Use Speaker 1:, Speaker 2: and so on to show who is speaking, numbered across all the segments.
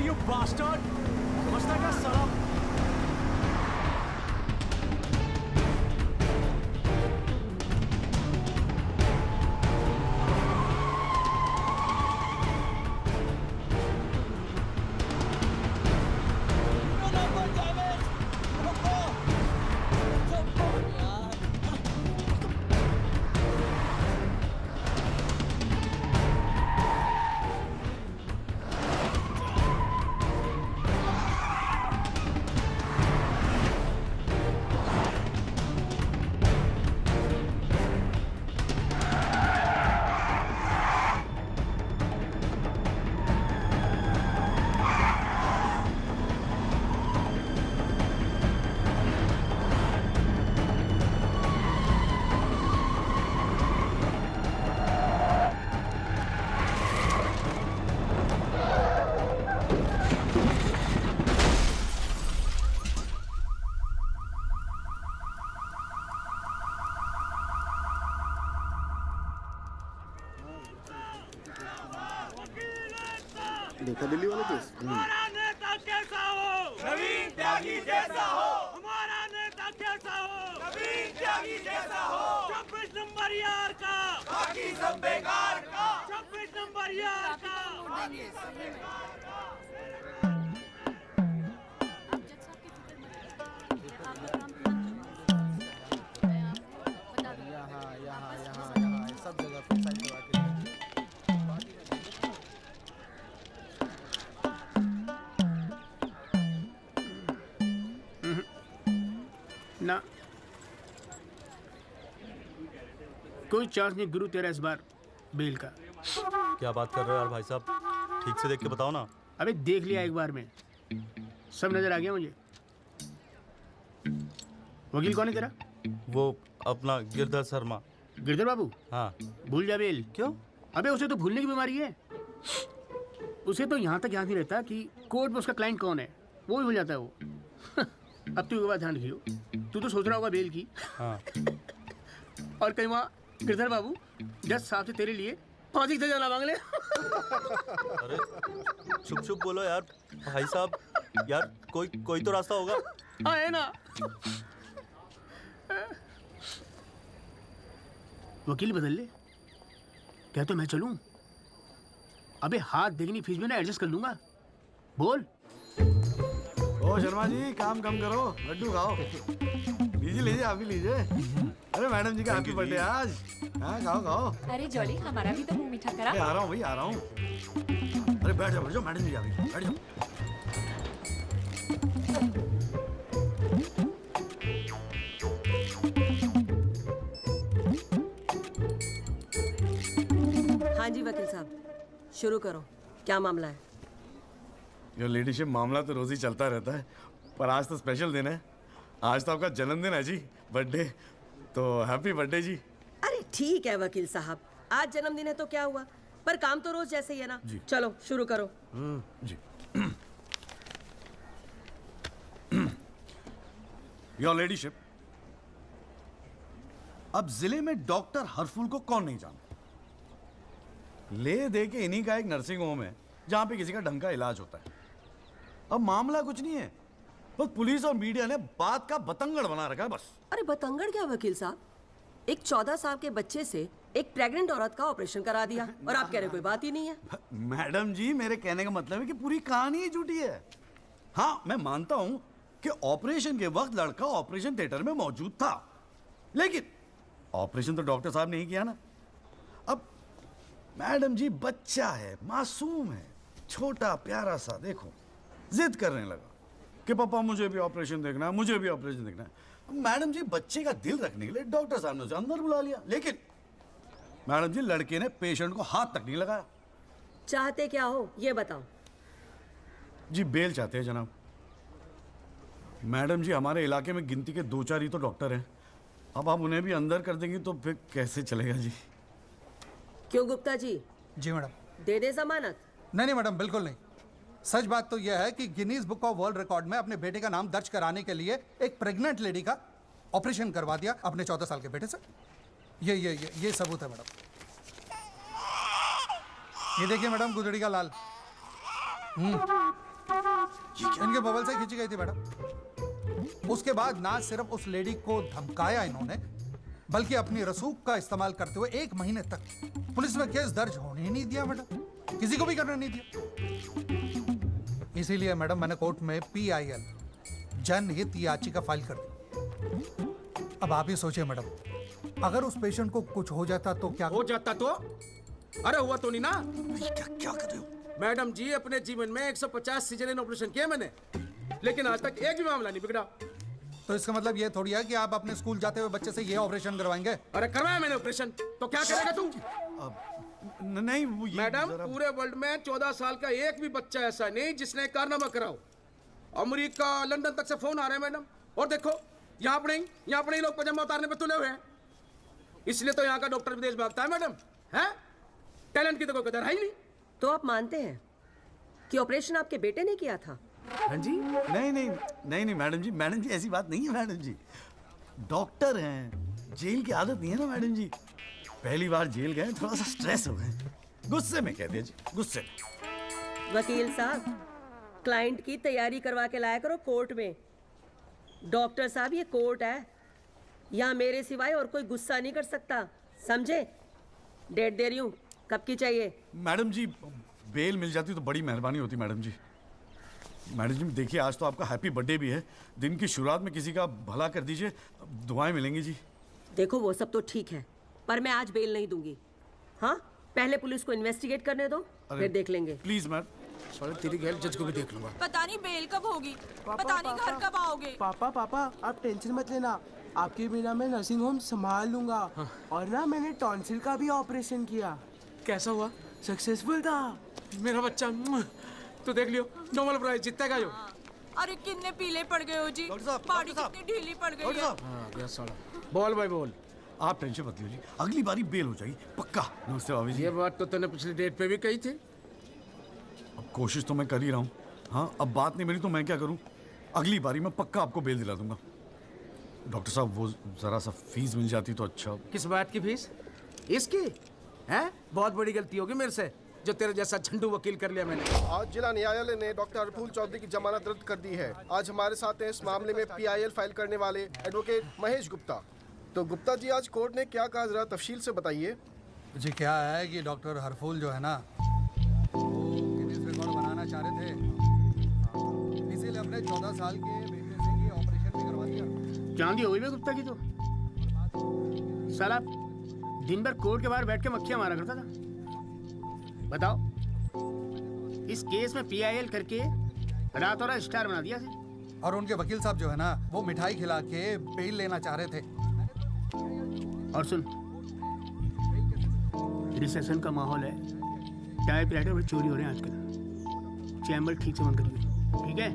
Speaker 1: you bastard! समझता क्या साला?
Speaker 2: देखा दिल्ली वाला केस?
Speaker 3: हमारा नेता कैसा हो?
Speaker 4: नवीन त्यागी जैसा हो।
Speaker 3: हमारा नेता कैसा हो?
Speaker 4: नवीन त्यागी जैसा हो।
Speaker 3: 26 नंबर यार का,
Speaker 4: बाकी सब बेकार का।
Speaker 3: 26 नंबर यार का।
Speaker 5: यहाँ सब जगह पे साइन करवा के
Speaker 6: ना कोई चांस नहीं गुरु तेरा इस बार बेल का।
Speaker 7: क्या बात कर रहे हो यार भाई साहब, ठीक से देख के बताओ ना।
Speaker 6: अबे देख लिया एक बार में, सब नजर आ गया मुझे। वकील कौन है तेरा?
Speaker 7: वो अपना गिरधर शर्मा।
Speaker 6: गिरधर बाबू?
Speaker 7: हाँ।
Speaker 6: भूल जा बेल।
Speaker 7: क्यों?
Speaker 6: अबे उसे तो भूलने की बीमारी है। उसे तो यहाँ तक याद नहीं रहता कि कोर्ट में उसका क्लाइंट कौन है, वो भी भूल जाता है वो। अब तू एक बात ध्यान रखियो, तू तो सोच रहा होगा बेल की।
Speaker 7: हाँ।
Speaker 6: और कहीं वहाँ गिरधर बाबू जज साहब से तेरे लिए फांसी की सजा ना मांग ले।
Speaker 7: अरे चुप चुप बोलो यार भाई साहब, यार कोई तो रास्ता होगा।
Speaker 6: हाँ है ना। वकील बदल ले, क्या तो मैं चलूं? अबे हाथ देखनी फीस में ना एडजस्ट कर लूंगा। बोल।
Speaker 2: ओ शर्मा जी, काम कम करो, लड्डू खाओ। लीजिए लीजिए, आप भी लीजिए। अरे मैडम जी का हैप्पी बर्थडे आज। हाँ खाओ खाओ।
Speaker 8: अरे जॉली, हमारा भी तो मुंह मीठा करा।
Speaker 2: आ रहा हूँ भाई, आ रहा हूँ। अरे बैठ जाओ मैडम जी, आ गई, बैठ जाओ।
Speaker 9: हाँ जी वकील साहब, शुरू करो, क्या मामला है?
Speaker 2: योर लेडीशिप, मामला तो रोज ही चलता रहता है, पर आज तो स्पेशल दिन है। आज तो आपका जन्मदिन है जी, बर्थडे। तो हैप्पी बर्थडे जी।
Speaker 9: अरे ठीक है वकील साहब, आज जन्मदिन है तो क्या हुआ, पर काम तो रोज जैसे ही है ना।
Speaker 2: जी।
Speaker 9: चलो शुरू करो।
Speaker 2: जी। योर लेडीशिप, अब जिले में डॉक्टर हरफुल को कौन नहीं जानता? ले दे के इन्हीं का एक नर्सिंग होम है जहां पे किसी का ढंग का इलाज होता है। अब मामला कुछ नहीं है, बस पुलिस और मीडिया ने बात का बतंगड़ बना रखा है बस।
Speaker 9: अरे बतंगड़ क्या वकील साहब, एक 14 साल के बच्चे से एक प्रेग्नेंट औरत का ऑपरेशन करा दिया और आप कह रहे कोई बात ही नहीं है।
Speaker 2: मैडम जी, मेरे कहने का मतलब है कि पूरी कहानी ही झूठी है। हाँ, मैं मानता हूं कि ऑपरेशन के वक्त लड़का ऑपरेशन थिएटर में मौजूद था, लेकिन ऑपरेशन तो डॉक्टर साहब ने ही किया ना। अब मैडम जी, बच्चा है, मासूम है, छोटा प्यारा सा, देखो जिद करने लगा कि पापा मुझे भी ऑपरेशन देखना है, मुझे भी ऑपरेशन देखना है। मैडम जी, बच्चे का दिल रखने के लिए डॉक्टर साहब ने उसे अंदर बुला लिया, लेकिन मैडम जी, लड़के ने पेशेंट को हाथ तक नहीं लगाया।
Speaker 9: चाहते क्या हो ये बताओ।
Speaker 2: जी बेल चाहते हैं जनाब। मैडम जी, हमारे इलाके में गिनती के 2-4 ही तो डॉक्टर हैं। अब आप उन्हें भी अंदर कर देंगी तो फिर कैसे चलेगा जी?
Speaker 9: क्यों गुप्ता जी?
Speaker 5: जी मैडम।
Speaker 9: दे दे जमानत?
Speaker 5: नहीं मैडम, बिल्कुल नहीं। सच बात तो यह है कि Guinness book of world record में अपने बेटे का नाम दर्ज कराने के लिए एक प्रेग्नेंट लेडी का ऑपरेशन करवा दिया अपने 14 साल के बेटे से। ये सबूत है मैडम। ये देखिए मैडम, गुदड़ी का लाल। इनके मोबाइल से खींची गई थी मैडम। उसके बाद ना सिर्फ उस लेडी को धमकाया इन्होंने, बल्कि अपनी रसूख का इस्तेमाल करते हुए 1 महीने तक पुलिस में केस दर्ज होने ही नहीं दिया मैडम, किसी को भी करने नहीं दिया। इसीलिए मैडम मैंने कोर्ट में PIL जनहित याचिका फाइल कर दी। अब आप ही सोचिए मैडम, अगर उस पेशेंट को कुछ हो जाता तो क्या
Speaker 6: हो जाता तो? अरे हुआ तो नहीं ना।
Speaker 2: क्या कर रहे हो?
Speaker 6: मैडम जी, अपने जीवन में 150 सिजेरियन ऑपरेशन किए मैंने, लेकिन आज तक एक भी मामला नहीं बिगड़ा।
Speaker 5: तो इसका मतलब ये थोड़ी है कि आप अपने स्कूल जाते हुए बच्चे से ये ऑपरेशन करवाएंगे?
Speaker 6: अरे करवाया मैंने ऑपरेशन, तो क्या करेगा तू?
Speaker 2: नहीं वो ये
Speaker 6: मैडम,
Speaker 2: जरा-
Speaker 6: पूरे वर्ल्ड में 14 साल का एक भी बच्चा ऐसा नहीं जिसने कारनामा कराओ। अमेरिका, लंदन तक से फोन आ रहे हैं मैडम, और देखो यहाँ पर ही लोग पजामा उतारने पे तुले हुए हैं। इसलिए तो यहाँ का डॉक्टर विदेश भागता है मैडम, है? टैलेंट की तो कोई कदर है ही नहीं।
Speaker 9: तो आप मानते हैं कि ऑपरेशन आपके बेटे ने किया था?
Speaker 6: हाँ जी।
Speaker 2: नहीं मैडम जी ऐसी बात नहीं है मैडम जी। डॉक्टर हैं, जेल की आदत नहीं है ना मैडम जी। पहली बार जेल गए, थोड़ा सा स्ट्रेस हो गए, गुस्से में कह दिया जी, गुस्से में।
Speaker 9: वकील साहब, क्लाइंट की तैयारी करवा के लाया करो कोर्ट में। डॉक्टर साहब, ये कोर्ट है, यहाँ मेरे सिवाय और कोई गुस्सा नहीं कर सकता, समझे? डेट दे रही हूँ, कब की चाहिए?
Speaker 2: मैडम जी बेल मिल जाती तो बड़ी मेहरबानी होती मैडम जी। मैडम जी देखिए, आज तो आपका हैप्पी बर्थडे भी है, दिन की शुरुआत में किसी का भला कर दीजिए, दुआएं मिलेंगी जी।
Speaker 9: देखो वो सब तो ठीक है, पर मैं आज बेल नहीं दूंगी। हाँ, पहले पुलिस को इन्वेस्टिगेट करने दो, फिर देख लेंगे।
Speaker 2: Please ma'am.
Speaker 6: साले तेरी गैल जज को भी देख लूंगा।
Speaker 8: पता नहीं बेल कब होगी, पता नहीं घर कब आओगे।
Speaker 10: पापा आप टेंशन मत लेना, आपके बिना मैं नर्सिंग होम संभाल लूंगा। और ना मैंने टॉन्सिल का भी ऑपरेशन किया।
Speaker 6: कैसा हुआ?
Speaker 10: सक्सेसफुल था।
Speaker 6: मेरा बच्चा तो देख लियो, नोबेल प्राइज जीतेगा जो।
Speaker 8: अरे कितने पीले पड़ गए हो जी,
Speaker 2: डॉक्टर साहब,
Speaker 8: बॉडी
Speaker 2: डॉक्टर साहब।
Speaker 8: कितनी ढीली पड़ गई
Speaker 2: डॉक्टर
Speaker 8: है।
Speaker 2: साहब,
Speaker 6: हाँ गया साला। बोल भाई बोल।
Speaker 2: आप टेंशन मत लीजिए, अगली बारी बेल हो जाएगी पक्का। नमस्ते भाभी जी।
Speaker 6: ये बात तो तूने पिछली डेट पे भी कही थी।
Speaker 2: अब कोशिश तो मैं कर ही रहा हूँ। हाँ, अब बात नहीं मिली तो मैं क्या करूँ? अगली बारी मैं पक्का आपको बेल दिला दूंगा। डॉक्टर साहब, वो जरा सा फीस मिल जाती तो अच्छा।
Speaker 6: किस बात की फीस? इसकी है? बहुत बड़ी गलती होगी मेरे से, जो तेरे जैसा झंडू वकील कर लिया मैंने।
Speaker 11: आज जिला न्यायालय ने डॉक्टर हरफूल चौधरी की जमानत रद्द कर दी है। आज हमारे साथ हैं इस मामले में PIL फाइल करने वाले एडवोकेट महेश गुप्ता। तो गुप्ता जी, आज कोर्ट ने क्या कहा, जरा तफसील से बताइए।
Speaker 5: जी क्या है कि डॉक्टर हरफूल जो है ना, वो गिनीज रिकॉर्ड बनाना चाह रहे थे, इसीलिए अपने 14 साल के बेटे से ये ऑपरेशन भी करवा दिया।
Speaker 6: चांदी हो गई ना गुप्ता की तो। साला दिन भर कोर्ट के बाहर बैठ के मक्खियां मारा करता था। बताओ, इस केस में PIL करके रातों रात स्टार बना दिया से।
Speaker 5: और उनके वकील साहब जो है ना, वो मिठाई खिला के बेल लेना चाह रहे थे।
Speaker 6: और सुन, रिसेशन का माहौल है, टाइपराइटर में चोरी हो रहे हैं आजकल। चैम्बर ठीक से बंद करिए, ठीक है?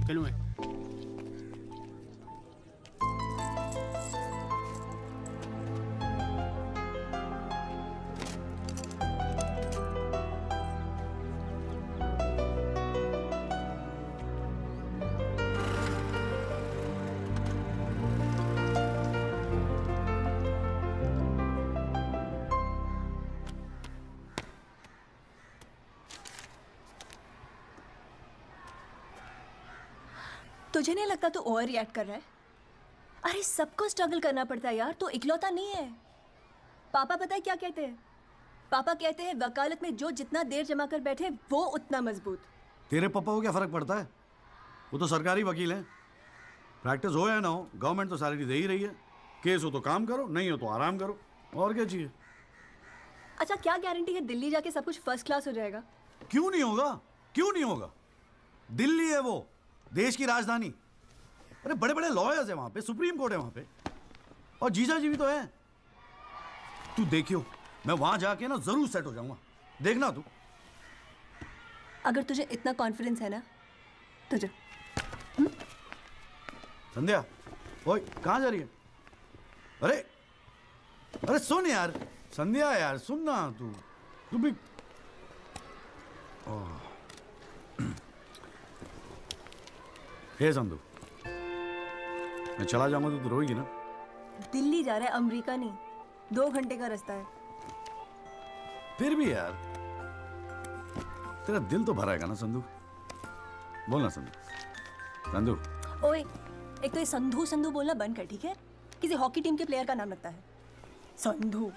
Speaker 6: चलूँ मैं।
Speaker 8: तुझे नहीं लगता तू ओवर रिएक्ट कर रहा है? अरे सबको स्ट्रगल करना पड़ता है यार, तू इकलौता नहीं है। पापा पता है क्या कहते हैं? पापा कहते हैं वकालत में जो जितना देर जमा कर बैठे वो उतना मजबूत।
Speaker 2: तेरे पापा को क्या फर्क पड़ता है? वो तो सरकारी वकील हैं। प्रैक्टिस हो या ना हो, गवर्नमेंट तो सैलरी दे ही रही है। केस हो तो काम करो, नहीं हो तो आराम करो, और क्या चाहिए?
Speaker 8: अच्छा, क्या गारंटी है दिल्ली जाके सब कुछ फर्स्ट क्लास हो जाएगा?
Speaker 2: क्यों नहीं होगा? क्यों नहीं होगा? दिल्ली है वो, देश की राजधानी। अरे बड़े बड़े लॉयर्स हैं वहां पे, सुप्रीम कोर्ट है वहां पे, और जीजा जी भी तो है। तू देखियो, मैं वहां जाके ना जरूर सेट हो जाऊंगा, देखना तू।
Speaker 8: अगर तुझे इतना कॉन्फिडेंस है ना तो जा।
Speaker 2: संध्या, ओए कहाँ जा रही है? अरे अरे सुन यार, संध्या यार सुन ना, तू भी। हे संधू, मैं चला जाऊंगा तो तू रोएगी ना?
Speaker 8: दिल्ली जा रहा है, अमेरिका नहीं। 2 घंटे का रास्ता है।
Speaker 2: फिर भी यार, तेरा दिल तो भरा है ना संधू? बोलना संधू। संधू
Speaker 8: ओए, एक तो ये संधू संधू बोलना बंद कर, ठीक है? किसी हॉकी टीम के प्लेयर का नाम लगता है संधू।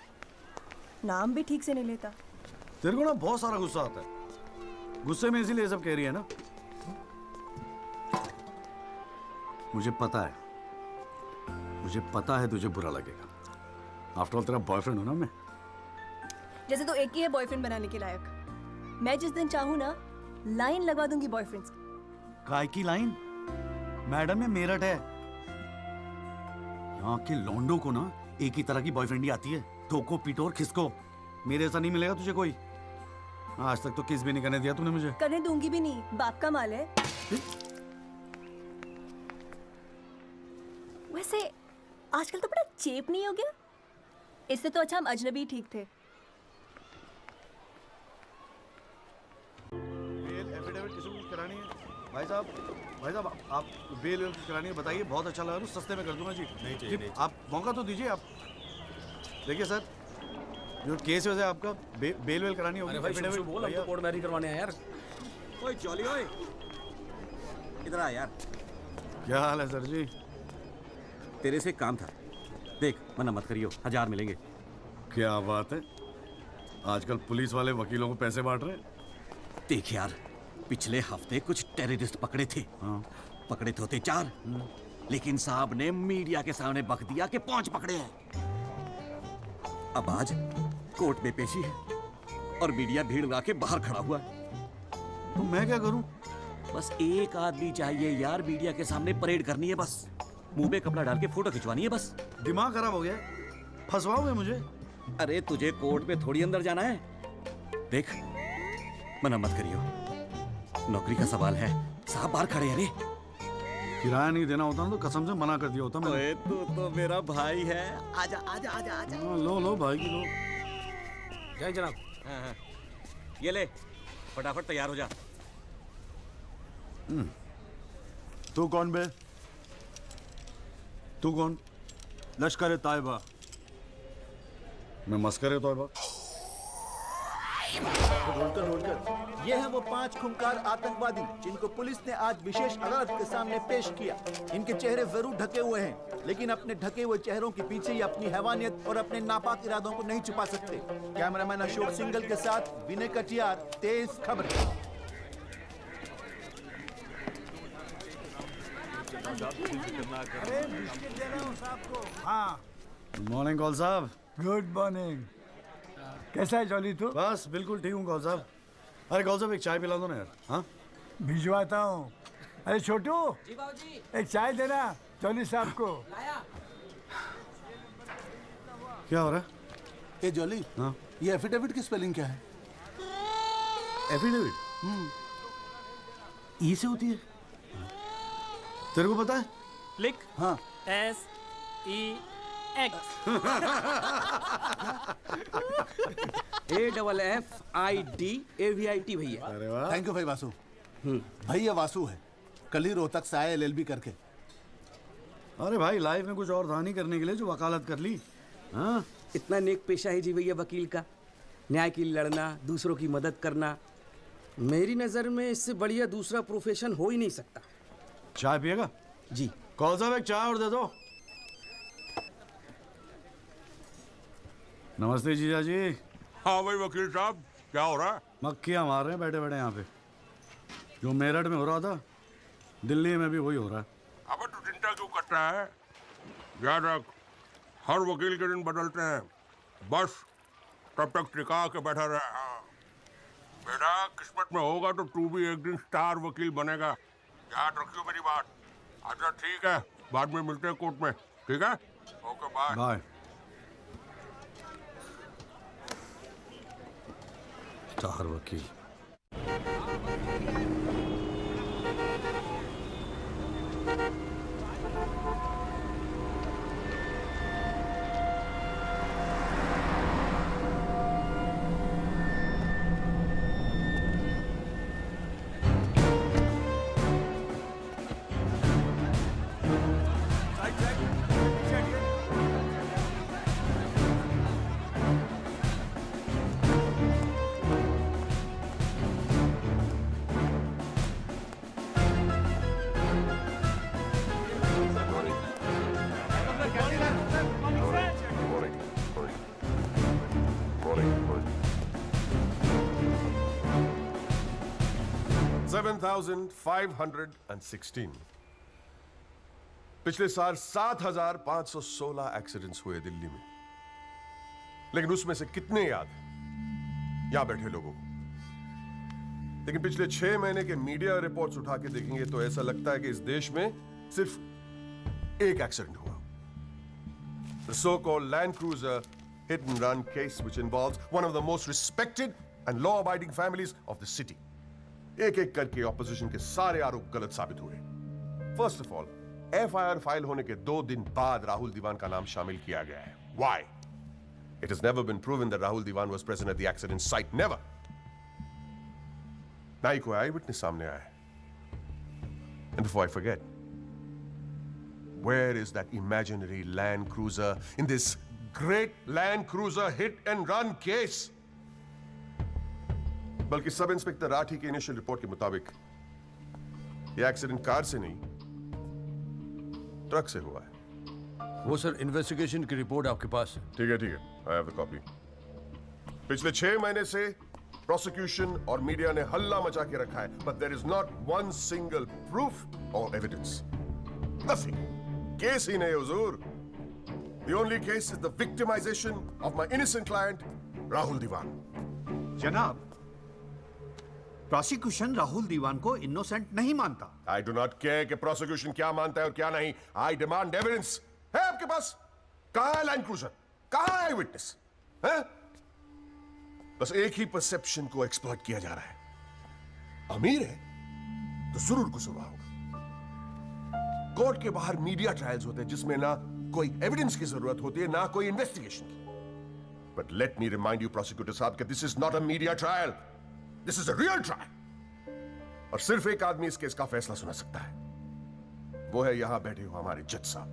Speaker 8: नाम भी ठीक से नहीं लेता।
Speaker 2: तेरे को ना बहुत सारा गुस्सा आता है, गुस्से में इसीलिए सब कह रही है ना। मुझे पता है तुझे बुरा लगेगा। आफ्टर ऑल तेरा बॉयफ्रेंड हूं ना मैं।
Speaker 8: जैसे तो एक ही है बॉयफ्रेंड बनाने के लायक। मैं जिस दिन चाहूँ ना लाइन लगवा दूंगी बॉयफ्रेंड्स की।
Speaker 2: काय की लाइन? मैडम में मेरठ है। यहाँ के लौंडों को ना एक ही तरह की बॉयफ्रेंड ही आती है, ठोको पीटो और खिसको। मेरे ऐसा नहीं मिलेगा तुझे कोई। आज तक तो किस भी नहीं करने दिया तूने मुझे।
Speaker 8: करने दूंगी भी नहीं, बाप का माल है। वैसे आजकल तो बड़ा चेप नहीं हो गया? इससे तो अच्छा हम अजनबी ठीक थे।
Speaker 2: बेल एफिडेविट किसको करानी है? भाई साहब आप बेल करानी है, बताइए। बहुत अच्छा लगा, सस्ते में कर दूंगा जी।
Speaker 7: नहीं चाहिए, नहीं
Speaker 2: आप मौका तो दीजिए। आप देखिए सर, जो केस है आपका बेल वेल करानी होगी।
Speaker 6: अरे भाई शुभ बोल, हम तो कोर्ट मैरिज करवाने हैं यार।
Speaker 12: ओए जॉली ओए, इधर आ यार।
Speaker 2: क्या हाल है सर जी?
Speaker 12: तेरे से एक काम था, देख मना मत करियो, 1000 मिलेंगे।
Speaker 2: क्या बात है, आजकल पुलिस वाले वकीलों को पैसे बांट रहे हैं।
Speaker 12: देख यार, पिछले हफ्ते कुछ टेररिस्ट पकड़े थे।
Speaker 2: हाँ।
Speaker 12: पकड़े तो थे 4, लेकिन साहब ने मीडिया के सामने बक दिया कि 5 पकड़े हैं। अब आज कोर्ट में पेशी है और मीडिया भीड़ लगा के बाहर खड़ा हुआ है।
Speaker 2: तो मैं क्या करूं?
Speaker 12: बस एक आदमी चाहिए यार, मीडिया के सामने परेड करनी है बस। मुंह में कपड़ा डाल के फोटो खिंचवानी है बस।
Speaker 2: दिमाग खराब हो गया, फंसवाओगे मुझे?
Speaker 12: अरे तुझे कोर्ट में थोड़ी अंदर जाना है। देख मना मत करियो, नौकरी का सवाल है, साहब बाहर खड़े हैं रे।
Speaker 2: किराया नहीं देना होता ना तो कसम से मना कर दिया होता मैं।
Speaker 12: ओए तू तो मेरा भाई है, आजा आजा आजा आजा।
Speaker 2: लो भाई की लो।
Speaker 6: जय जनाब।
Speaker 12: हाँ। ये ले, फटाफट तैयार हो जा।
Speaker 2: तू कौन बे? तू कौन?
Speaker 7: लश्कर तायबा।
Speaker 2: मैं मस्कर तौबा।
Speaker 13: ये हैं वो 5 खूंखार आतंकवादी जिनको पुलिस ने आज विशेष अदालत के सामने पेश किया। इनके चेहरे जरूर ढके हुए हैं, लेकिन अपने ढके हुए चेहरों के पीछे ये अपनी हैवानियत और अपने नापाक इरादों को नहीं छुपा सकते। कैमरामैन अशोक सिंगल के साथ विनय कटियार, तेज खबर।
Speaker 1: हाँ,
Speaker 2: मॉर्निंग कॉल साहब।
Speaker 1: Good morning. कैसा है जॉली तू?
Speaker 2: बस बिल्कुल ठीक हूँ कॉल साहब। अरे कॉल साहब एक चाय पिला दो ना यार। हाँ
Speaker 1: भिजवाता हूँ। अरे छोटू, एक चाय देना जॉली साहब को।
Speaker 2: क्या हो रहा है?
Speaker 5: ए जॉली,
Speaker 2: हाँ
Speaker 5: ये एफिडेविट की स्पेलिंग क्या है?
Speaker 2: एफिडेविट ई से होती है, तेरे को पता है?
Speaker 3: लिख।
Speaker 5: हाँ।
Speaker 3: SEX।
Speaker 12: AFFIDAVIT भैया।
Speaker 2: अरे वाह,
Speaker 5: थैंक यू भाई वासु। भाई ये वासु है, कल ही रोहतक से आया LLB करके।
Speaker 2: अरे भाई लाइफ में कुछ और था नहीं करने के लिए जो वकालत कर ली। हाँ
Speaker 6: इतना नेक पेशा है जी भैया वकील का, न्याय के लिए लड़ना, दूसरों की मदद करना। मेरी नज़र में इससे बढ़िया दूसरा प्रोफेशन हो ही नहीं सकता।
Speaker 2: चाय पिएगा?
Speaker 6: जी।
Speaker 2: कॉल साहब एक चाय और दे दो। नमस्ते जीजा जी।
Speaker 14: हाँ भाई वकील साहब, क्या हो रहा है?
Speaker 2: मक्खियाँ मार रहे हैं बैठे बैठे यहाँ पे। जो मेरठ में हो रहा था दिल्ली में भी वही हो रहा है।
Speaker 14: अबे तू चिंता क्यों करता है? याद रख, हर वकील के दिन बदलते हैं, बस तब तक टिका के बैठा रहे। हाँ बेटा, किस्मत में होगा तो तू भी एक दिन स्टार वकील बनेगा, याद रखियो मेरी बात। अच्छा ठीक है, बाद में मिलते हैं कोर्ट में, ठीक है? Okay bye.
Speaker 2: बाय। स्टार वकील।
Speaker 15: 7,516. पिछले साल 7,516 एक्सीडेंट्स हुए दिल्ली में, लेकिन उसमें से कितने याद हैं यहां बैठे लोगों को? लेकिन पिछले 6 महीने के मीडिया रिपोर्ट्स उठा के देखेंगे तो ऐसा लगता है कि इस देश में सिर्फ एक एक्सीडेंट हुआ. The so-called Land Cruiser hit and run case, which involves one of the most respected and law-abiding families of the city. एक-एक करके ऑपोजिशन के सारे आरोप गलत साबित हुए. First of all, FIR file होने के 2 दिन बाद राहुल दीवान का नाम शामिल किया गया है. Why? It has never been proven that Rahul Diwan was present at the accident site. Never. ना ही कोई eyewitness सामने आया है. And before I forget, where is that imaginary Land Cruiser in this great Land Cruiser hit and run case? बल्कि sub inspector Rathi की initial report के मुताबिक यह एक्सीडेंट कार से नहीं, ट्रक से हुआ है.
Speaker 16: वो सर इन्वेस्टिगेशन की रिपोर्ट आपके पास है.
Speaker 15: ठीक है, आई हैव द कॉपी. पिछले 6 महीने से प्रोसिक्यूशन और मीडिया ने हल्ला मचा के रखा है, but there is not one single proof और एविडेंस. नथिंग. केस ही नहीं हुजूर. The only case is the victimization of my innocent client Rahul Diwan.
Speaker 2: जनाब, प्रोसिक्यूशन राहुल दीवान को इनोसेंट नहीं मानता.
Speaker 15: आई डू नॉट केयर कि प्रोसिक्यूशन क्या मानता है और क्या नहीं. I demand evidence. है आपके पास? कहां है लैंड क्रूजर? कहां है विटनेस? है? बस एक ही परसेप्शन को एक्सप्लॉइट किया जा रहा है. अमीर है तो जरूर कुछ हुआ होगा. कोर्ट के बाहर मीडिया ट्रायल्स होते हैं जिसमें ना कोई एविडेंस की जरूरत होती है, ना कोई इन्वेस्टिगेशन की. But let me remind you prosecutor साहब कि this is not a media trial. This is a real trial. और सिर्फ एक आदमी इस केस का फैसला सुना सकता है. वो है यहां बैठे हुए हमारे जज साहब.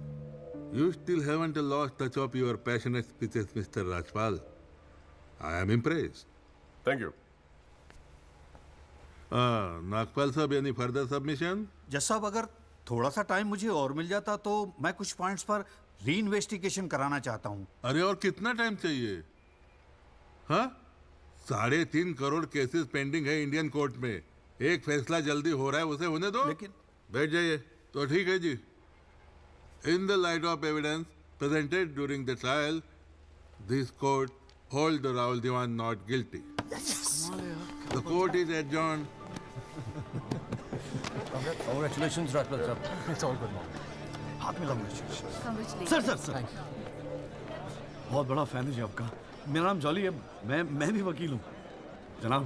Speaker 17: You still haven't lost touch of your passionate speeches, Mr. Rajpal. I am impressed.
Speaker 15: Thank you.
Speaker 17: Nagpal साहब, any further submission?
Speaker 2: जज साहब, अगर थोड़ा सा टाइम मुझे और मिल जाता तो मैं कुछ पॉइंट्स पर री इन्वेस्टिगेशन कराना चाहता हूँ.
Speaker 17: अरे और कितना टाइम चाहिए? हाँ, 3.5 करोड़ केसेस पेंडिंग है इंडियन कोर्ट में. एक फैसला जल्दी हो रहा है, उसे होने दो.
Speaker 2: लेकिन
Speaker 17: बैठ जाइए. तो ठीक है जी. In the light of evidence presented during the trial, this court holds the Rahul Diwan not guilty. Yes. The court is adjourned.
Speaker 16: Congratulations, Rajpal sir. It's all good now.
Speaker 2: हाथ मिला मुझे.
Speaker 8: Congratulations.
Speaker 2: सर. बहुत बड़ा fan है जी आपका. मेरा नाम jolly है. मैं भी वकील हूँ. जनाब,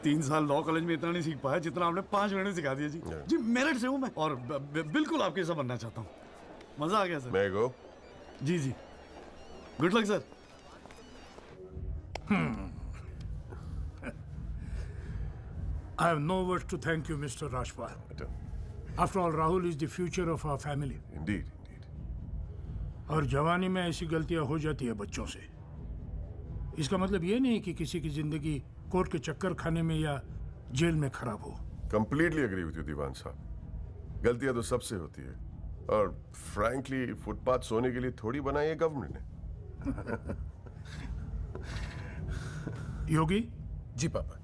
Speaker 2: 3 साल लॉ कॉलेज में इतना नहीं सीख पाया जितना आपने 5 मिनट में सिखा दिया जी. जी, मेरिट से हूँ मैं और बिल्कुल आपके जैसा बनना चाहता हूँ. मजा आ गया सर.
Speaker 15: May I go?
Speaker 2: जी. Good luck sir.
Speaker 18: I have no words to thank you, Mr. Rajpal. After all, Rahul is the future of our family.
Speaker 15: Indeed.
Speaker 18: और जवानी में ऐसी गलतियां हो जाती है बच्चों से. इसका मतलब ये नहीं कि किसी की जिंदगी कोर्ट के चक्कर खाने में या जेल में खराब हो.
Speaker 15: Completely agree with you, दीवान साहब. गलतियां तो सबसे होती है. और फ्रैंकली फुटपाथ सोने के लिए थोड़ी बनाई है गवर्नमेंट ने.
Speaker 18: योगी?
Speaker 16: जी पापा.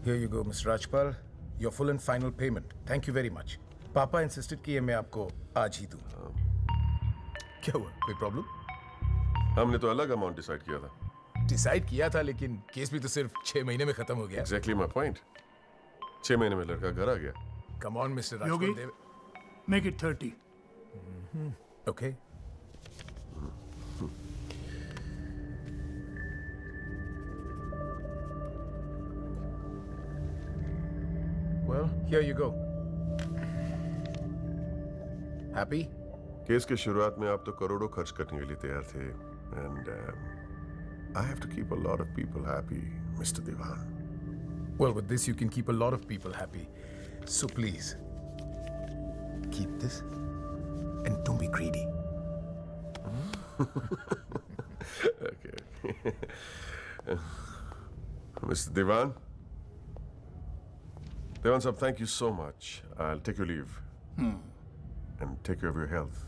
Speaker 16: Here you go, Mr. Rajpal. Your full and final payment. Thank you very much. पापा इंसिस्टेड किए मैं आपको आज ही दूं. क्या हुआ? कोई प्रॉब्लम?
Speaker 15: हमने तो अलग अमाउंट डिसाइड किया था.
Speaker 16: डिसाइड किया था, लेकिन केस भी तो सिर्फ 6 महीने में खत्म हो गया.
Speaker 15: Exactly my point. 6 महीने में लड़का घर आ गया.
Speaker 16: Come on, Mr. Rajpal.
Speaker 18: Yogi, make it 30.
Speaker 16: Okay. Well, here you go. Happy?
Speaker 15: Case के शुरुआत में आप तो करोड़ों खर्च करने के लिए तैयार थे. And I have to keep a lot of people happy, Mr. Diwan.
Speaker 16: Well, with this you can keep a lot of people happy. So please, keep this and don't be greedy.
Speaker 15: Okay. Mr. Diwan? Diwan sahab, thank you so much. I'll take your leave. And take care of your health.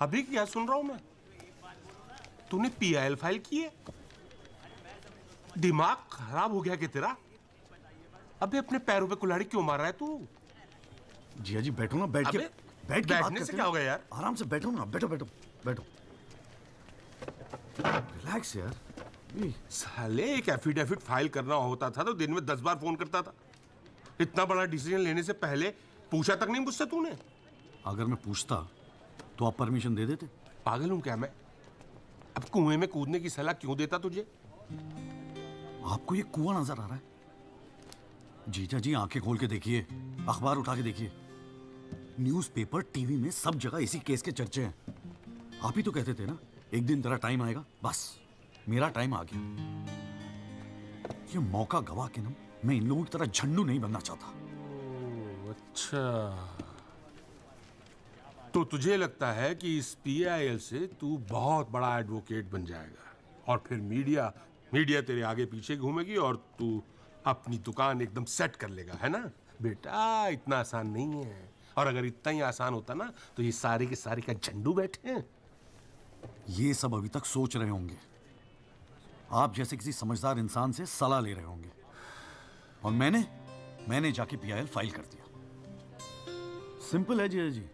Speaker 14: अभी क्या सुन रहा हूं मैं? तूने PIL file की है? दिमाग खराब हो गया क्या तेरा? अबे अपने पैरों पे कुल्हाड़ी क्यों मार रहा है तू?
Speaker 2: जिया जी बैठो ना, बैठ के
Speaker 14: बैठने से क्या हो गया यार?
Speaker 2: आराम से बैठो ना, बैठो बैठो बैठो, रिलैक्स यार।
Speaker 14: साले एक एफिडेविट फाइल करना होता था तो दिन में 10 बार फोन करता था। इतना बड़ा डिसीजन लेने से पहले पूछा तक नहीं मुझसे तूने?
Speaker 2: अगर मैं पूछता तो आप परमिशन दे देते?
Speaker 14: पागल हूं क्या मैं? अब कुएं में कूदने की सलाह क्यों देता तुझे?
Speaker 2: आपको ये कुआं नजर आ रहा है? जीजा जी आंखें खोल के देखिए, अखबार उठा के देखिए, न्यूज़पेपर, टीवी में सब जगह इसी केस के चर्चे हैं। आप ही तो कहते थे ना एक दिन तेरा टाइम आएगा। बस मेरा टाइम आ गया। ये मौका गवा के ना मैं इन लोगों की तरह झंडू नहीं बनना चाहता।
Speaker 14: अच्छा, तो तुझे लगता है कि इस पीआईएल से तू बहुत बड़ा एडवोकेट बन जाएगा और फिर मीडिया तेरे आगे पीछे घूमेगी और तू अपनी दुकान एकदम सेट कर लेगा, है ना? बेटा इतना आसान नहीं है, और अगर इतना ही आसान होता ना तो ये सारे के सारे का झंडू बैठे हैं।
Speaker 2: ये सब अभी तक सोच रहे होंगे, आप जैसे किसी समझदार इंसान से सलाह ले रहे होंगे, और मैंने जाके पीआईएल फाइल कर दिया। सिंपल है जी जी।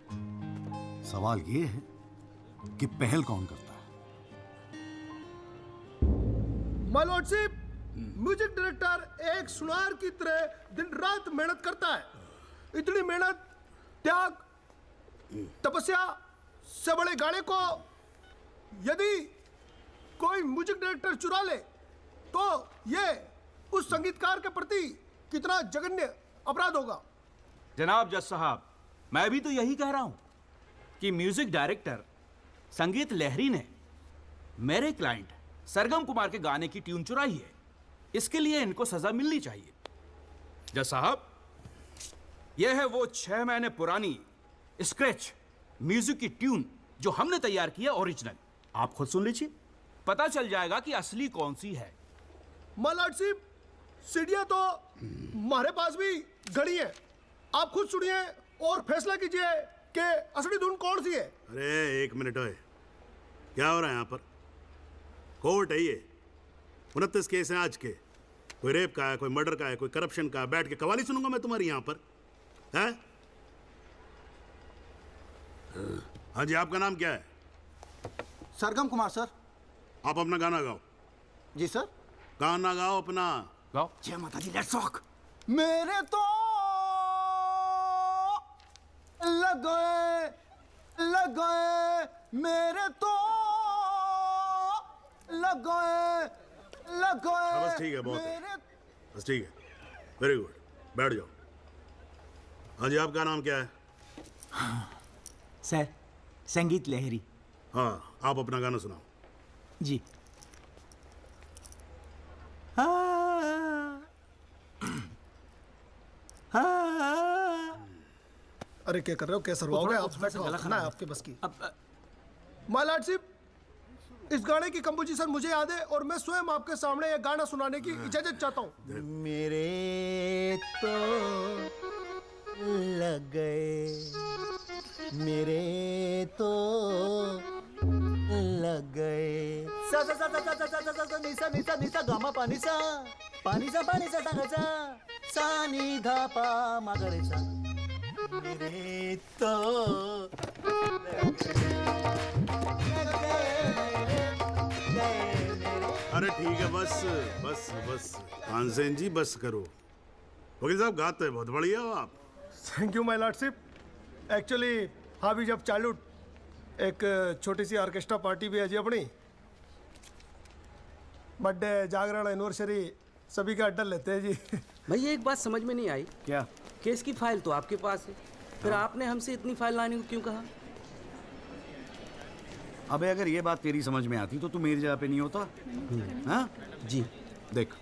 Speaker 2: सवाल ये है कि पहल कौन करता है?
Speaker 11: माय लॉर्डशिप, म्यूजिक डायरेक्टर एक सुनार की तरह दिन रात मेहनत करता है। इतनी मेहनत, त्याग, तपस्या से बड़े गाने को यदि कोई म्यूजिक डायरेक्टर चुरा ले तो ये उस संगीतकार के प्रति कितना जघन्य अपराध होगा।
Speaker 13: जनाब जज साहब, मैं भी तो यही कह रहा हूं कि म्यूजिक डायरेक्टर संगीत लहरी ने मेरे क्लाइंट सरगम कुमार के गाने की ट्यून चुराई है। इसके लिए इनको सजा मिलनी चाहिए। जज साहब, यह है वो 6 महीने पुरानी स्क्रैच म्यूजिक की ट्यून जो हमने तैयार की है, ओरिजिनल। आप खुद सुन लीजिए, पता चल जाएगा कि असली कौन सी है।
Speaker 11: माय लॉर्डशिप, सीढ़ियां तो हमारे पास भी घड़ी है। आप खुद सुनिए और फैसला कीजिए कि असली धुन कौन सी है।
Speaker 19: अरे एक मिनट है, क्या हो रहा है यहाँ पर? कोर्ट है ये, 29 केस हैं आज के। कोई रेप का है, कोई मर्डर का है, कोई करप्शन का है। बैठ के कवाली सुनूंगा मैं तुम्हारी यहाँ पर, है? हाँ जी, आपका नाम क्या है?
Speaker 5: सरगम कुमार सर।
Speaker 19: आप अपना गाना गाओ।
Speaker 5: जी सर।
Speaker 19: गाना गाओ अपना।
Speaker 13: गाओ।
Speaker 5: जय माता दी, लेट्स रॉक। मेरे तो लगे मेरे तो लगे
Speaker 19: बस ठीक है, बहुत है, बस ठीक है, वेरी गुड, बैठ जाओ। हाँ जी, आपका नाम क्या है?
Speaker 20: सर, संगीत लहरी।
Speaker 19: हाँ, आप अपना गाना सुनाओ।
Speaker 20: जी।
Speaker 11: अरे क्या कर रहे हो, कैसे रुआओगे आप? खाना है आपके बस की। माय लॉर्डशिप, इस गाने की कंपोजिशन मुझे याद है और मैं स्वयं आपके सामने ये गाना सुनाने की इजाजत चाहता हूँ।
Speaker 20: मेरे तो लग गए, मेरे तो लग गए। सा सा सा सा सा सा सा सा सा निसा निसा निसा गामा पानी सा सा सा नी धा पा मगरे सा। मेरे तो
Speaker 19: अरे ठीक है, बस बस बस तानसेन जी, बस करो। वकील साहब, गाते हैं बहुत बढ़िया हो आप।
Speaker 11: Thank you my lordship. Actually हाँ भी जब चालू एक छोटी सी ऑर्केस्ट्रा पार्टी भी है जी अपनी। बर्थडे, जागरण, एनिवर्सरी सभी का अड्डा लेते हैं जी।
Speaker 9: भैया एक बात समझ में नहीं आई।
Speaker 2: क्या?
Speaker 9: केस की फाइल तो आपके पास है, फिर आपने हमसे इतनी फाइल लाने को क्यों कहा?
Speaker 2: अबे अगर ये बात तेरी समझ में आती तो तू मेरी जगह पे नहीं होता। हाँ
Speaker 9: जी।
Speaker 2: देख,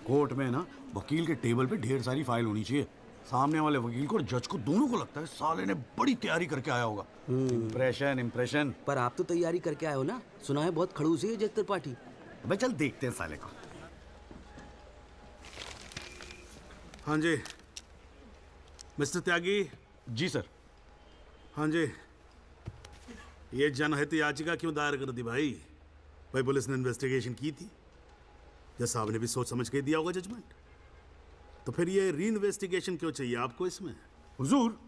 Speaker 2: कोर्ट में ना वकील के टेबल पे ढेर सारी फाइल होनी चाहिए। सामने वाले वकील को और जज को दोनों को लगता है साले ने बड़ी तैयारी करके आया होगा। इम्प्रेशन।
Speaker 9: पर आप तो तैयारी करके आए हो ना, सुना है बहुत खड़ूस है जज त्रिपाठी।
Speaker 2: भाई चल देखते हैं साले को।
Speaker 19: हाँ जी मिस्टर त्यागी।
Speaker 2: जी सर।
Speaker 19: हाँ जी, ये जनहित याचिका क्यों दायर कर दी भाई? भाई पुलिस ने इन्वेस्टिगेशन की थी, जज साहब ने भी सोच समझ के दिया होगा जजमेंट, तो फिर ये री इन्वेस्टिगेशन क्यों चाहिए आपको इसमें?
Speaker 2: हुजूर,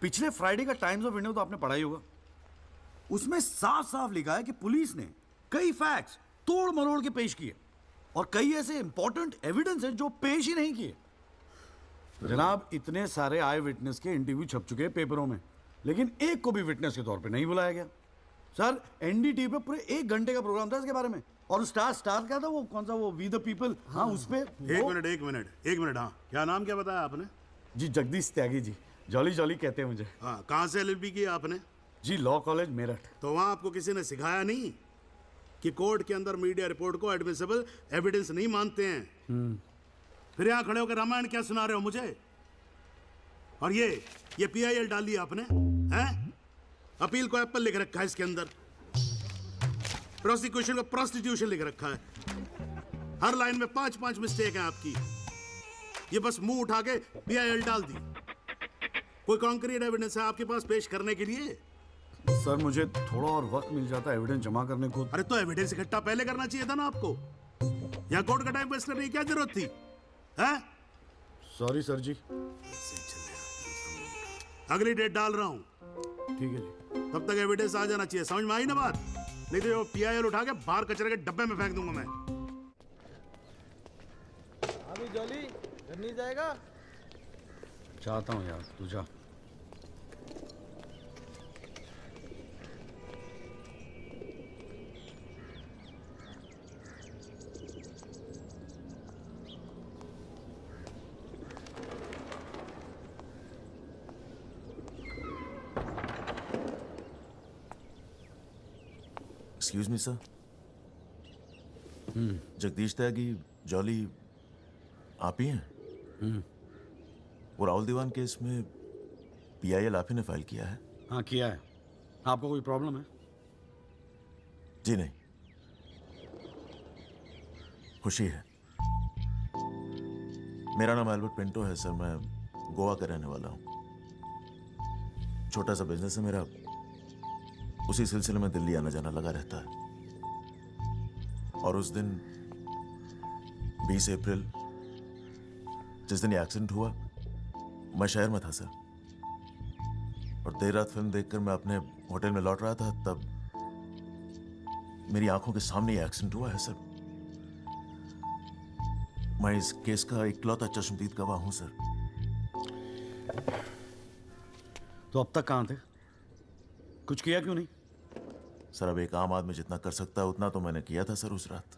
Speaker 2: पिछले फ्राइडे का टाइम्स ऑफ इंडिया तो आपने पढ़ा ही होगा। उसमें साफ साफ लिखा है कि पुलिस ने कई फैक्ट्स तोड़ मरोड़ के पेश किए और कई ऐसे इंपॉर्टेंट एविडेंस हैं जो पेश ही नहीं किए। जनाब, इतने सारे आई विटनेस के इंटरव्यू छप चुके हैं पेपरों में, लेकिन एक को भी विटनेस के तौर पे नहीं बुलाया गया। सर, एनडीटीवी पे पूरे 1 घंटे का प्रोग्राम था इसके बारे में, और स्टार क्या था वो, कौन सा वो, वी द पीपल, हाँ उस पे।
Speaker 19: एक मिनट, हाँ क्या नाम क्या बताया आपने?
Speaker 2: जी जगदीश त्यागी जी, जॉली जॉली कहते हैं मुझे।
Speaker 19: हाँ, कहाँ से एलएलबी की आपने?
Speaker 2: जी लॉ कॉलेज मेरठ।
Speaker 19: तो वहाँ आपको किसी ने सिखाया नहीं कि कोर्ट के अंदर मीडिया रिपोर्ट को एडमिसिबल एविडेंस नहीं मानते हैं? फिर यहाँ खड़े होकर रामायण क्या सुना रहे हो मुझे? और ये पीआईएल डाल दिया आपने, हैं? अपील को एप्पल लिख रखा है इसके अंदर, प्रोसिक्यूशन को प्रोस्टिट्यूशन लिख रखा है। हर लाइन में 5 मिस्टेक है आपकी। ये बस मुंह उठा के पीआईएल डाल दी। कोई कॉन्क्रीट एविडेंस है आपके पास पेश करने के लिए?
Speaker 2: सर, मुझे थोड़ा और वक्त मिल जाता एविडेंस जमा करने को।
Speaker 19: अरे तो एविडेंस इकट्ठा पहले करना चाहिए था ना आपको। यहाँ कोर्ट का टाइम वेस्ट करने की क्या जरूरत थी, हैं?
Speaker 2: सॉरी सर जी।
Speaker 19: अगली डेट डाल रहा हूँ,
Speaker 2: ठीक है जी।
Speaker 19: तब तक एविडेंस आ जाना चाहिए, समझ में आई ना बात? नहीं तो वो पीआईएल उठा के बाहर कचरे के डब्बे में फेंक दूंगा मैं।
Speaker 11: अभी जॉली घर नहीं जाएगा?
Speaker 2: चाहता हूँ यार, तू जा।
Speaker 13: Excuse me sir. Jagdish Tyagi, Jolly आप ही हैं? वो राहुल दीवान केस में पीआईएल आप ही ने फाइल किया है?
Speaker 2: हाँ किया है। आपको कोई प्रॉब्लम है?
Speaker 13: जी नहीं, खुशी है। मेरा नाम एल्बर्ट पिंटो है सर, मैं गोवा का रहने वाला हूँ। छोटा सा बिजनेस है मेरा, उसी सिलसिले में दिल्ली आना जाना लगा रहता है। और उस दिन 20 अप्रैल जिस दिन ये एक्सीडेंट हुआ, मैं शहर में था सर, और देर रात फिल्म देखकर मैं अपने होटल में लौट रहा था, तब मेरी आंखों के सामने ये एक्सीडेंट हुआ है सर। मैं इस केस का इकलौता चश्मदीद गवाह हूं सर।
Speaker 2: तो अब तक कहाँ थे? कुछ किया क्यों नहीं?
Speaker 13: सर, अब एक आम आदमी जितना कर सकता है उतना तो मैंने किया था सर। उस रात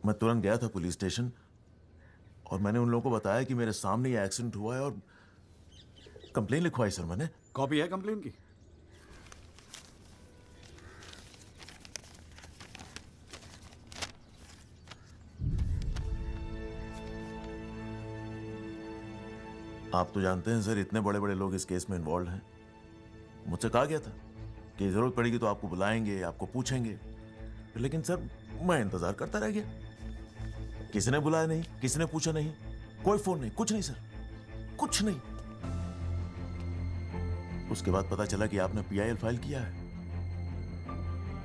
Speaker 13: मैं तुरंत गया था पुलिस स्टेशन और मैंने उन लोगों को बताया कि मेरे सामने ये एक्सीडेंट हुआ है और कंप्लेन लिखवाई सर मैंने।
Speaker 2: कॉपी है कंप्लेन की?
Speaker 13: आप तो जानते हैं सर, इतने बड़े बड़े लोग इस केस में इन्वॉल्व हैं। मुझसे कहा गया था कि जरूरत पड़ेगी तो आपको बुलाएंगे, आपको पूछेंगे, लेकिन सर मैं इंतजार करता रह गया। किसी ने बुलाया नहीं, किसी ने पूछा नहीं, कोई फोन नहीं, कुछ नहीं सर, कुछ नहीं। उसके बाद पता चला कि आपने पीआईएल फाइल किया है,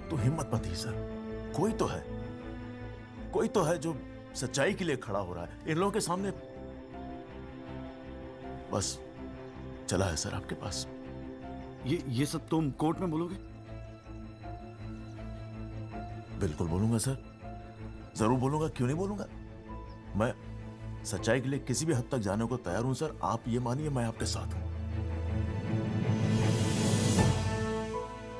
Speaker 13: तो हिम्मत मत ही सर। कोई तो है जो सच्चाई के लिए खड़ा हो रहा है इन लोगों के सामने। बस चला है सर आपके पास।
Speaker 2: ये सब तुम कोर्ट में बोलोगे?
Speaker 13: बिल्कुल बोलूंगा सर, जरूर बोलूंगा, क्यों नहीं बोलूंगा। मैं सच्चाई के लिए किसी भी हद तक जाने को तैयार हूं सर। आप ये मानिए मैं आपके साथ हूं।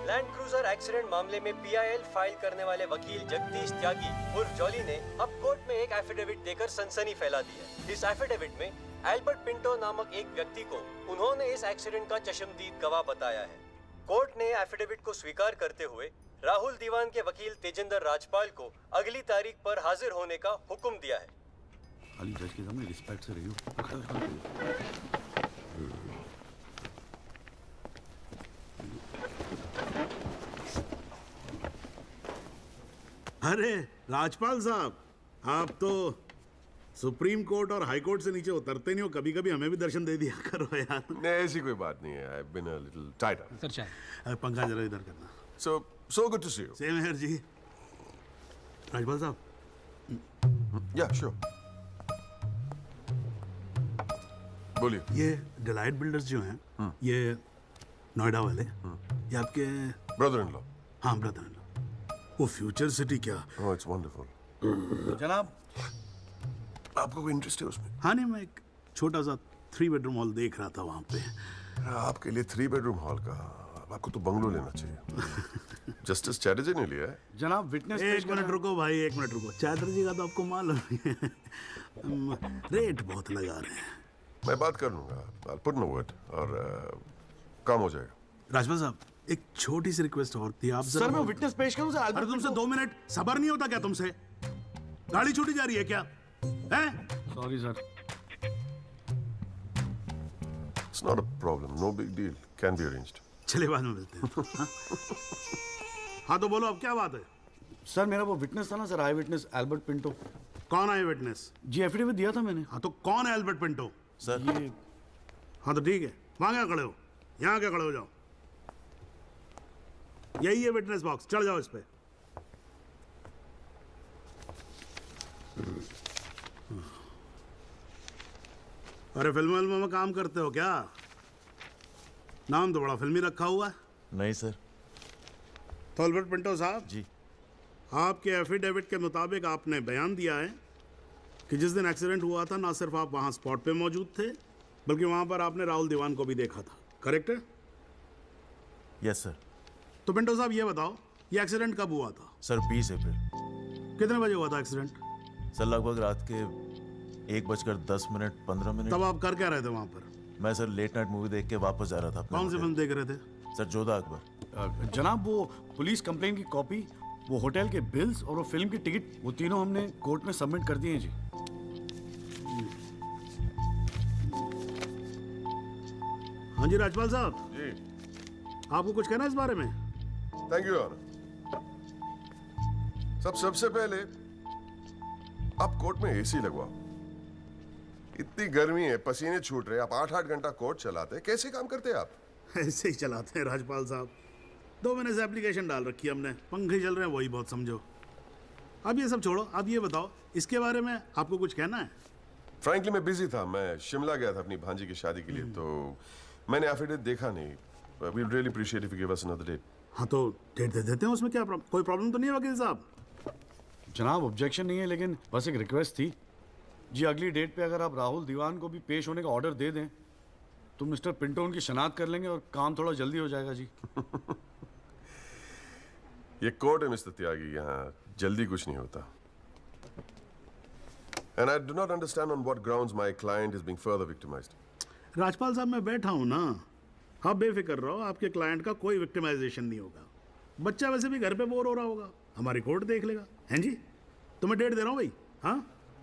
Speaker 21: लैंड क्रूजर एक्सीडेंट मामले में पीआईएल फाइल करने वाले वकील जगदीश त्यागी उर्फ जॉली ने अब कोर्ट में एक एफिडेविट देकर सनसनी फैला दी है। इस एफिडेविट में एल्बर्ट पिंटो नामक एक व्यक्ति को उन्होंने इस एक्सीडेंट का चश्मदीद गवाह बताया है। कोर्ट ने एफिडेविट को स्वीकार करते हुए राहुल दीवान के वकील तेजिंदर राजपाल को अगली तारीख पर हाजिर होने का हुक्म दिया है।
Speaker 2: खाली जज के सामने रिस्पेक्ट से रहियो।
Speaker 19: अरे राजपाल साहब, आप तो सुप्रीम कोर्ट और हाई कोर्ट से नीचे उतरते नहीं हो, कभी कभी हमें भी दर्शन दे दिया करो यार।
Speaker 15: नहीं, ऐसी कोई बात नहीं है। I've been a little tied up.
Speaker 19: Sir चाहे पंखा जरा इधर करना।
Speaker 15: So good to see you.
Speaker 19: Same here ji. Rajpal sahab.
Speaker 15: Yeah, sure. बोलिए।
Speaker 19: ये डिलाइट बिल्डर्स जो हैं, ये नोएडा वाले, ये आपके
Speaker 15: ब्रदर इन लॉ।
Speaker 19: हाँ, ब्रदर इन लॉ। वो फ्यूचर सिटी क्या?
Speaker 15: Oh, it's wonderful.
Speaker 2: जनाब,
Speaker 15: आपको कोई इंटरेस्ट है उसमें?
Speaker 19: हाँ नहीं, मैं एक छोटा सा 3 बेडरूम हॉल देख रहा था वहाँ पे।
Speaker 15: आपके लिए 3 बेडरूम हॉल का, आपको तो बंगलो लेना चाहिए। जस्टिस चैटर्जी ने लिया है।
Speaker 2: जनाब विटनेस।
Speaker 19: एक मिनट रुको भाई, एक मिनट रुको। चैटर्जी का तो आपको मालूम है, रेट बहुत लगा रहे हैं।
Speaker 15: मैं बात कर लूंगा। I'll put in a word और काम हो जाएगा।
Speaker 19: राजपाल साहब, एक छोटी सी रिक्वेस्ट और थी। आप
Speaker 2: सर मैं विटनेस पेश करूं सर?
Speaker 19: अरे तुमसे 2 मिनट सबर नहीं होता क्या तुमसे? गाड़ी छूटी जा रही है क्या? हैं?
Speaker 2: Sorry sir.
Speaker 15: It's not a problem. No big deal. Can be arranged.
Speaker 19: चलिए बाद में मिलते हैं। हाँ? हाँ तो बोलो, अब क्या बात है?
Speaker 2: सर मेरा वो विटनेस था ना सर, आई विटनेस एल्बर्ट पिंटो।
Speaker 19: कौन है विटनेस?
Speaker 2: जी एफिडेविट दिया था मैंने।
Speaker 19: हाँ तो कौन है एल्बर्ट पिंटो?
Speaker 15: सर
Speaker 2: ये।
Speaker 19: हाँ तो ठीक है, वहां क्या खड़े हो? यहाँ क्या खड़े हो जाओ। यही है विटनेस बॉक्स, चढ़ जाओ इस पे। अरे फिल्म में काम करते हो क्या? नाम तो बड़ा फिल्मी रखा हुआ है।
Speaker 12: नहीं सर।
Speaker 19: तो एल्बर्ट पिंटो साहब
Speaker 12: जी,
Speaker 19: आपके एफिडेविट के मुताबिक आपने बयान दिया है कि जिस दिन एक्सीडेंट हुआ था ना सिर्फ आप वहां स्पॉट पे मौजूद थे, बल्कि वहां पर आपने राहुल दीवान को भी देखा था, करेक्ट है?
Speaker 12: Yes sir.
Speaker 19: तो पिंटो साहब ये बताओ, ये एक्सीडेंट कब हुआ था?
Speaker 12: सर 20 अप्रैल।
Speaker 19: कितने बजे हुआ था एक्सीडेंट?
Speaker 12: सर लगभग रात के 1:10
Speaker 19: तब आप कर क्या रहे थे वहां पर?
Speaker 12: मैं सर लेट नाइट मूवी देख के वापस जा रहा था।
Speaker 19: कौन सी फिल्म देख रहे थे?
Speaker 12: सर जोधा अकबर।
Speaker 2: जनाब वो पुलिस कंप्लेन की कॉपी, वो होटल के बिल्स और वो फिल्म की टिकट, वो तीनों हमने कोर्ट में सबमिट कर दिए हैं जी।
Speaker 19: हाँ जी राजपाल साहब
Speaker 15: जी,
Speaker 19: आपको कुछ कहना है इस बारे में?
Speaker 15: Thank you honour. सबसे पहले आप कोर्ट में एसी लगवाओ। इतनी गर्मी है, पसीने छूट रहे, आप 8-8 घंटा कोर्ट चलाते हैं, कैसे काम करते हैं आप?
Speaker 19: ऐसे ही चलाते हैं राजपाल साहब। 2 महीने से एप्लीकेशन डाल रखी है हमने, पंखे चल रहे हैं, वही बहुत समझो। अब ये सब छोड़ो, अब ये बताओ इसके बारे में आपको कुछ कहना है?
Speaker 15: फ्रैंकली मैं बिजी था, मैं शिमला गया था अपनी भांजी की शादी के लिए, तो मैंने एफिडेविट देखा नहीं। We really appreciate if you give us another date.
Speaker 19: हाँ तो डेट दे देते हैं, उसमें क्या कोई प्रॉब्लम तो नहीं है वकील साहब?
Speaker 2: जनाब ऑब्जेक्शन नहीं है, लेकिन बस एक रिक्वेस्ट थी जी, अगली डेट पे अगर आप राहुल दीवान को भी पेश होने का ऑर्डर दे दें तो मिस्टर पिंटो उनकी शनाख्त कर लेंगे और काम थोड़ा जल्दी हो जाएगा जी।
Speaker 15: ये कोर्ट है मिस्टर त्यागी, यहाँ जल्दी कुछ नहीं होता। And I do not understand on what grounds my client is being further victimized.
Speaker 19: Rajpal साहब मैं बैठा हूँ ना, आप बेफिक्र रहो, आपके क्लाइंट का कोई विक्टिमाइजेशन नहीं होगा। बच्चा वैसे भी घर पे बोर हो रहा होगा, हमारी कोर्ट देख लेगा। हैं जी, तो मैं डेट दे रहा हूँ भाई। हाँ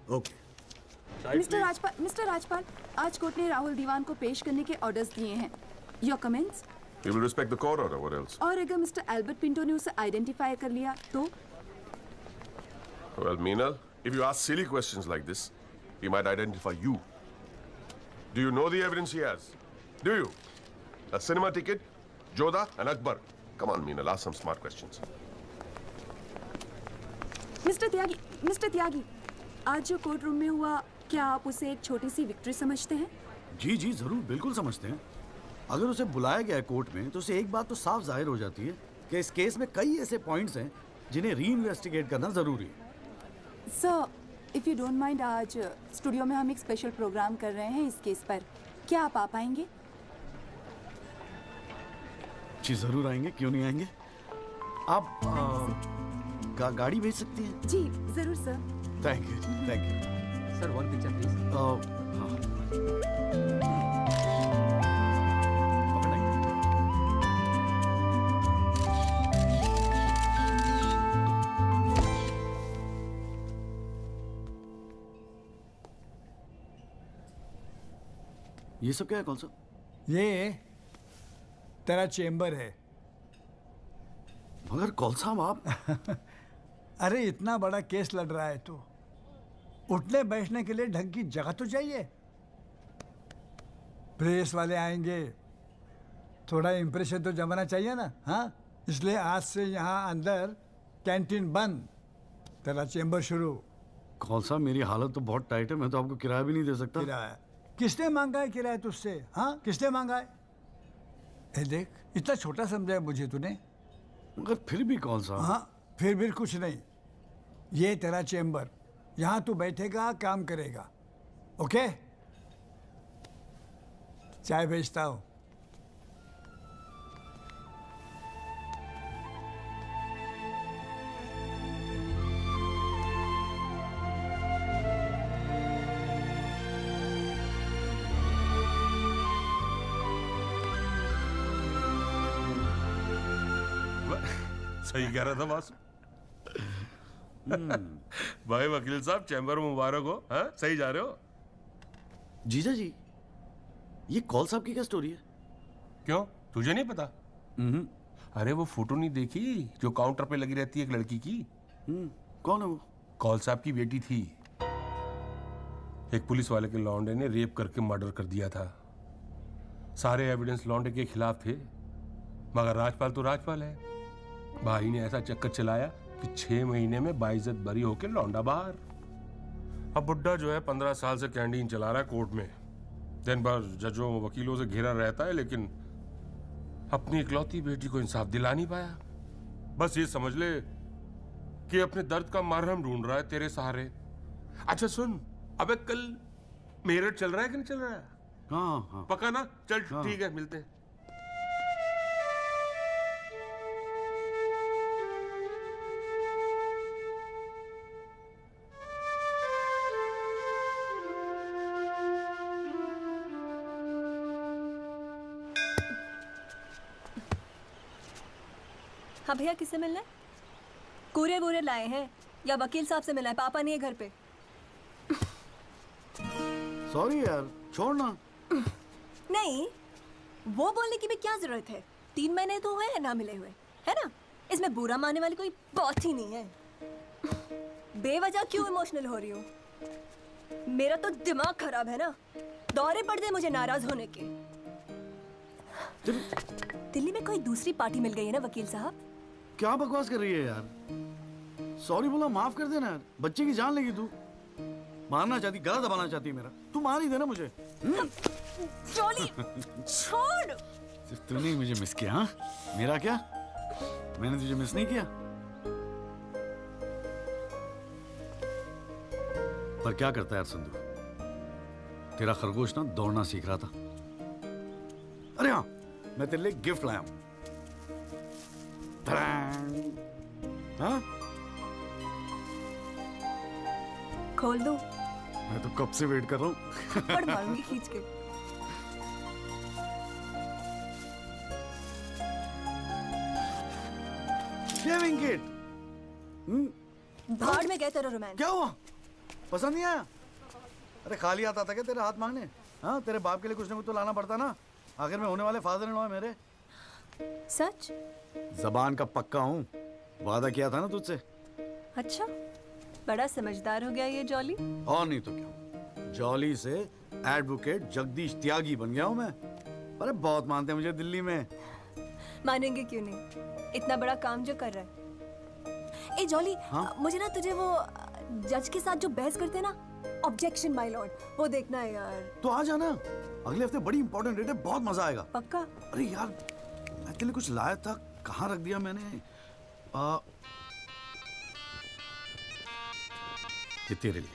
Speaker 19: ओके।
Speaker 4: मिस्टर राजपाल, आज कोर्ट ने राहुल दीवान को पेश करने के ऑर्डर्स दिए हैं। Your comments?
Speaker 15: We will respect the court order. What else?
Speaker 4: और अगर मिस्टर एल्बर्ट पिंटो ने उसे आइडेंटिफाई कर लिया तो?
Speaker 15: Well, Meenal, if you ask silly questions like this, he might identify you. Do you know the evidence he has? Do you? A cinema ticket, Jodha and Akbar. Come on, Meenal, ask some smart questions.
Speaker 4: Mister Tyagi, आज जो court room में हुआ, क्या आप उसे एक छोटी सी victory समझते हैं?
Speaker 2: जी जी जरूर, बिल्कुल समझते हैं। अगर उसे बुलाया गया है कोर्ट में तो उसे एक बात तो साफ जाहिर हो जाती है कि इस केस में कई ऐसे पॉइंट्स हैं जिन्हें री इन्वेस्टिगेट करना जरूरी है।
Speaker 4: Sir, if you don't mind, आज स्टूडियो में हम एक स्पेशल प्रोग्राम कर रहे हैं इस केस पर, क्या आप आ पाएंगे?
Speaker 2: जी जरूर आएंगे, क्यों नहीं आएंगे। आप गाड़ी भेज सकती हैं?
Speaker 4: जी जरूर sir.
Speaker 2: Thank you sir. 1 picture please. ये सब क्या है कौन सा?
Speaker 1: ये तेरा चेम्बर है।
Speaker 2: मगर कौन सा आप?
Speaker 1: अरे इतना बड़ा केस लड़ रहा है तो उठने बैठने के लिए ढंग की जगह तो चाहिए। प्रेस वाले आएंगे, थोड़ा इम्प्रेशन तो जमाना चाहिए ना। हाँ, इसलिए आज से यहाँ अंदर कैंटीन बंद, तेरा चेंबर शुरू।
Speaker 2: कौन सा, मेरी हालत तो बहुत टाइट है, मैं तो आपको किराया भी नहीं दे सकता।
Speaker 1: किराया किसने मांगा है? किराया तुझसे? हाँ, किसने मांगा है? ए देख, इतना छोटा समझा है मुझे तूने।
Speaker 2: मगर फिर भी कौन सा?
Speaker 1: हाँ, फिर भी कुछ नहीं। ये तेरा चेंबर, यहाँ तू बैठेगा, काम करेगा। ओके, चाय भेजता हूँ।
Speaker 14: सही कह रहा था बॉस। भाई वकील साहब, चैम्बर मुबारक हो। हाँ, सही जा रहे हो।
Speaker 2: जीजा जी, ये कॉल साहब की क्या स्टोरी है?
Speaker 14: क्यों, तुझे नहीं पता? अरे वो फोटो नहीं देखी जो काउंटर पे लगी रहती है एक लड़की की?
Speaker 2: कौन है वो?
Speaker 14: कॉल साहब की बेटी थी। एक पुलिस वाले के लौंडे ने रेप करके मर्डर कर दिया था। सारे एविडेंस लौंडे के खिलाफ थे, मगर राजपाल तो राजपाल है। भाई ने ऐसा चक्कर चलाया कि 6 महीने में बाइज्जत बरी होके लौंडा बाहर। अब बुड्ढा जो है 15 साल से कैंटीन चला रहा है कोर्ट में। दिन भर जजों वकीलों से घिरा रहता है, लेकिन अपनी इकलौती बेटी को इंसाफ दिला नहीं पाया। बस ये समझ ले कि अपने दर्द का मरहम ढूंढ रहा है तेरे सहारे। अच्छा सुन, अबे कल मेरठ चल रहा है कि नहीं चल रहा है?
Speaker 2: हाँ।
Speaker 14: पक्का ना? चल ठीक है, मिलते हैं।
Speaker 8: हाँ भैया, किससे मिलना है? कूरे वूरे लाए हैं या वकील साहब से मिलना है? पापा नहीं है घर पे।
Speaker 2: सॉरी यार, छोड़ना।
Speaker 8: नहीं, वो बोलने की भी क्या जरूरत है? 3 महीने तो हुए हैं ना मिले हुए, है ना? इसमें बुरा मानने वाली कोई बात ही नहीं है। बेवजह क्यों इमोशनल हो रही हो? मेरा तो दिमाग खराब है ना, दौरे पड़ गए मुझे नाराज होने के। दिल्ली में कोई दूसरी पार्टी मिल गई है ना वकील साहब?
Speaker 2: क्या बकवास कर रही है यार? सॉरी बोला, माफ कर देना यार। बच्चे की जान लेगी तू। मारना चाहती, गला दबाना चाहती है मेरा। तू मार ही देना मुझे।
Speaker 8: जॉली, छोड़।
Speaker 2: सिर्फ तूने ही मुझे मिस किया? हाँ, मेरा क्या? मैंने तुझे मिस नहीं किया। पर क्या करता है यार संधू, तेरा खरगोश ना दौड़ना सीख रहा था। अरे हाँ, मैं तेरे लिए गिफ्ट लाया हूं। हाँ?
Speaker 8: खोल दो।
Speaker 2: मैं तो कब से वेट कर रहा हूँ।
Speaker 8: थप्पड़ मारूंगी खींच के।
Speaker 2: Shaving kit.
Speaker 8: भाड़ में गए तेरा रोमांस।
Speaker 2: क्या हुआ? पसंद नहीं आया? अरे खाली आता था क्या तेरे हाथ मांगने? हाँ, तेरे बाप के लिए कुछ ना कुछ तो लाना पड़ता ना। आखिर में होने वाले फादर इन लॉ है मेरे।
Speaker 8: सच?
Speaker 2: जबान का पक्का हूँ, वादा किया था ना तुझसे।
Speaker 8: अच्छा, बड़ा समझदार हो गया ये जॉली।
Speaker 2: और नहीं तो क्या, जॉली से एडवोकेट जगदीश त्यागी बन गया हूँ मैं। अरे बहुत मानते हैं मुझे दिल्ली में।
Speaker 8: मानेंगे क्यों नहीं, इतना बड़ा काम जो कर रहा है। ए जॉली,
Speaker 2: हाँ?
Speaker 8: मुझे ना तुझे वो जज के साथ जो बहस करते हैं ना, ऑब्जेक्शन माय लॉर्ड, वो देखना है यार।
Speaker 2: तो आ जाना, अगले हफ्ते बड़ी इंपॉर्टेंट डेट है, बहुत मजा आएगा।
Speaker 8: पक्का?
Speaker 2: अरे यार, मैं तेरे लिए कुछ लाया था, कहाँ रख दिया मैंने? ये तेरे लिए।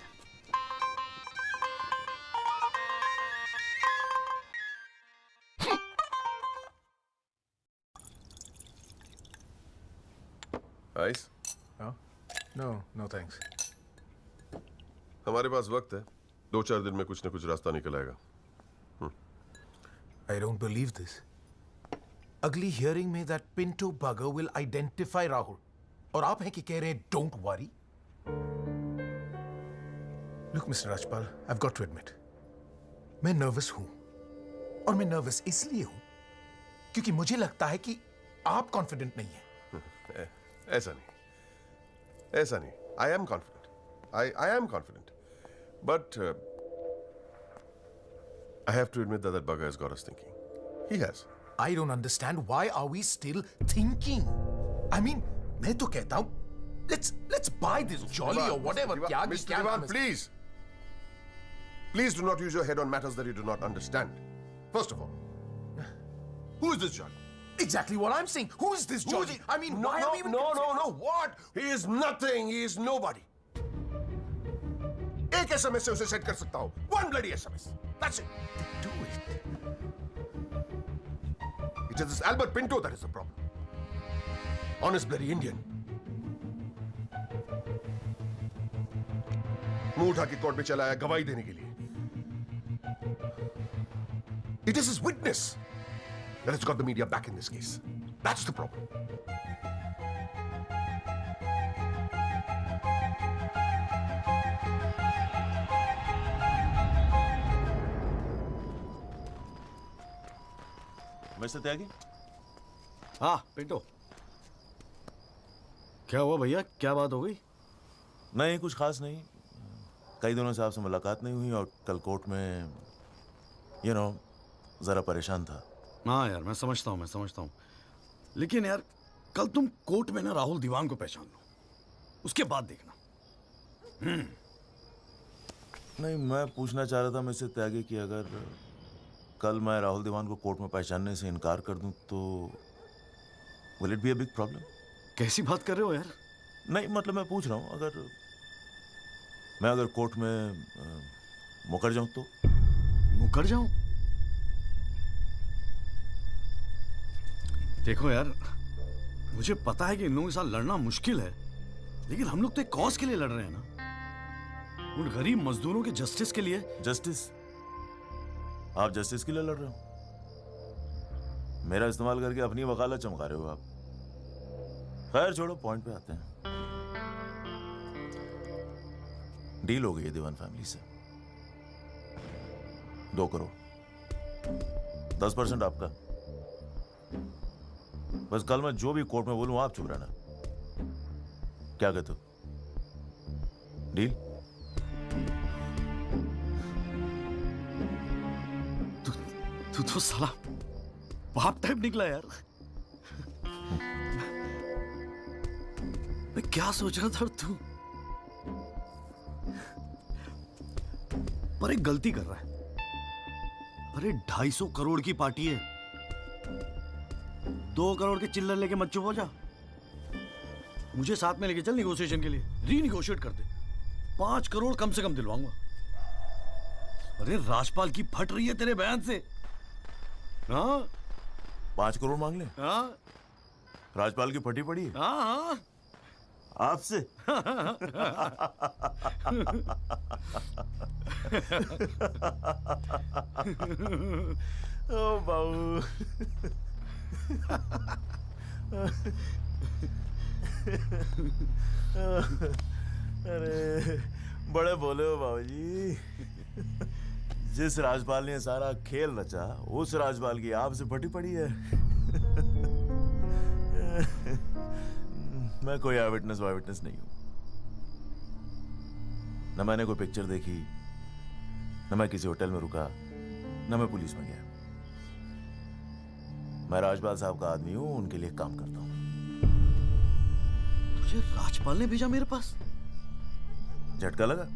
Speaker 15: आइस?
Speaker 16: No thanks.
Speaker 15: हमारे पास वक्त है, 2-4 दिन में कुछ न कुछ रास्ता निकल आएगा।
Speaker 16: I don't believe this. अगली हियरिंग में that Pinto bugger will identify Rahul. और आप हैं कि कह रहे हैं don't worry? Look, Mr. Rajpal, I've got to admit, मैं नर्वस हूं। और मैं नर्वस इसलिए हूं क्योंकि मुझे लगता है कि आप कॉन्फिडेंट नहीं हैं।
Speaker 15: ऐसा नहीं। I am confident. I am confident. But I have to admit that bugger has got us thinking. He has.
Speaker 16: I don't understand why are we still thinking? I mean, मैं तो कहता हूँ, let's buy this jolly or whatever.
Speaker 15: Mr. Diwan, please. Please do not use your head on matters that you do not understand. First of all, who is this Jolly?
Speaker 16: Exactly what I'm saying. Who is this Jolly? I mean,
Speaker 15: no,
Speaker 16: why are we even
Speaker 15: no. What? He is nothing. He is nobody. एक SMS से उसे set कर सकता हूँ. One bloody SMS. That's it.
Speaker 16: Do it.
Speaker 15: It is this Albert Pinto that is the problem. Honest bloody Indian. मुंह उठा के court में चला आया गवाही देने के लिए. It is his witness that has got the media back in this case. That's the problem.
Speaker 7: Mister Tyagi?
Speaker 2: हाँ पिंटो, क्या हुआ भैया? क्या बात हो गई?
Speaker 7: नहीं, कुछ खास नहीं. कई दिनों से आपसे मुलाकात नहीं हुई और कल कोर्ट में जरा परेशान था.
Speaker 2: हाँ यार, मैं समझता हूँ. लेकिन यार, कल तुम कोर्ट में ना राहुल दीवान को पहचान लो, उसके बाद देखना.
Speaker 7: नहीं, मैं पूछना चाह रहा था मिस्टर त्यागी कि अगर कल मैं राहुल दीवान को कोर्ट में पहचानने से इनकार कर दूं तो will it be a big problem?
Speaker 2: कैसी बात कर रहे हो यार?
Speaker 7: नहीं, मतलब मैं पूछ रहा हूं, अगर कोर्ट में मुकर जाऊं तो?
Speaker 2: मुकर जाऊं? देखो यार, मुझे पता है कि इन लोगों के साथ लड़ना मुश्किल है, लेकिन हम लोग तो एक कॉज के लिए लड़ रहे हैं ना, उन गरीब मजदूरों के जस्टिस के लिए.
Speaker 7: जस्टिस? आप जस्टिस के लिए लड़ रहे हो? मेरा इस्तेमाल करके अपनी वकालत चमका रहे हो आप. खैर छोड़ो, पॉइंट पे आते हैं. डील हो गई है दीवान फैमिली से. 2 करोड़, 10% आपका. बस कल मैं जो भी कोर्ट में बोलूं आप चुप रहना. क्या कहते हो? डील?
Speaker 2: तू तो साला बाप टाइप निकला यार. मैं क्या सोच रहा था तू? पर एक गलती कर रहा है. अरे 250 करोड़ की पार्टी है. 2 करोड़ के चिल्लर लेके मत चुप हो जा. मुझे साथ में लेके चल निगोशिएशन के लिए. रीनिगोशिएट कर दे. 5 करोड़ कम से कम दिलवाऊंगा. अरे राजपाल की फट रही है तेरे बयान से. हाँ,
Speaker 7: 5 करोड़ मांग ले?
Speaker 2: हाँ,
Speaker 7: राजपाल की फटी पड़ी है?
Speaker 2: हाँ.
Speaker 7: आपसे? ओ बाबू. अरे बड़े बोले हो बाबूजी. जिस राजपाल ने सारा खेल रचा, उस राजपाल की आपसे फटी पड़ी है. मैं कोई आई विटनेस नहीं हूं. न मैंने कोई पिक्चर देखी, न मैं किसी होटल में रुका, न मैं पुलिस में गया. मैं राजपाल साहब का आदमी हूं, उनके लिए काम करता हूं.
Speaker 2: तुझे राजपाल ने भेजा मेरे पास?
Speaker 7: झटका लगा?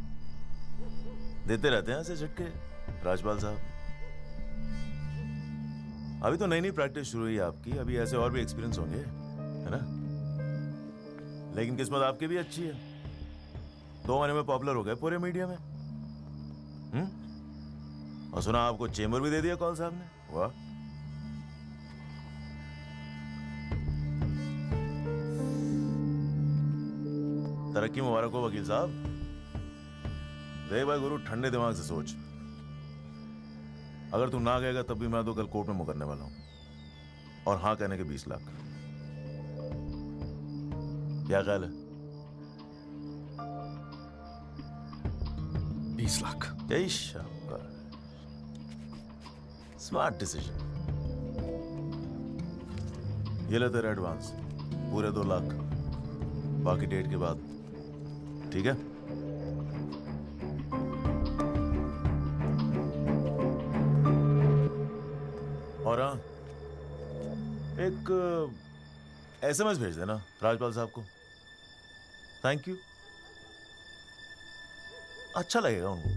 Speaker 7: देते रहते हैं ऐसे झटके राजपाल साहब. अभी तो नई प्रैक्टिस शुरू हुई है आपकी. अभी ऐसे और भी एक्सपीरियंस होंगे, है ना? लेकिन किस्मत आपकी भी अच्छी है. 2 महीने में पॉपुलर हो गए पूरे मीडिया में. और सुना आपको चेंबर भी दे दिया कौल साहब ने. वाह. तरक्की मुबारक हो वकील साहब. देख भाई गुरु, ठंडे दिमाग से सोच. अगर तू ना गएगा तब भी मैं तो कल कोर्ट में मुकरने वाला हूं. और हाँ कहने के 20 लाख. क्या ख्याल है?
Speaker 2: 20 लाख.
Speaker 7: यही शाबाश. Smart decision. ये ले तेरा एडवांस, पूरे 2 लाख. बाकी डेट के बाद. ठीक है? और हाँ, एक SMS भेज देना राजपाल साहब को। थैंक यू, अच्छा लगेगा उनको।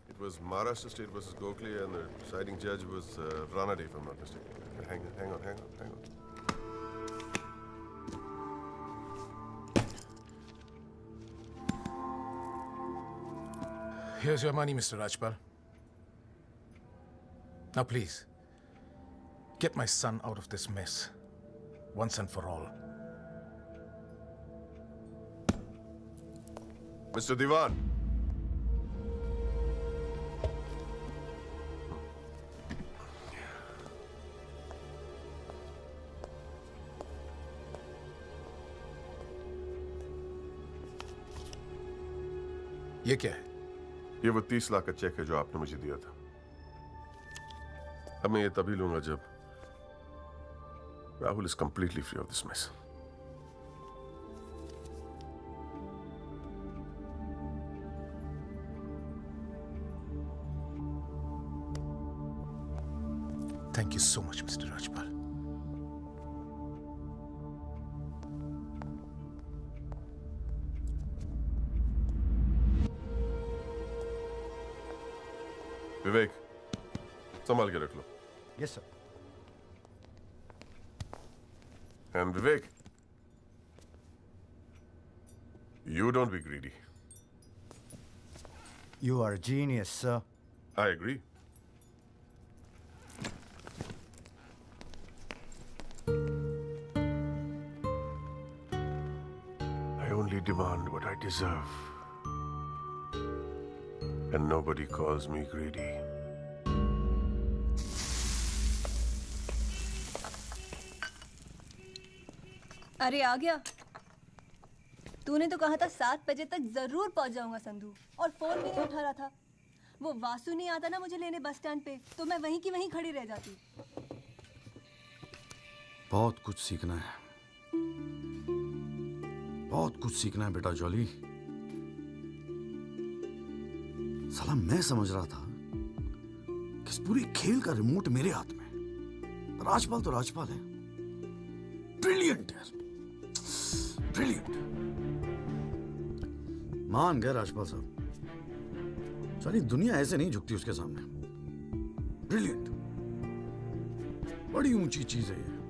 Speaker 15: It was Maharashtra State versus Gokhale, and the deciding judge was Ranade, if I'm not mistaken. Hang on.
Speaker 16: Here's your money, Mr. Rajpal. Now, please, get my son out of this mess, once and for all.
Speaker 15: Mr. Diwan.
Speaker 16: ये क्या है?
Speaker 15: ये वो 30 लाख का check है जो आपने मुझे दिया था। अब मैं ये तभी लूंगा जब Rahul is completely free of this mess.
Speaker 16: Thank you so much, Mr. Rajpal.
Speaker 15: Vivek, संभाल के रख लो।
Speaker 11: Yes sir.
Speaker 15: And Vivek, you don't be greedy.
Speaker 11: You are a genius, sir.
Speaker 15: I agree. I only demand what I deserve. And nobody calls me greedy.
Speaker 8: अरे आ गया। तूने तो कहा था 7 बजे तक जरूर पहुंच जाऊंगा संधू, और फोन भी नहीं उठा रहा था। वो वासु नहीं आता ना मुझे लेने बस स्टैंड पे, तो मैं वहीं की वहीं खड़ी रह जाती।
Speaker 2: बहुत कुछ सीखना है, बहुत कुछ सीखना है बेटा जॉली। साला मैं समझ रहा था कि इस पूरी खेल का रिमोट मेरे हाथ में। राजपाल तो राजपाल है, ब्रिलियंट है, ब्रिलियंट। मान गए राजपाल साहब, सारी दुनिया ऐसे नहीं झुकती उसके सामने। ब्रिलियंट, बड़ी ऊंची चीज है ये।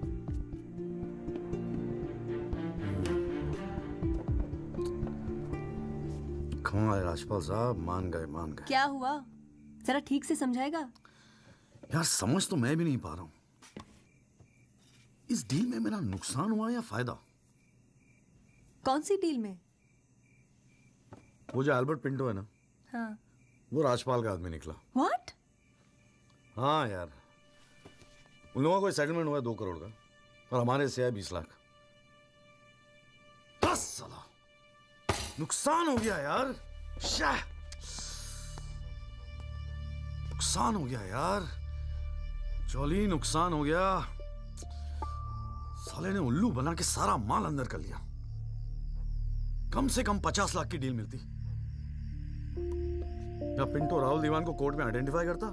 Speaker 2: कमाल है राजपाल साहब, मान गए मान गए।
Speaker 8: क्या हुआ, जरा ठीक से समझाएगा?
Speaker 2: यार समझ तो मैं भी नहीं पा रहा हूं, इस डील में मेरा नुकसान हुआ या फायदा?
Speaker 8: कौन सी डील में?
Speaker 2: वो जो एल्बर्ट पिंटो है ना,
Speaker 8: हाँ।
Speaker 2: वो राजपाल का आदमी निकला।
Speaker 8: What?
Speaker 2: हाँ यार, उन लोगों को सेटलमेंट हुआ है 2 करोड़ का, और हमारे से है 20 लाख। बस साला नुकसान हो गया यार, नुकसान हो गया यार, जॉली नुकसान हो गया। साले ने उल्लू बना के सारा माल अंदर कर लिया। कम से कम 50 लाख की डील मिलती, या पिंटो राहुल दीवान को कोर्ट में आइडेंटिफाई करता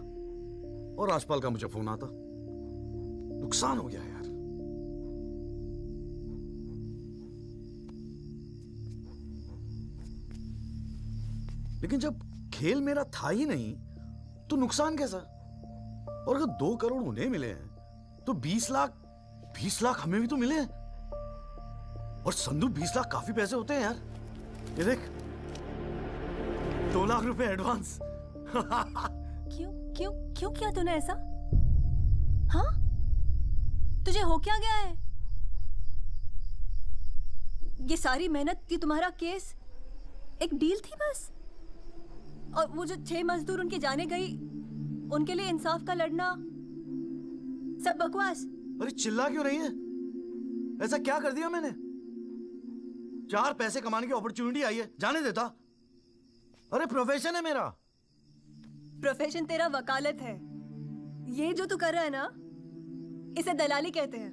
Speaker 2: और राजपाल का मुझे फोन आता। नुकसान हो गया यार। लेकिन जब खेल मेरा था ही नहीं तो नुकसान कैसा? और अगर 2 करोड़ उन्हें मिले हैं तो 20 लाख हमें भी तो मिले हैं। और संधू 20 लाख काफी पैसे होते हैं यार। ये देख, 2 लाख रुपए एडवांस।
Speaker 8: क्यों किया तूने ऐसा? हाँ, तुझे हो क्या गया है? ये सारी मेहनत, ये तुम्हारा केस एक डील थी बस? और वो जो 6 मजदूर उनके जाने गई, उनके लिए इंसाफ का लड़ना, सब बकवास।
Speaker 2: अरे चिल्ला क्यों रही है? ऐसा क्या कर दिया मैंने? 4 पैसे कमाने की अपॉर्चुनिटी आई है, जाने देता? अरे प्रोफेशन है मेरा।
Speaker 8: प्रोफेशन तेरा वकालत है। ये जो तू कर रहा है ना, इसे दलाली कहते हैं।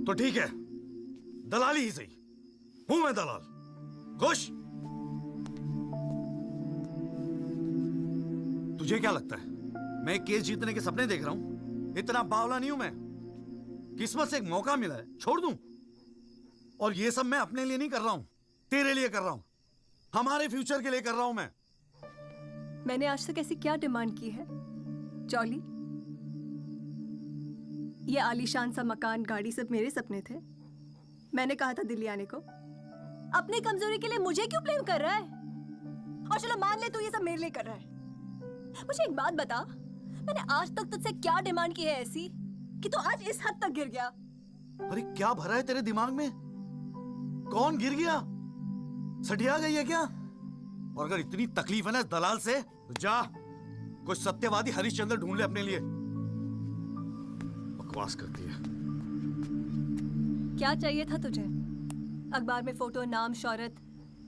Speaker 2: तो ठीक है, दलाली ही सही। हूं मैं दलाल। खुश? तुझे क्या लगता है मैं केस जीतने के सपने देख रहा हूं? इतना बावला नहीं हूं मैं। किस्मत से एक मौका मिला है, छोड़ दूं? और ये सब मैं अपने लिए नहीं कर रहा हूं, तेरे लिए कर रहा हूं, हमारे फ्यूचर के लिए कर रहा हूं मैं।
Speaker 8: मैंने आज तक ऐसी क्या डिमांड की है जॉली? ये आलीशान सा मकान, गाड़ी सब मेरे सपने थे। मैंने कहा था दिल्ली आने को। अपनी कमजोरी के लिए मुझे क्यों ब्लेम कर रहा है? और चलो मान ले तू ये सब मेरे लिए कर रहा है। मुझे एक बात बता, मैंने आज तक तुझसे क्या डिमांड की है ऐसी कि तू आज इस हद तक गिर गया?
Speaker 2: अरे क्या भरा है तेरे दिमाग में? कौन गिर गया? सटिया गई है क्या? और अगर इतनी तकलीफ है ना इस दलाल से, तो जा कोई सत्यवादी हरिश्चंद्र ढूंढ ले अपने लिए। बकवास करती है।
Speaker 8: क्या चाहिए था तुझे? अखबार में फोटो, नाम, शोहरत,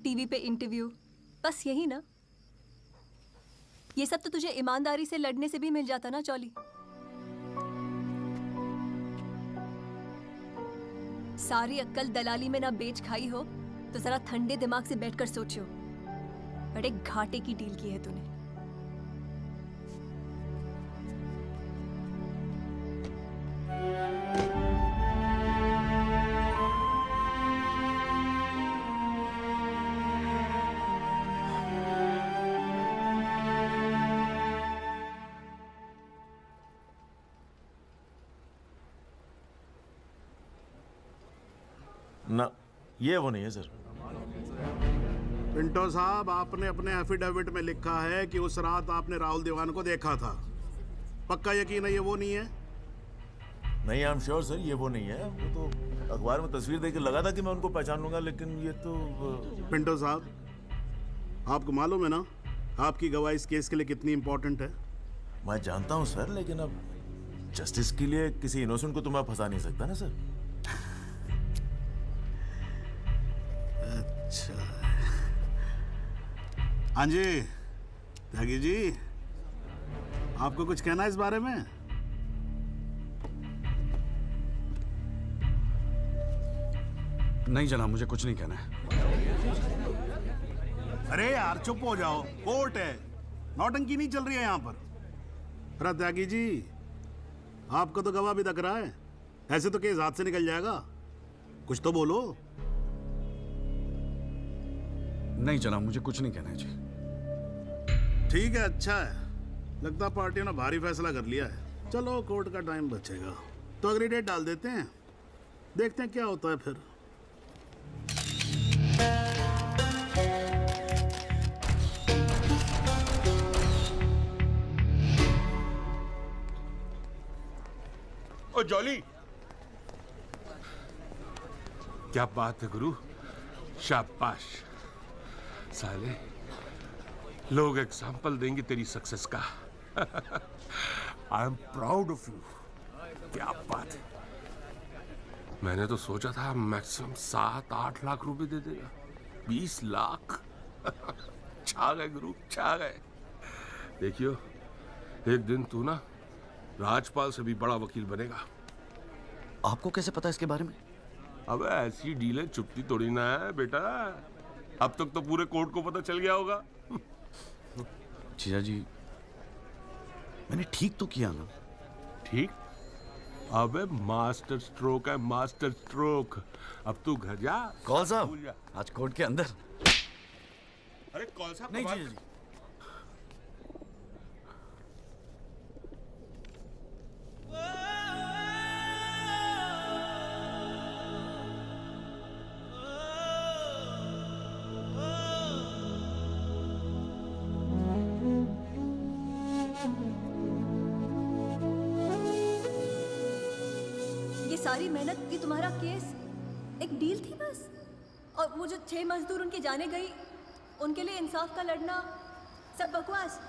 Speaker 8: टीवी पे इंटरव्यू, बस यही ना? ये सब तो तुझे ईमानदारी से लड़ने से भी मिल जाता ना चौली। सारी अक्कल दलाली में ना बेच खाई हो तो जरा ठंडे दिमाग से बैठकर सोचो, बड़े घाटे की डील की है तूने।
Speaker 7: ना, ये वो नहीं है सर।
Speaker 19: पिंटो साहब, आपने अपने एफिडेविट में लिखा है कि उस रात आपने राहुल दीवान को देखा था। पक्का यकीन है ये वो नहीं है?
Speaker 7: नहीं, आई एम श्योर सर, ये वो नहीं है। वो तो अखबार में तस्वीर देख के लगा था कि मैं उनको पहचान लूंगा, लेकिन ये तो
Speaker 19: पिंटो साहब, आपको मालूम है ना आपकी गवाही इस केस के लिए कितनी इंपॉर्टेंट है?
Speaker 7: मैं जानता हूँ सर, लेकिन अब जस्टिस के लिए किसी इनोसेंट को तो मैं फंसा नहीं सकता ना सर।
Speaker 19: अच्छा, हाँ जी त्यागी जी, आपको कुछ कहना है इस बारे में?
Speaker 2: नहीं जनाब, मुझे कुछ नहीं कहना है।
Speaker 19: अरे यार चुप हो जाओ, कोर्ट है, नौटंकी नहीं चल रही है यहाँ पर। अरे त्यागी जी, आपका तो गवाह भी तक रहा है, ऐसे तो केस हाथ से निकल जाएगा, कुछ तो बोलो।
Speaker 2: नहीं जनाब, मुझे कुछ नहीं कहना है जी।
Speaker 19: ठीक है, अच्छा है, लगता पार्टियों ने भारी फैसला कर लिया है। चलो कोर्ट का टाइम बचेगा तो अगली डेट डाल देते हैं, देखते हैं क्या होता है फिर।
Speaker 14: ओ जॉली, क्या बात है गुरु, शाबाश। साले लोग एग्जाम्पल देंगे तेरी सक्सेस का। I am proud of you. क्या बात है। मैंने तो सोचा था मैक्सिमम 7-8 लाख रुपए दे देगा। 20 लाख। छा गए गुरु, छा गए। देखियो, एक दिन तू ना राजपाल से भी बड़ा वकील बनेगा।
Speaker 2: आपको कैसे पता इसके बारे में?
Speaker 14: अब ऐसी डीलें चुपती तोड़ी ना है बेटा। अब तक तो पूरे कोर्ट को पता चल गया होगा।
Speaker 2: जीजा जी, मैंने ठीक तो किया ना?
Speaker 14: ठीक? अबे मास्टर स्ट्रोक है, मास्टर स्ट्रोक। अब तू घर जा।
Speaker 2: कौल साहब, आज कोर्ट के अंदर।
Speaker 14: अरे कौल साहब,
Speaker 2: नहीं जीजा जी।
Speaker 8: सारी मेहनत की तुम्हारा केस एक डील थी बस? और वो जो 6 मजदूर उनके जाने गई, उनके लिए इंसाफ का लड़ना सब बकवास?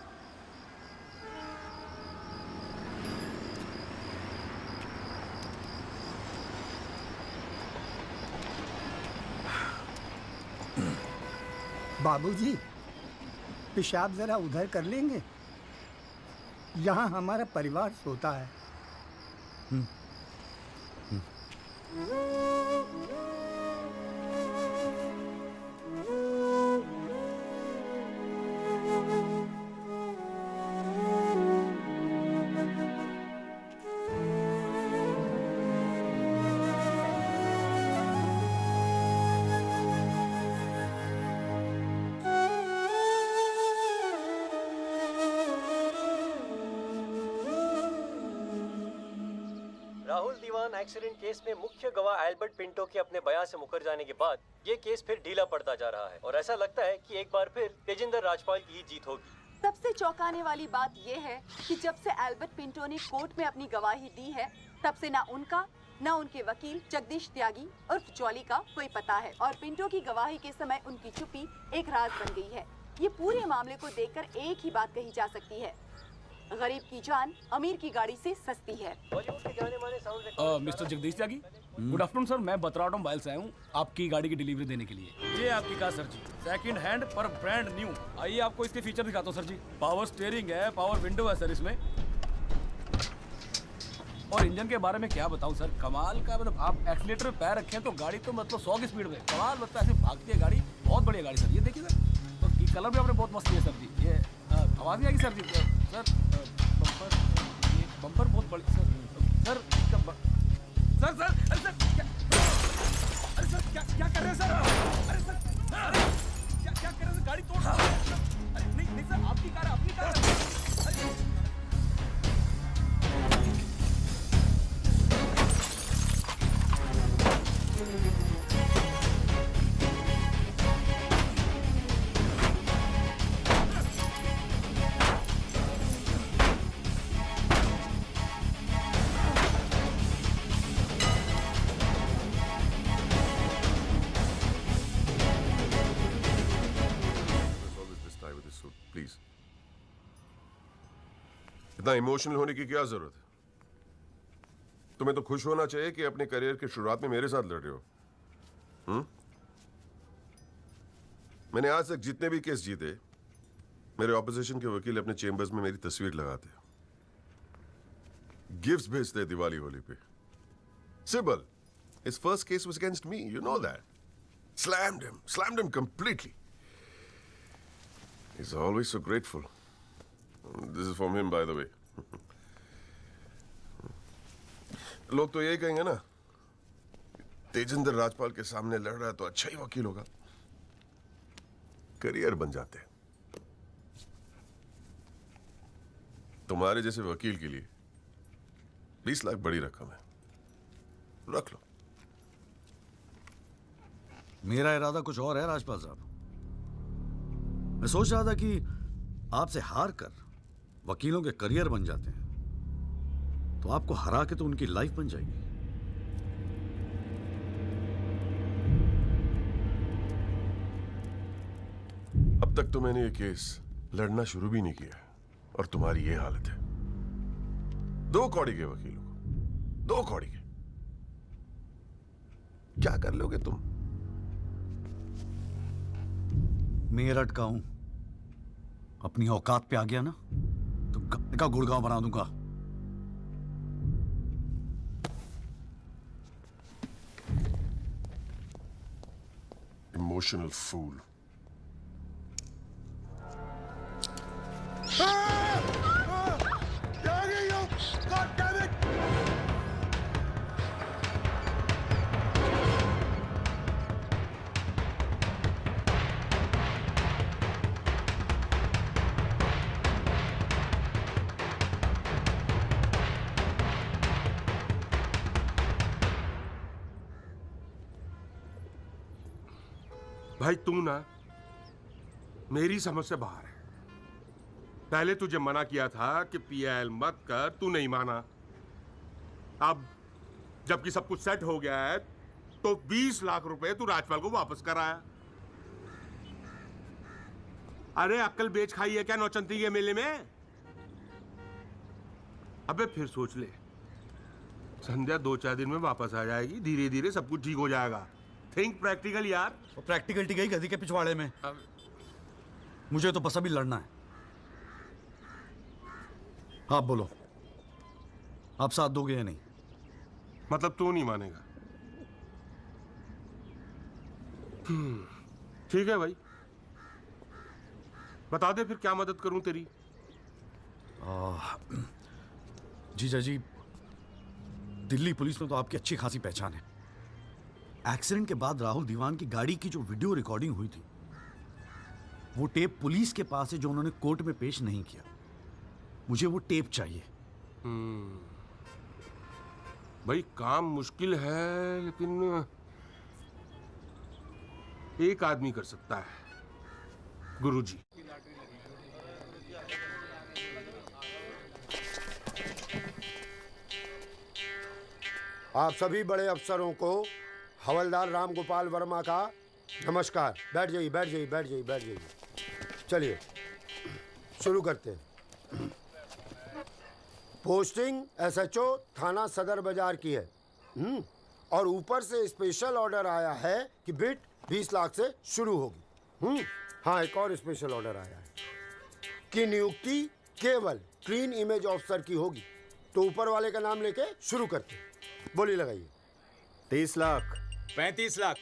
Speaker 10: बाबूजी, पेशाब जरा उधर कर लेंगे? यहाँ हमारा परिवार सोता है।
Speaker 21: राहुल दीवान एक्सीडेंट केस में मुख्य गवाह एल्बर्ट पिंटो के अपने बयान से मुकर जाने के बाद ये केस फिर ढीला पड़ता जा रहा है और ऐसा लगता है कि एक बार फिर तेजिंदर राजपाल की ही जीत होगी।
Speaker 4: सबसे चौंकाने वाली बात यह है कि जब से एल्बर्ट पिंटो ने कोर्ट में अपनी गवाही दी है तब से ना उनका न उनके वकील जगदीश त्यागी उर्फ जॉली का कोई पता है और पिंटो की गवाही के समय उनकी चुप्पी एक राज बन गई है। ये पूरे मामले को देखकर एक ही बात कही जा सकती है, गरीब की जान अमीर की गाड़ी से सस्ती है।
Speaker 3: मिस्टर जगदीश त्यागी, गुड आफ्टरनून सर। मैं बतराटो मोबाइल से आया हूँ आपकी गाड़ी की डिलीवरी देने के लिए। ये आपकी कार सर जी, सेकंड हैंड पर ब्रांड न्यू। आइए आपको इसके फीचर दिखाता हूँ सर जी। पावर स्टीयरिंग है, पावर विंडो है सर इसमें, और इंजन के बारे में क्या बताऊं सर, कमाल का। मतलब आप एक्सीलेटर पे पैर रखें तो गाड़ी तो मतलब 100 की स्पीड में कमाल लगता है, ऐसे भागती है गाड़ी। बहुत बढ़िया गाड़ी सर, ये देखिए सर। तो ये कलर भी आपने बहुत मस्त किया सर जी। ये आवाज़ नहीं आएगी सर जी। सर बम्पर, ये बम्पर बहुत बड़ी सर। सर सर सर अरे सर क्या, अरे सर क्या कर रहे हैं सर? अरे सर क्या कर रहे हैं? गाड़ी तोड़ रहे हैं। अरे नहीं सर, आपकी कार है, अपनी कार है।
Speaker 15: प्लीज, इतना इमोशनल होने की क्या जरूरत है? तुम्हें तो खुश होना चाहिए कि अपने करियर की शुरुआत में मेरे साथ लड़ रहे हो। मैंने आज तक जितने भी केस जीते, मेरे ऑपोजिशन के वकील अपने चेंबर्स में मेरी तस्वीर लगाते, गिफ्ट्स भेजते दिवाली होली पे। Sibal, his first case was against me, you know that. Slammed him completely. He's always so grateful. This is from him, by the way. लोग तो यही कहेंगे ना, तेजिंदर राजपाल के सामने लड़ रहा है तो अच्छा ही वकील होगा। करियर बन जाते हैं। तुम्हारे जैसे वकील के लिए 20 लाख बड़ी रकम है, रख लो।
Speaker 2: मेरा इरादा कुछ और है राजपाल साहब। मैं सोच रहा था कि आपसे हार कर वकीलों के करियर बन जाते हैं तो आपको हरा के तो उनकी लाइफ बन जाएगी।
Speaker 15: अब तक तो मैंने ये केस लड़ना शुरू भी नहीं किया और तुम्हारी ये हालत है। 2 कौड़ी के वकीलों को, 2 कौड़ी के, क्या कर लोगे तुम?
Speaker 2: मेरठ का हूं, अपनी औकात पे आ गया ना तो गप्पे का गुड़गांव बना दूंगा।
Speaker 15: Emotional fool.
Speaker 14: भाई तू ना मेरी समझ से बाहर है। पहले तुझे मना किया था कि पीएल मत कर, तू नहीं माना। अब जबकि सब कुछ सेट हो गया है तो 20 लाख रुपए तू राजपाल को वापस कराया। अरे अक्ल बेच खाई है क्या नौचंती के मेले में? अबे फिर सोच ले, संध्या 2-4 दिन में वापस आ जाएगी, धीरे धीरे सब कुछ ठीक हो जाएगा। थिंक प्रैक्टिकल यार।
Speaker 2: प्रैक्टिकलिटी गई गधी के पिछवाड़े में। मुझे तो बस अभी लड़ना है। आप बोलो, आप साथ दोगे या नहीं?
Speaker 14: मतलब तू नहीं मानेगा? ठीक है भाई, बता दे फिर क्या मदद करूं तेरी।
Speaker 2: जीजा जी, दिल्ली पुलिस में तो आपकी अच्छी खासी पहचान है। एक्सीडेंट के बाद राहुल दीवान की गाड़ी की जो वीडियो रिकॉर्डिंग हुई थी, वो टेप पुलिस के पास है जो उन्होंने कोर्ट में पेश नहीं किया। मुझे वो टेप चाहिए।
Speaker 14: भाई काम मुश्किल है, लेकिन एक आदमी कर सकता है, गुरुजी।
Speaker 6: आप सभी बड़े अफसरों को हवलदार राम गोपाल वर्मा का नमस्कार। बैठ जाइए, बैठ जाइए, बैठ जाइए, बैठ जाइए। चलिए शुरू करते हैं। पोस्टिंग एसएचओ थाना सदर बाजार की है। और ऊपर से स्पेशल ऑर्डर आया है कि बिट 20 लाख से शुरू होगी। हाँ, एक और स्पेशल ऑर्डर आया है कि नियुक्ति केवल क्लीन इमेज ऑफिसर की होगी। तो ऊपर वाले का नाम लेके शुरू करते हैं। बोली लगाइए।
Speaker 13: 30 लाख 35 लाख।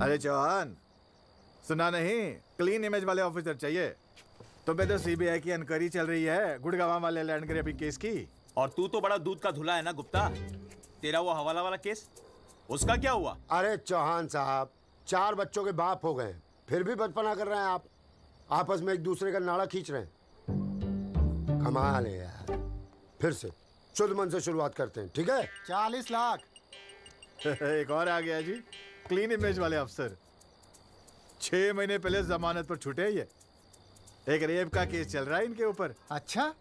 Speaker 13: अरे चौहान, सुना नहीं? क्लीन इमेज वाले ऑफिसर चाहिए। तुम्हें तो सीबीआई की इंक्वायरी चल रही है गुड़गांव वाले लैंड ग्रैबिंग केस की।
Speaker 12: और तू तो बड़ा दूध का धुला है ना गुप्ता। तेरा वो हवाला वाला केस, उसका क्या हुआ?
Speaker 6: अरे चौहान साहब, 4 बच्चों के बाप हो गए, फिर भी बचपना कर रहे हैं आप। आपस में एक दूसरे का नाड़ा खींच रहे हैं। कमाल है यार। फिर से शुद्ध मन से शुरुआत करते हैं, ठीक है?
Speaker 13: 40 लाख। एक और आ गया जी, क्लीन इमेज वाले अफसर। 6 महीने पहले जमानत पर छूटे ये। एक रेप का केस चल रहा है इनके ऊपर।
Speaker 22: अच्छा,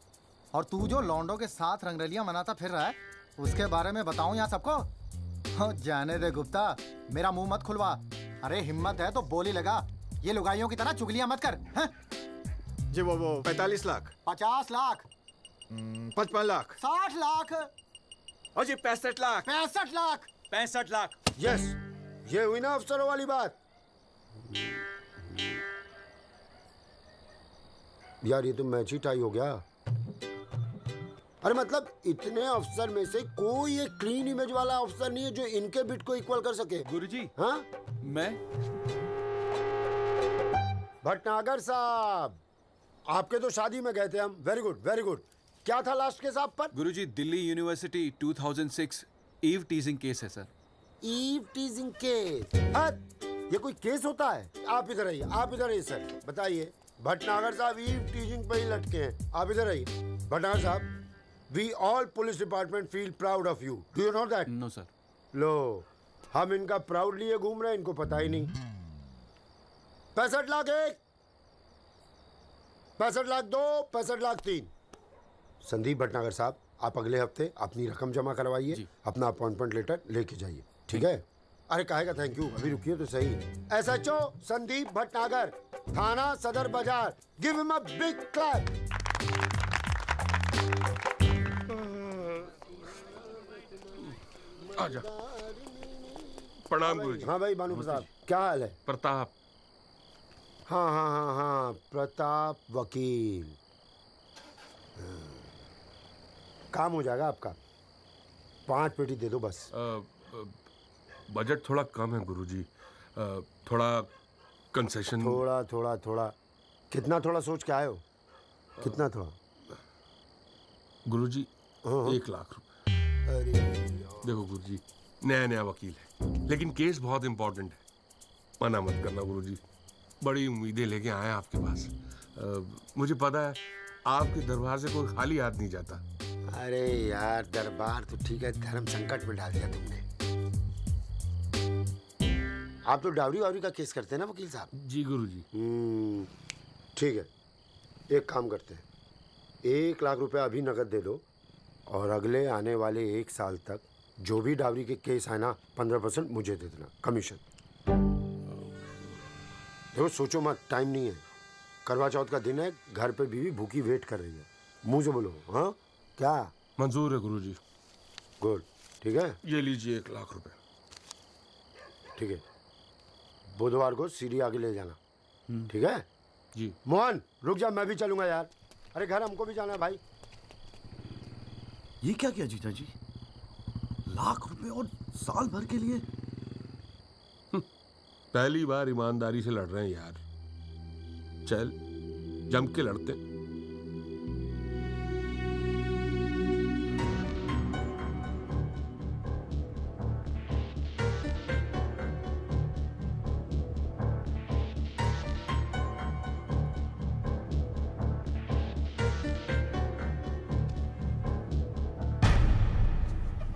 Speaker 22: और तू जो लौंडों के साथ रंगरलियां मनाता फिर रहा है, उसके बारे में बताऊं यहाँ सबको? हो जाने दे गुप्ता, मेरा मुंह मत खुलवा। अरे हिम्मत है तो बोली लगा, ये लुगाइयों की तरह चुगलियां मत कर। हैं?
Speaker 13: जी वो 45 लाख।
Speaker 22: 50 लाख।
Speaker 13: 55 लाख।
Speaker 22: 60 लाख।
Speaker 12: और जी 65 लाख।
Speaker 22: 65 लाख।
Speaker 12: 65 लाख।
Speaker 6: यस, ये हुई ना अफसरों वाली बात। यार ये तो मैच ही टाई हो गया। अरे मतलब इतने अफसर में से कोई एक क्लीन इमेज वाला अफसर नहीं है जो इनके बिट को इक्वल कर सके।
Speaker 12: गुरुजी,
Speaker 6: हाँ?
Speaker 12: मैं
Speaker 6: भटनागर साहब, आपके तो शादी में गए थे हम। Very good, very good. क्या था लास्ट केस आप पर?
Speaker 23: Guruji, Delhi University 2006 eve teasing case है सर।
Speaker 6: Eve teasing case? ये कोई केस होता है? आप इधर आइए, आप इधर आइए सर, बताइए। भटनागर साहब ईव टीजिंग पे ही लटके हैं। आप इधर आइए। Bhatnagar sahab, we all police department feel proud of you. Do you know that?
Speaker 23: No sir.
Speaker 6: लो, हम इनका प्राउड लिए घूम रहे हैं, इनको पता ही नहीं। 65 लाख 1, 65 लाख 2, 65 लाख 3। संदीप भटनागर साहब, आप अगले हफ्ते अपनी रकम जमा करवाइए, अपना अपॉइंटमेंट लेटर लेके जाइए, ठीक है? अरे काहेगा थैंक यू, अभी रुकिए तो सही। एसएचओ संदीप भटनागर, थाना सदर बाजार, give him a big clap.
Speaker 14: आजा। प्रणाम गुरुजी।
Speaker 6: हाँ भाई भानु प्रताप, क्या हाल है?
Speaker 14: प्रताप।
Speaker 6: हाँ हाँ हाँ हाँ, प्रताप वकील। काम हो जाएगा आपका। 5 पेटी दे दो बस।
Speaker 14: बजट थोड़ा कम है गुरुजी, थोड़ा कंसेशन।
Speaker 6: थोड़ा थोड़ा थोड़ा कितना थोड़ा सोच के आए हो? कितना थोड़ा?
Speaker 14: गुरुजी 1 लाख रुपए।
Speaker 6: अरे
Speaker 14: देखो गुरुजी, नया वकील है, लेकिन केस बहुत इंपॉर्टेंट है। मना मत करना गुरुजी, बड़ी उम्मीदें लेके आए आपके पास। मुझे पता है आपके दरबार से कोई खाली हाथ नहीं जाता।
Speaker 6: अरे यार, दरबार तो ठीक है, धर्म संकट में डाल दिया तुमने। आप तो डावरी वावरी का केस करते हैं ना वकील साहब?
Speaker 14: जी गुरुजी।
Speaker 6: ठीक है, एक काम करते हैं, 1 लाख रुपए अभी नकद दे दो, और अगले आने वाले 1 साल तक जो भी डावरी के केस आए ना, 15% मुझे दे देना कमीशन। देखो सोचो मत, टाइम नहीं है। करवा चौथ का दिन है, घर पे बीवी भूखी वेट कर रही है। मुंह से बोलो। हाँ क्या?
Speaker 14: मंजूर है गुरुजी।
Speaker 6: गुड, ठीक है।
Speaker 14: ये लीजिए 1 लाख रुपए।
Speaker 6: ठीक है, बुधवार को सीढ़ी आगे ले जाना, ठीक है?
Speaker 14: जी।
Speaker 6: मोहन रुक जा, मैं भी चलूंगा यार। अरे घर हमको भी जाना है भाई।
Speaker 2: ये क्या किया जीजा जी? 1 लाख रुपए और साल भर के लिए?
Speaker 14: पहली बार ईमानदारी से लड़ रहे हैं यार। चल जम के लड़ते हैं।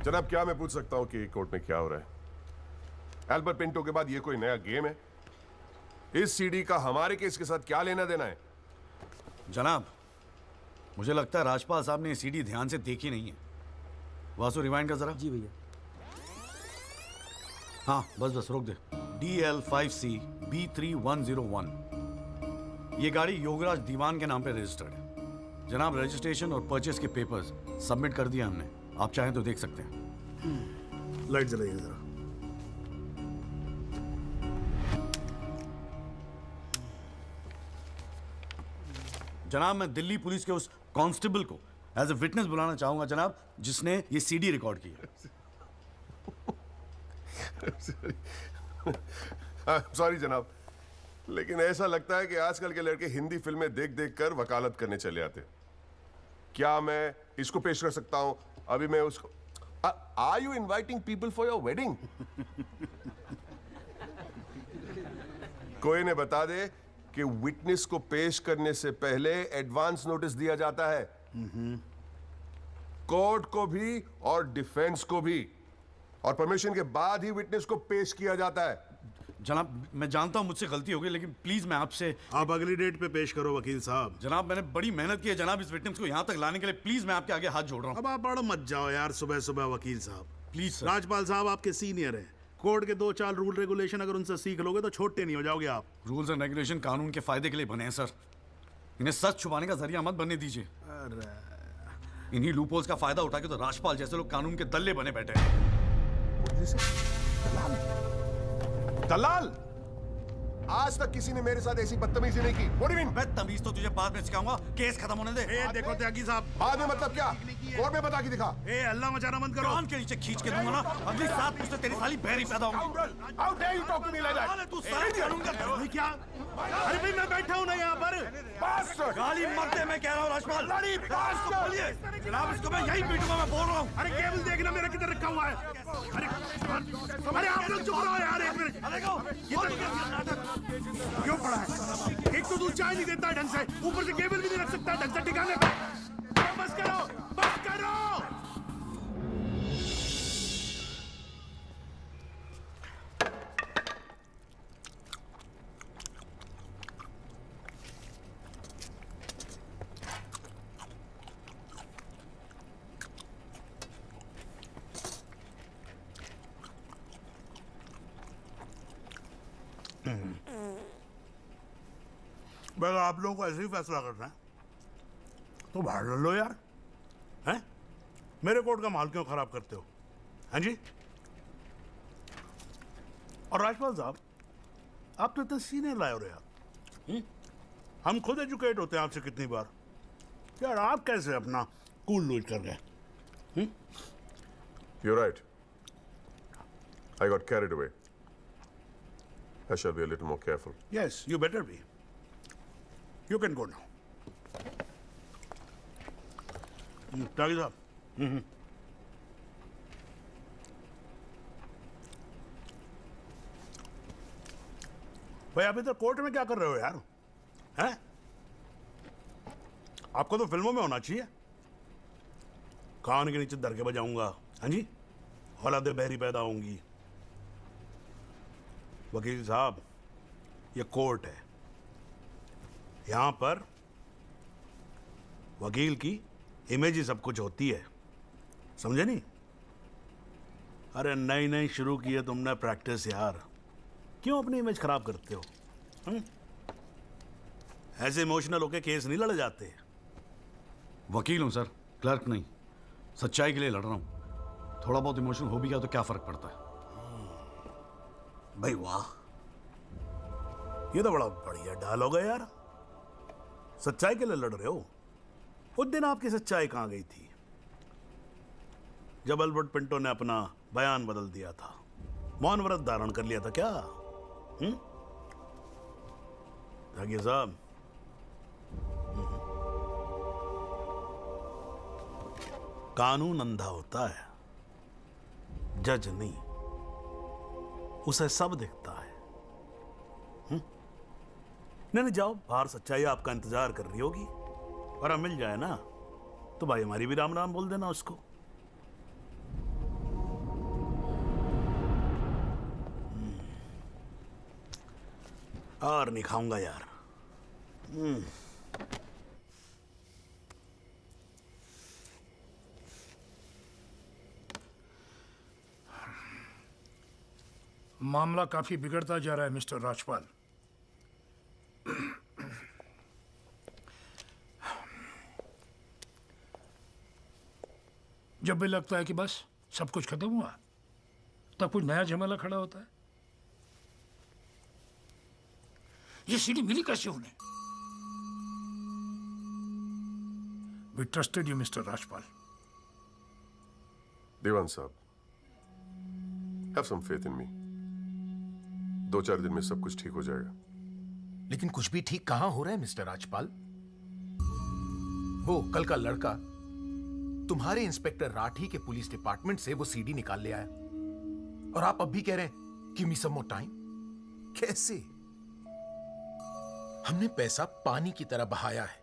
Speaker 15: जनाब, क्या मैं पूछ सकता हूं कि कोर्ट में क्या हो रहा है? एल्बर्ट पिंटो के बाद ये कोई नया गेम है? इस सीडी का हमारे केस के साथ क्या लेना देना है?
Speaker 2: जनाब, मुझे लगता है राजपाल साहब ने ये सीडी ध्यान से देखी नहीं है। वासु रिवाइंड कर जरा।
Speaker 20: जी भैया।
Speaker 2: हाँ बस रोक दे। DL5C B3101, ये गाड़ी योगराज दीवान के नाम पे रजिस्टर्ड है। जनाब, रजिस्ट्रेशन और परचेस के पेपर्स सबमिट कर दिया हमने, आप चाहें तो देख सकते हैं।
Speaker 19: लाइट जलाइए जरा।
Speaker 2: जनाब, मैं दिल्ली पुलिस के उस कांस्टेबल को एज ए विटनेस बुलाना चाहूंगा जनाब, जिसने ये सीडी रिकॉर्ड की है।
Speaker 15: सॉरी जनाब, लेकिन ऐसा लगता है कि आजकल के लड़के हिंदी फिल्में देख देख कर वकालत करने चले आते। क्या मैं इसको पेश कर सकता हूं? अभी मैं उसको are you inviting people for your wedding? कोई ने बता दे कि विटनेस को पेश करने से पहले एडवांस नोटिस दिया जाता है, कोर्ट को भी और डिफेंस को भी, और परमिशन के बाद ही विटनेस को पेश किया जाता है।
Speaker 2: जनाब, मैं जानता हूं मुझसे गलती हो गई, लेकिन प्लीज मैं आपसे।
Speaker 19: आप अगली डेट पे पेश करो वकील साहब।
Speaker 2: जनाब, मैंने बड़ी मेहनत की है जनाब इस विटनेस को यहाँ तक लाने के लिए। प्लीज मैं आपके आगे हाथ जोड़ रहा हूँ।
Speaker 19: अब आप बड़ा मत जाओ यार सुबह सुबह वकील साहब।
Speaker 2: Please sir.
Speaker 19: राजपाल साहब आपके सीनियर हैं। कोर्ट के 2-4 रूल रेगुलेशन अगर उनसे सीख लोगे तो छोटे नहीं हो जाओगे आप।
Speaker 2: रूल्स एंड रेगुलेशन कानून के फायदे के लिए बने हैं सर, इन्हें सच छुपाने का जरिया मत बनने दीजिए। इन्हीं लूपहोल्स का फायदा उठा के तो राजपाल जैसे लोग कानून के दल्ले बने बैठे हैं।
Speaker 15: दलाल, आज तक किसी ने मेरे साथ ऐसी बदतमीजी नहीं की। What do you mean?
Speaker 2: मैं तमीज तो तुझे बाद में सिखाऊंगा, केस खत्म होने दे।
Speaker 19: देखो त्यागी साहब,
Speaker 15: बाद में मतलब क्या? कोर्ट में बता के दिखा।
Speaker 19: अल्लाह मचाना मत करो।
Speaker 2: कान के नीचे खींच के दूंगा ना, अगली 7 पुश्तें तेरी साली बहरी पैदा होंगी।
Speaker 15: How dare you talk to me like that?
Speaker 2: तू सारे कानून का
Speaker 19: क्या? अरे भाई मैं बैठा हूँ ना यहाँ पर।
Speaker 2: गाली मत दे, मैं कह रहा हूँ राजपाल। इसको बोलिए जनाब, इसको मैं यही पीटूंगा, मैं बोल रहा हूँ।
Speaker 19: अरे केबल देखना मेरा किधर रखा हुआ है। अरे आप लोग चुप रहो यार एक मिनट। क्यों पड़ा है? एक तो तू चाय नहीं देता ढंग से, ऊपर से केबल भी नहीं रख सकता ढंग से ठिकाने पे। बस करो, बस करो। अगर आप लोगों को ऐसे ही फैसला करना है तो बाहर लड़ लो यार। हैं? मेरे कोर्ट का माहौल क्यों खराब करते हो? हैं जी? और राजपाल साहब, आप तो इतने सीनियर लाए हो रहे यार। हम खुद एजुकेट होते हैं आपसे कितनी बार यार, आप कैसे अपना कूल लूज कर गए?
Speaker 15: You're right. I got carried away. I shall be a little more careful.
Speaker 19: Yes, you better be. You can go now. त्यागी साहब। भाई आप इधर कोर्ट में क्या कर रहे हो यार? हैं? आपको तो फिल्मों में होना चाहिए। कान के नीचे धर के बजाऊंगा, हाँ जी, औलादे बहरी पैदा होंगी। वकील साहब, ये कोर्ट है, यहां पर वकील की इमेज ही सब कुछ होती है, समझे नहीं? अरे नई नई शुरू की है तुमने प्रैक्टिस यार, क्यों अपनी इमेज खराब करते हो? ऐसे इमोशनल होके केस नहीं लड़े जाते।
Speaker 2: वकील हूं सर, क्लर्क नहीं। सच्चाई के लिए लड़ रहा हूं। थोड़ा बहुत इमोशनल हो भी गया तो क्या फर्क पड़ता है?
Speaker 19: भाई वाह, ये तो बड़ा बढ़िया डायलॉग है यार। सच्चाई के लिए लड़ रहे हो? उस दिन आपकी सच्चाई कहां गई थी जब अल्बर्ट पिंटो ने अपना बयान बदल दिया था, मौन व्रत धारण कर लिया था क्या? त्यागी साहब, कानून अंधा होता है, जज नहीं। उसे सब दिखता है। नहीं, जाओ, बाहर सच्चाई आपका इंतजार कर रही होगी, और अब मिल जाए ना तो भाई हमारी भी राम राम बोल देना उसको। और नहीं खाऊंगा यार।
Speaker 5: मामला काफी बिगड़ता जा रहा है मिस्टर राजपाल। जब भी लगता है कि बस सब कुछ खत्म हुआ, तब कुछ नया झमेला खड़ा होता है। ये सीढ़ी मिली कैसे उन्हें? We trusted you, Mr. Rajpal.
Speaker 15: देवान साहब, have some faith in me. 2-4 दिन में सब कुछ ठीक हो जाएगा।
Speaker 16: लेकिन कुछ भी ठीक कहां हो रहा है मिस्टर राजपाल? वो कल का लड़का तुम्हारे इंस्पेक्टर राठी के पुलिस डिपार्टमेंट से वो सीडी निकाल ले आया, और आप अब भी कह रहे हैं गिव मी सम मोर टाइम। कैसे? हमने पैसा पानी की तरह बहाया है,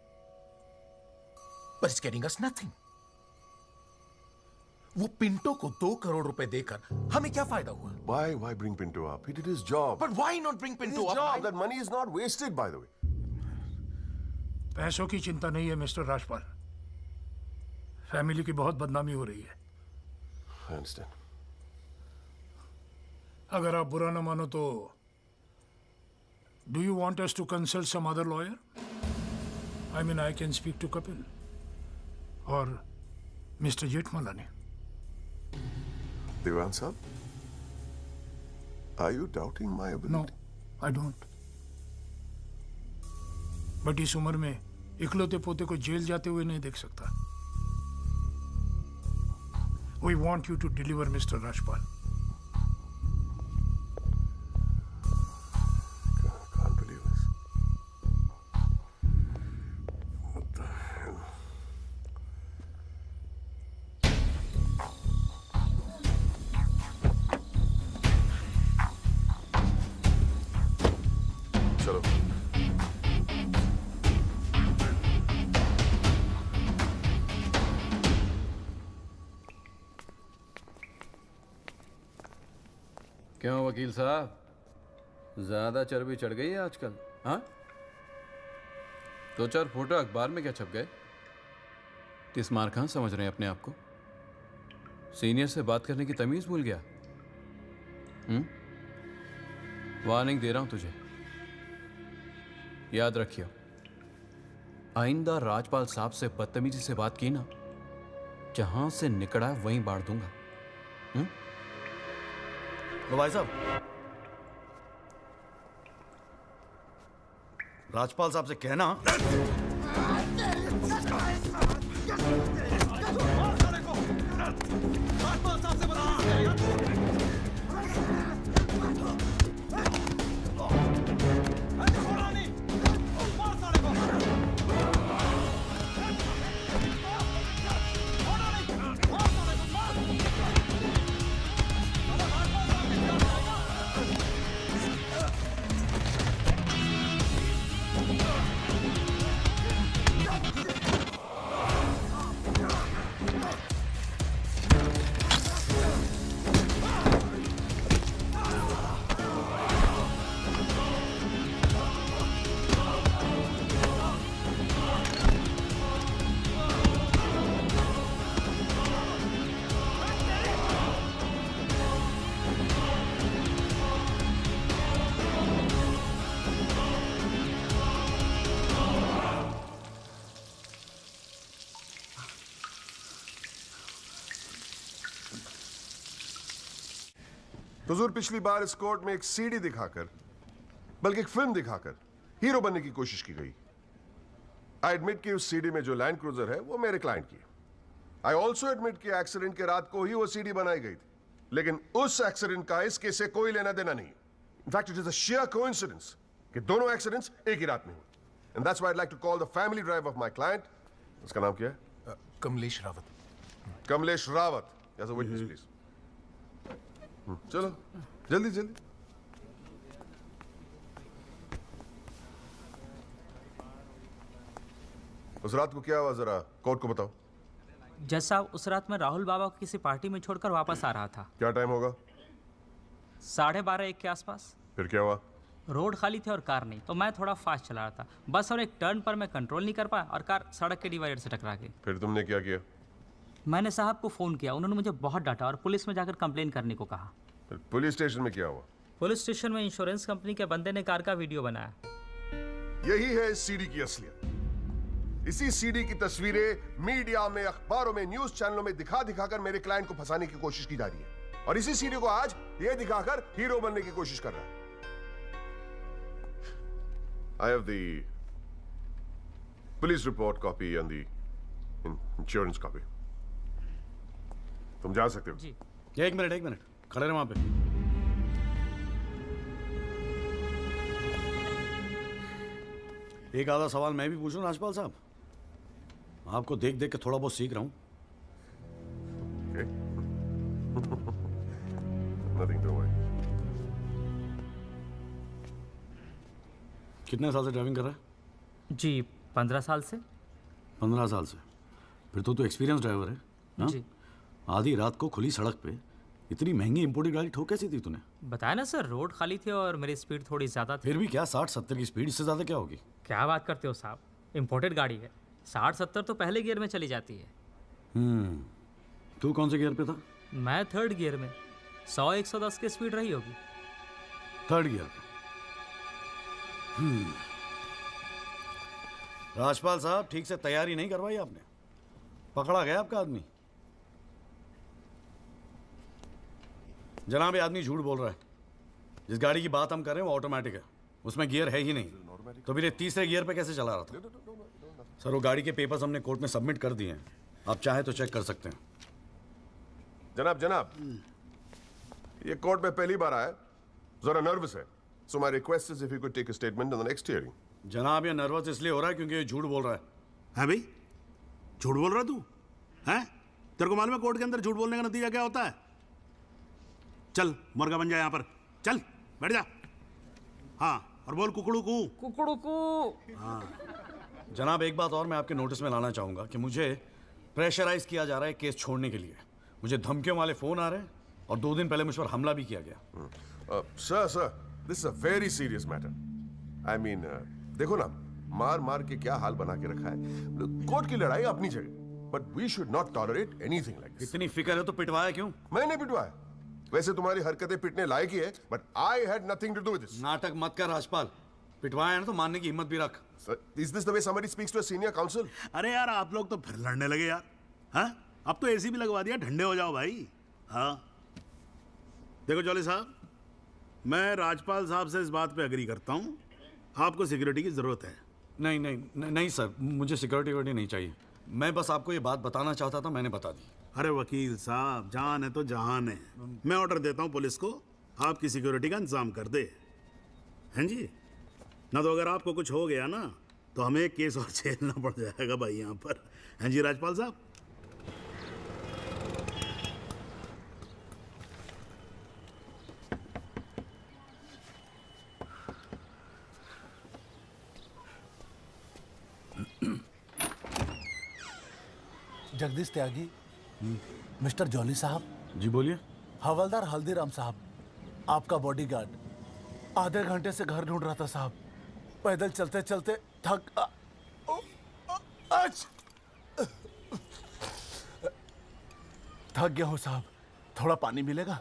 Speaker 16: but it's getting us nothing. वो पिंटो को 2 करोड़ रुपए देकर हमें क्या फायदा हुआ?
Speaker 15: Why bring Pinto up? He did his job.
Speaker 16: But why not bring Pinto
Speaker 15: His
Speaker 16: up?
Speaker 15: job. That money is not wasted, by the way.
Speaker 5: पैसों की चिंता नहीं है मिस्टर राजपाल। फैमिली की बहुत बदनामी हो रही है।
Speaker 15: I understand.
Speaker 5: अगर आप बुरा न मानो तो do you want us to consult some other lawyer? I mean, I can speak to Kapil or Mr. Jetmalani.
Speaker 15: Devan sahab, are you doubting my ability?
Speaker 5: No, I don't. But इस उम्र में इकलौते पोते को जेल जाते हुए नहीं देख सकता। We want you to deliver, Mr. Rajpal.
Speaker 15: Can't believe this. What the hell? चलो।
Speaker 23: क्यों वकील साहब, ज्यादा चर्बी चढ़ गई है आजकल? हाँ, 2-4 फोटो अखबार में क्या छप गए? किस मार खां समझ रहे हैं अपने आप को? सीनियर से बात करने की तमीज भूल गया? वार्निंग दे रहा हूं तुझे, याद रखियो, आइंदा राजपाल साहब से बदतमीजी से बात की ना, जहां से निकला वहीं बांट दूंगा।
Speaker 2: लो भाई साहब, राजपाल साहब से कहना
Speaker 15: हुजूर, पिछली बार इस कोर्ट में एक सीडी दिखाकर, बल्कि एक फिल्म दिखाकर हीरो बनने की कोशिश की गई। आई एडमिट कि उस सीडी में जो लैंड क्रूजर है वो मेरे क्लाइंट की है। आई ऑल्सो एडमिट कि एक्सीडेंट के रात को ही वो सीडी बनाई गई थी, लेकिन उस एक्सीडेंट का इस केस से कोई लेना देना नहीं। In fact, it is a sheer coincidence कि दोनों एक्सीडेंट्स एक ही रात में हुए. And that's why I'd like to call the family driver of my client. उसका नाम क्या है?
Speaker 16: Kamlesh Rawat.
Speaker 15: Kamlesh Rawat. As a witness, please. चलो, जल्दी जल्दी. उस रात को क्या हुआ जरा कोर्ट को बताओ.
Speaker 9: जज साहब, उस रात मैं राहुल बाबा को किसी पार्टी में छोड़कर वापस आ रहा था.
Speaker 15: क्या टाइम होगा?
Speaker 9: 12:30 1 के आसपास.
Speaker 15: फिर क्या हुआ?
Speaker 9: रोड खाली थी और कार नहीं, तो मैं थोड़ा फास्ट चला रहा था. बस और एक टर्न पर मैं कंट्रोल नहीं कर पाया और कार सड़क के डिवाइडर से टकरा गई.
Speaker 15: फिर तुमने क्या किया?
Speaker 9: मैंने साहब को फ़ोन किया. उन्होंने मुझे बहुत डांटा और पुलिस में जाकर कंप्लेन करने को कहा.
Speaker 15: फिर पुलिस स्टेशन में क्या हुआ?
Speaker 9: पुलिस स्टेशन में इंश्योरेंस कंपनी के बंदे ने कार का वीडियो बनाया.
Speaker 15: यही है इस सीडी की असलियत. इसी सीडी की तस्वीरें मीडिया में, अखबारों में, न्यूज चैनलों में दिखा दिखाकर मेरे क्लाइंट को फंसाने की कोशिश की जा रही है. और इसी सीडी को आज ये दिखाकर हीरो बनने की कोशिश कर रहा है. I have the police report copy and the insurance copy. तुम जा सकते हो.
Speaker 2: जी. एक मिनट खड़े रहो वहां पे. एक आधा सवाल मैं भी पूछूं राजपाल साहब? आपको देख देख के थोड़ा बहुत सीख रहा हूं.
Speaker 15: Nothing to worry.
Speaker 2: कितने साल से ड्राइविंग कर रहा है?
Speaker 9: जी 15 साल से.
Speaker 2: 15 साल से. फिर तो तू एक्सपीरियंस ड्राइवर है ना?
Speaker 9: जी.
Speaker 2: आधी रात को खुली सड़क पे इतनी महंगी इंपोर्टेड गाड़ी ठोक कैसी थी तूने?
Speaker 9: बताया ना सर, रोड खाली थी और मेरी स्पीड थोड़ी ज़्यादा थी.
Speaker 2: फिर भी क्या 60-70 की स्पीड, इससे ज़्यादा क्या होगी?
Speaker 9: क्या बात करते हो साहब, इंपोर्टेड गाड़ी है. 60-70 तो पहले गियर में चली जाती है.
Speaker 2: तू कौन से गियर पे था?
Speaker 9: मैं 3rd गियर में. 100-110 की स्पीड रही होगी.
Speaker 2: 3rd गियर पे. राजपाल साहब, ठीक से तैयारी नहीं करवाई आपने. पकड़ा गया आपका आदमी. जनाब, ये आदमी झूठ बोल रहा है. जिस गाड़ी की बात हम कर रहे हैं वो ऑटोमेटिक है, उसमें गियर है ही नहीं. तो फिर ये 3रे गियर पे कैसे चला रहा था? सर, वो गाड़ी के पेपर्स हमने कोर्ट में सबमिट कर दिए हैं. आप चाहे तो चेक कर सकते हैं.
Speaker 15: जनाब, ये कोर्ट में पहली बार आया, जरा नर्वस है. So my request is if you could take a statement in the next hearing.
Speaker 2: जनाब, ये नर्वस इसलिए हो रहा है क्योंकि ये झूठ बोल रहा है.
Speaker 19: है भाई? झूठ बोल रहा तू? हैं? तेरे को मालूम है कोर्ट के अंदर झूठ बोलने का नतीजा क्या होता है? चल मुर्गा बन जा यहाँ पर. चल बैठ जा. हाँ, और बोल कुकड़ू कू.
Speaker 9: कुकड़ू कू.
Speaker 19: हाँ.
Speaker 2: जनाब, एक बात और मैं आपके नोटिस में लाना चाहूँगा कि मुझे प्रेशराइज किया जा रहा है केस छोड़ने के लिए. मुझे धमकियों वाले फ़ोन आ रहे हैं और 2 दिन पहले मुझ पर हमला भी किया गया.
Speaker 15: Sir, this is a very serious matter. I mean, देखो ना, मार के क्या हाल बना के रखा है. कोर्ट की लड़ाई अपनी जगह, but we should not tolerate anything like this.
Speaker 2: इतनी फिक्र है तो पिटवाया क्यों?
Speaker 15: मैंने पिटवाया. वैसे तुम्हारी हरकतें पिटने लायक ही है, but I had nothing to do with this.
Speaker 2: नाटक मत कर राजपाल. पिटवाया ना तो मानने की हिम्मत भी रख.
Speaker 15: Is this the way somebody speaks to a senior counsel?
Speaker 19: अरे यार, आप लोग तो फिर लड़ने लगे यार. हाँ, अब तो एसी भी लगवा दिया. ठंडे हो जाओ भाई. हाँ, देखो जॉली साहब, मैं राजपाल साहब से इस बात पे एग्री करता हूँ. आपको सिक्योरिटी की जरूरत है.
Speaker 2: नहीं सर, मुझे सिक्योरिटी नहीं चाहिए. मैं बस आपको ये बात बताना चाहता था, मैंने बता दी.
Speaker 19: अरे वकील साहब, जान है तो जहान है. मैं ऑर्डर देता हूँ पुलिस को, आपकी सिक्योरिटी का इंतजाम कर दे. हैं जी? ना तो अगर आपको कुछ हो गया ना तो हमें एक केस और झेलना पड़ जाएगा भाई यहाँ पर. हैं जी राजपाल साहब?
Speaker 13: जगदीश त्यागी, मिस्टर जॉली साहब.
Speaker 2: जी बोलिए.
Speaker 13: हवलदार हल्दीराम साहब, आपका बॉडीगार्ड. आधे घंटे से घर ढूंढ रहा था साहब. पैदल चलते चलते थक गया हूँ साहब. थोड़ा पानी मिलेगा?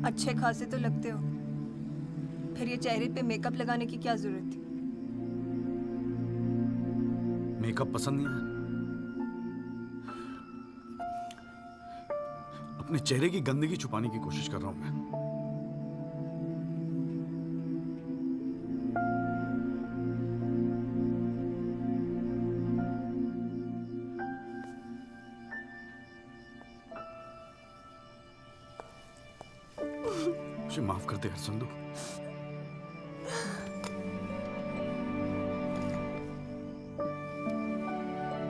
Speaker 8: अच्छे खासे तो लगते हो, फिर ये चेहरे पे मेकअप लगाने की क्या जरूरत थी?
Speaker 2: मेकअप पसंद नहीं है? अपने चेहरे की गंदगी छुपाने की कोशिश कर रहा हूं मैं। मुझे माफ कर दे यार संधू।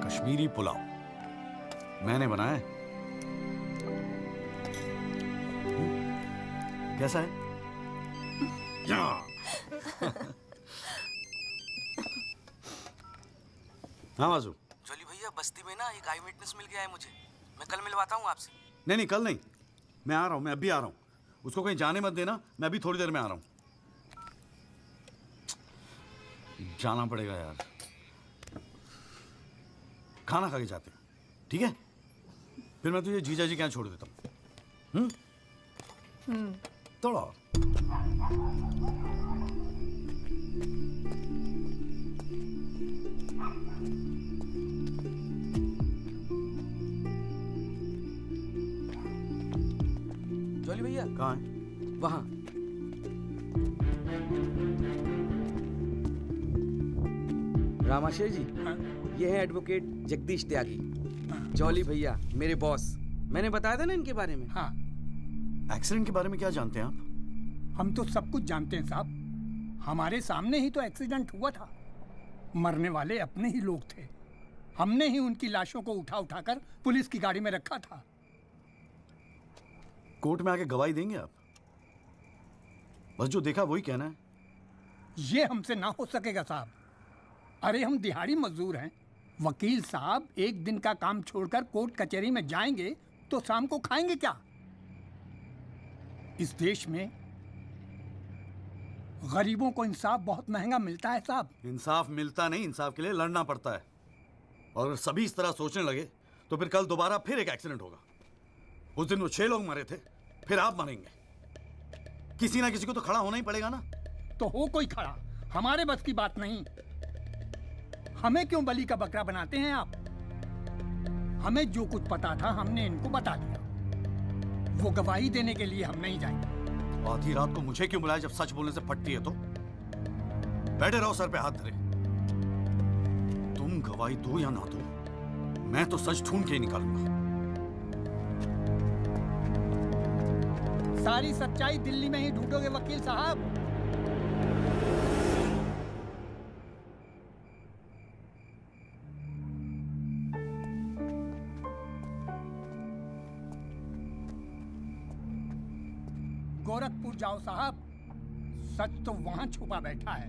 Speaker 2: कश्मीरी पुलाव मैंने बनाया है। कैसा है? हाँ वाजू।
Speaker 1: जॉली भैया, बस्ती में ना एक आई विटनेस मिल गया है मुझे। मैं कल मिलवाता हूँ आपसे।
Speaker 2: नहीं नहीं, कल नहीं, मैं आ रहा हूँ, मैं अभी आ रहा हूँ। उसको कहीं जाने मत देना, मैं अभी थोड़ी देर में आ रहा हूँ। जाना पड़ेगा यार, खाना खा के जाते हैं, ठीक है? फिर मैं तुझे जीजा जी के यहाँ छोड़ देता हूँ। थोड़ा और।
Speaker 1: जॉली भैया
Speaker 2: कहाँ है?
Speaker 1: वहां। रामाशय जी, ये है एडवोकेट जगदीश त्यागी। जॉली भैया मेरे बॉस। मैंने बताया था ना इनके बारे में।
Speaker 10: हाँ।
Speaker 2: एक्सीडेंट के बारे में क्या जानते हैं आप?
Speaker 10: हम तो सब कुछ जानते हैं साहब। हमारे सामने ही तो एक्सीडेंट हुआ था। मरने वाले अपने ही लोग थे। हमने ही उनकी लाशों को उठा उठाकर पुलिस की गाड़ी में रखा था।
Speaker 2: कोर्ट में आके गवाही देंगे आप? बस जो देखा वही कहना है।
Speaker 10: ये हमसे ना हो सकेगा साहब। अरे हम दिहाड़ी मजदूर हैं। वकील साहब एक दिन का काम छोड़कर कोर्ट कचहरी में जाएंगे तो शाम को खाएंगे क्या? इस देश में गरीबों को इंसाफ बहुत महंगा मिलता है साहब।
Speaker 2: इंसाफ मिलता नहीं, इंसाफ के लिए लड़ना पड़ता है। और अगर सभी इस तरह सोचने लगे तो फिर कल दोबारा फिर एक एक्सीडेंट होगा। उस दिन वो 6 लोग मरे थे, फिर आप मरेंगे। किसी ना किसी को तो खड़ा होना ही पड़ेगा ना।
Speaker 10: तो हो कोई खड़ा, हमारे बस की बात नहीं। हमें क्यों बलि का बकरा बनाते हैं आप? हमें जो कुछ पता था हमने इनको बता दिया। वो गवाही देने के लिए हम नहीं जाएंगे।
Speaker 2: आधी रात को मुझे क्यों बुलाया जब सच बोलने से फटती है तो? बैठे रहो सर पे हाथ धरे। तुम गवाही दो या ना दो, मैं तो सच ढूंढ के ही निकालूंगा।
Speaker 10: सारी सच्चाई दिल्ली में ही ढूंढोगे वकील साहब। गोरखपुर जाओ साहब, सच तो वहां छुपा बैठा है।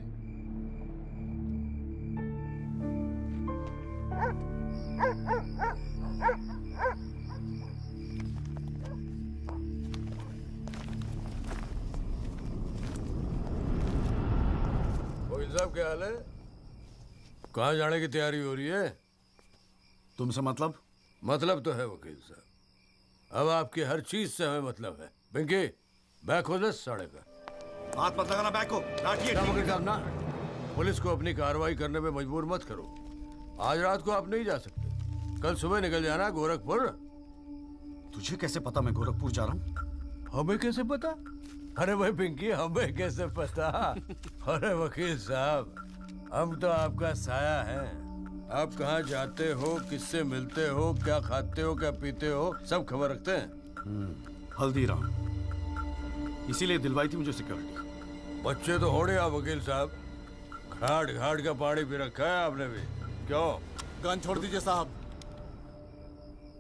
Speaker 17: वकील साहब क्या हाल है? कहाँ जाने की तैयारी हो रही है?
Speaker 2: तुमसे मतलब?
Speaker 17: मतलब तो है वकील साहब। अब आपकी हर चीज से हमें मतलब है। पिंकी, बैग खोल साढ़े का।
Speaker 2: हाथ मत लगाना बैग को।
Speaker 17: वकील साहब ना, पुलिस को अपनी कार्रवाई करने में मजबूर मत करो। आज रात को आप नहीं जा सकते, कल सुबह निकल जाना गोरखपुर।
Speaker 2: तुझे कैसे पता मैं गोरखपुर जा रहा हूँ?
Speaker 17: हमें कैसे पता? अरे भाई पिंकी, हमें कैसे पता? अरे वकील साहब, हम तो आपका साया हैं। आप कहाँ जाते हो, किससे मिलते हो, क्या खाते हो, क्या पीते हो, सब खबर रखते हैं।
Speaker 2: हल्दीराम, इसीलिए दिलवाई थी मुझे सिक्योरिटी।
Speaker 17: बच्चे तो होड़े आप वकील साहब, घाट घाट का पानी पी रखा है आपने भी। क्यों?
Speaker 13: गन छोड़ दीजिए साहब।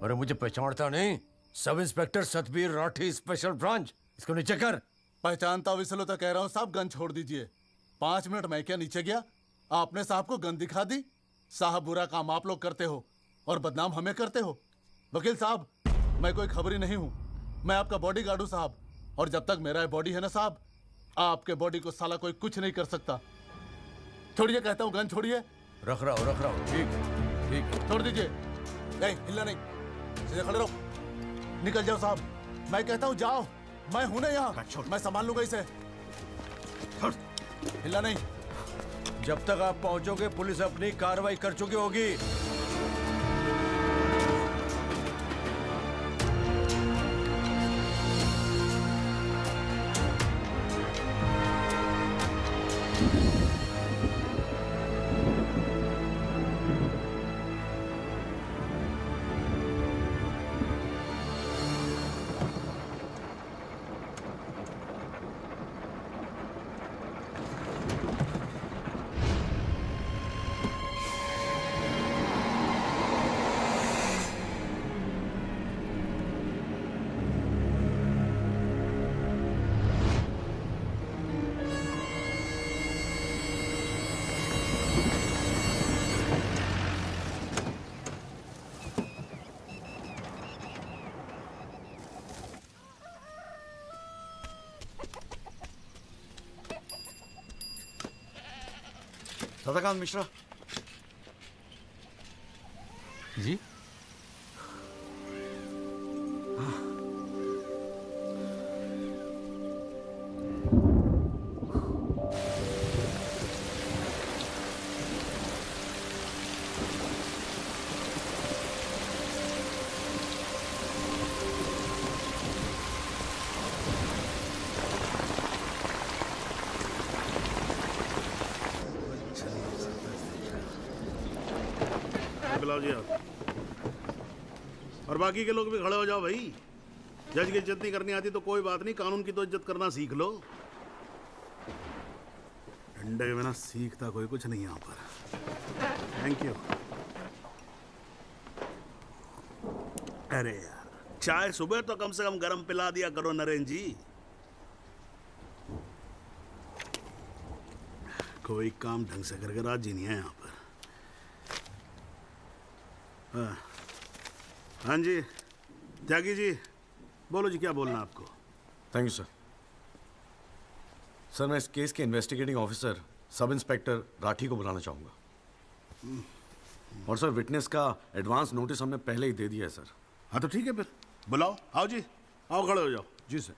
Speaker 17: अरे मुझे पहचानता नहीं? Sub inspector Satbir Rathi, special branch. इसको नीचे कर।
Speaker 13: पहचानता हूँ इसलिए तो कह रहा हूँ साहब, गन छोड़ दीजिए। 5 मिनट मैं क्या नीचे गया, आपने साहब को गन दिखा दी। साहब बुरा काम आप लोग करते हो और बदनाम हमें करते हो। वकील साहब, मैं कोई खबरी नहीं हूँ, मैं आपका बॉडीगार्ड हूँ साहब। और जब तक मेरा बॉडी है ना साहब, आपके बॉडी को साला कोई कुछ नहीं कर सकता। छोड़िए कहता हूँ, गन छोड़िए।
Speaker 17: रख रहा हूँ। ठीक ठीक,
Speaker 13: छोड़ दीजिए। नहीं हिलना नहीं, सीधे खड़े रहो। निकल जाओ साहब, मैं कहता हूँ जाओ। मैं हूं ना यहाँ, मैं संभाल लूंगा इसे। हिलना नहीं। जब तक आप पहुंचोगे पुलिस अपनी कार्रवाई कर चुकी होगी।
Speaker 2: सदाकांत मिश्रा
Speaker 3: जी।
Speaker 19: बुलाओ जी आप। और बाकी के लोग भी खड़े हो जाओ भाई। जज की इज्जत नहीं करनी आती तो कोई बात नहीं, कानून की तो इज्जत करना सीख लो। डंडे के बिना सीखता कोई कुछ नहीं यहाँ पर। Thank you. अरे यार, चाय सुबह तो कम से कम गर्म पिला दिया करो नरेंद्र जी। कोई काम ढंग से करके राजी नहीं है यहाँ पर। हाँ जी त्यागी जी, बोलो जी, क्या बोलना है आपको?
Speaker 2: Thank you sir. सर मैं इस केस के investigating officer sub inspector Rathi को बुलाना चाहूँगा। और सर विटनेस का एडवांस नोटिस हमने पहले ही दे दिया है सर।
Speaker 19: हाँ तो ठीक है, फिर बुलाओ। आओ जी, आओ खड़े हो जाओ।
Speaker 2: जी सर।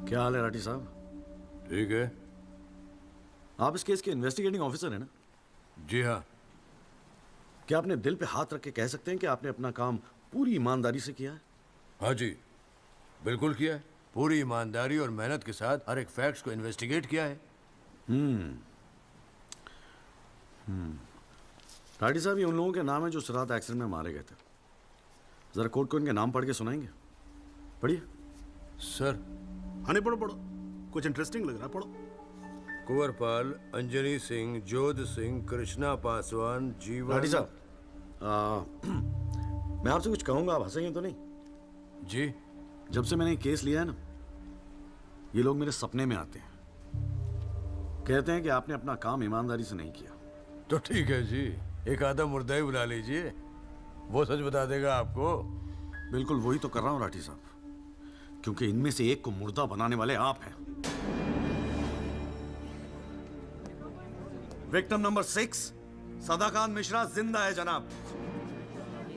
Speaker 2: क्या हाल है राठी साहब?
Speaker 17: ठीक है।
Speaker 2: आप इस केस के इन्वेस्टिगेटिंग ऑफिसर हैं ना?
Speaker 17: जी हाँ।
Speaker 2: क्या आपने दिल पे हाथ रख के कह सकते हैं कि आपने अपना काम पूरी ईमानदारी से किया है?
Speaker 17: हाँ जी, बिल्कुल किया है। पूरी ईमानदारी और मेहनत के साथ हर एक फैक्ट्स को इन्वेस्टिगेट किया है।
Speaker 2: राठी साहब, ये उन लोगों के नाम है जो इस रात एक्सीडेंट में मारे गए थे। जरा कोर्ट को इनके नाम पढ़ के सुनाएंगे? पढ़िए।
Speaker 17: सर।
Speaker 19: हाँ नहीं, पढ़ो पढ़ो, कुछ इंटरेस्टिंग लग रहा है, पढ़ो।
Speaker 17: कुंवरपाल, अंजनी सिंह, जोध सिंह, कृष्णा पासवान, जीवन।
Speaker 2: राठी साहब, मैं आपसे कुछ कहूंगा, आप हंसेंगे तो नहीं?
Speaker 17: जी।
Speaker 2: जब से मैंने केस लिया है ना, ये लोग मेरे सपने में आते हैं, कहते हैं कि आपने अपना काम ईमानदारी से नहीं किया।
Speaker 17: तो ठीक है जी, एक आधा मुर्दा ही बुला लीजिए, वो सच बता देगा आपको।
Speaker 2: बिल्कुल वही तो कर रहा हूँ राठी साहब, क्योंकि इनमें से एक को मुर्दा बनाने वाले आप हैं। विक्टिम नंबर 6 सदाकांत मिश्रा जिंदा है जनाब,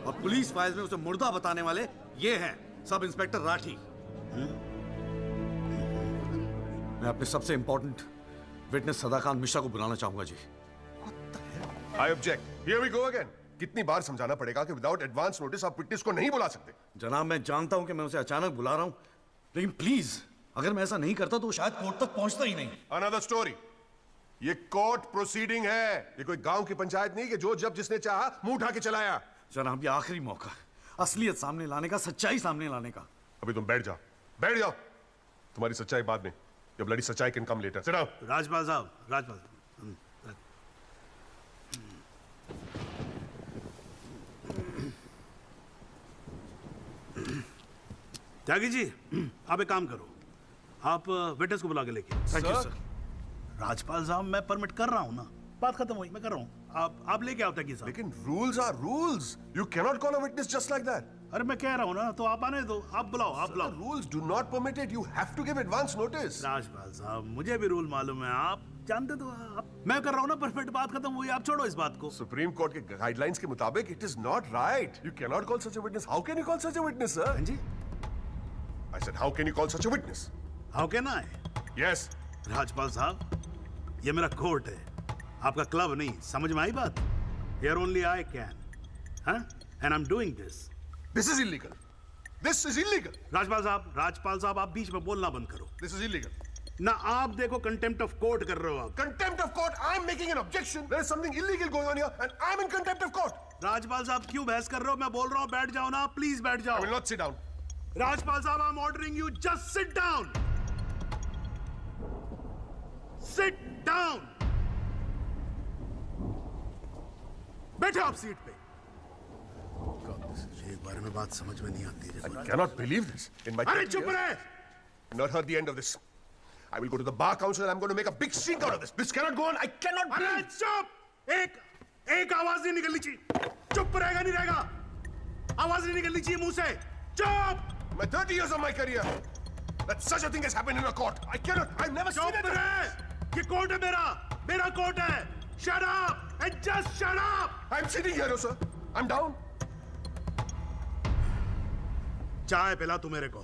Speaker 2: और पुलिस फाइल्स में उसे मुर्दा बताने वाले ये हैं सब इंस्पेक्टर राठी। मैं अपने सबसे इंपॉर्टेंट विटनेस सदाकांत मिश्रा को बुलाना चाहूंगा जी।
Speaker 15: I object. Here we go again. कितनी बार समझाना पड़ेगा कि विदाउट एडवांस नोटिस आप विटनेस को नहीं बुला सकते?
Speaker 2: जनाब मैं जानता हूं कि मैं उसे अचानक बुला रहा हूं, लेकिन प्लीज अगर मैं ऐसा नहीं करता तो शायद कोर्ट तक पहुंचता ही नहीं।
Speaker 15: Another story. ये कोर्ट प्रोसीडिंग है, ये कोई गांव की पंचायत नहीं कि जो जब जिसने चाहा मुंह उठा के चलाया।
Speaker 2: जनाब ये आखिरी मौका है असलियत सामने लाने का, सच्चाई सामने लाने का।
Speaker 15: अभी तुम बैठ जाओ, बैठ जाओ। तुम्हारी सच्चाई बाद में, जब लड़ी सच्चाई can come later. Sit down.
Speaker 19: Rajpal साहब, राजपाल साहब। त्यागी जी, आप एक काम करो, आप विटनेस को बुला के लेके।
Speaker 2: Thank you sir.
Speaker 19: राजपाल साहब मैं परमिट कर रहा हूँ ना, बात खत्म हुई, मैं कर रहा हूँ। आप लेके आओ त्यागी साहब।
Speaker 15: लेकिन rules are rules. You can not call a witness just like that.
Speaker 19: अरे मैं कह रहा हूँ ना, तो आप आने दो, आप बुलाओ, आप बुलाओ।
Speaker 15: Rules do not permit it, you have to give advance notice.
Speaker 19: Rajpal साहब, मुझे भी रूल मालूम है, आप जानते तो आप। मैं कर रहा हूँ ना, परफेक्ट, बात खत्म हुई, आप छोड़ो इस बात को।
Speaker 15: सुप्रीम कोर्ट के गाइडलाइंस के मुताबिक it is not right. You can not call such a witness. How can you call such a witness, sir?
Speaker 19: हाँ जी,
Speaker 15: I said how can you call such a witness?
Speaker 19: How can I?
Speaker 15: Yes
Speaker 19: Rajpal sahab, ये मेरा court है, आपका club नहीं, समझ में आई बात? Here only I can, huh? And I'm doing this.
Speaker 15: This is illegal. This is illegal.
Speaker 19: Rajpal साहब, आप बीच में बोलना बंद करो।
Speaker 15: This is illegal.
Speaker 19: ना आप देखो कंटेम्प्ट ऑफ कोर्ट कर रहे हो आप।
Speaker 15: Contempt of court. I'm making an objection. There is something illegal going on here, and I'm in contempt of court.
Speaker 19: Rajpal साहब क्यों बहस कर रहे हो? मैं बोल रहा हूँ, बैठ जाओ ना, प्लीज बैठ जाओ।
Speaker 15: I will not sit down.
Speaker 19: Rajpal साहब, I'm ordering you, just sit down. Sit down. बैठो आप सीट पे। एक बार में बात समझ में नहीं आती है।
Speaker 15: I cannot believe this. In my
Speaker 19: अरे चुप रहे!
Speaker 15: I've not heard the end of this. I will go to the bar council and I'm going to make a big stink out of this. This cannot go on. I cannot
Speaker 19: अरे
Speaker 15: breathe.
Speaker 19: चुप! एक आवाज नहीं निकलनी चाहिए। चुप रहेगा नहीं रहेगा? आवाज नहीं निकलनी चाहिए मुंह से। चुप!
Speaker 15: My 30 years of my career, that such a thing has happened in a court. I cannot. I've never seen it.
Speaker 19: चुप रहे! ये कोर्ट है मेरा कोर्ट है। Shut up and just shut up.
Speaker 15: I'm sitting here, sir. I'm down.
Speaker 19: चाय पिला तू मेरे को,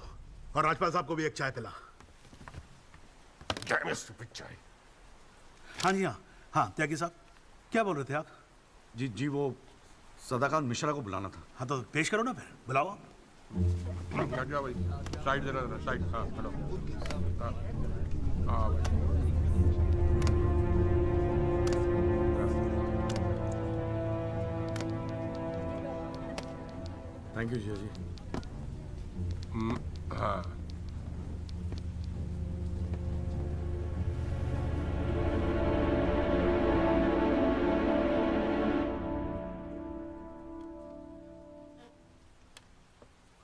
Speaker 19: और राजपाल साहब को भी एक चाय पिला।
Speaker 15: Damn your stupid chai.
Speaker 19: हाँ जी, हाँ त्यागी साहब, क्या बोल रहे थे आप?
Speaker 2: जी वो सदाकांत मिश्रा को बुलाना था।
Speaker 19: हाँ तो पेश करो ना फिर, बुलाओ आप।
Speaker 14: क्या भाई, साइड देना, साइड। हाँ हेलो। हाँ भाई।
Speaker 2: थैंक यू जी।
Speaker 14: हाँ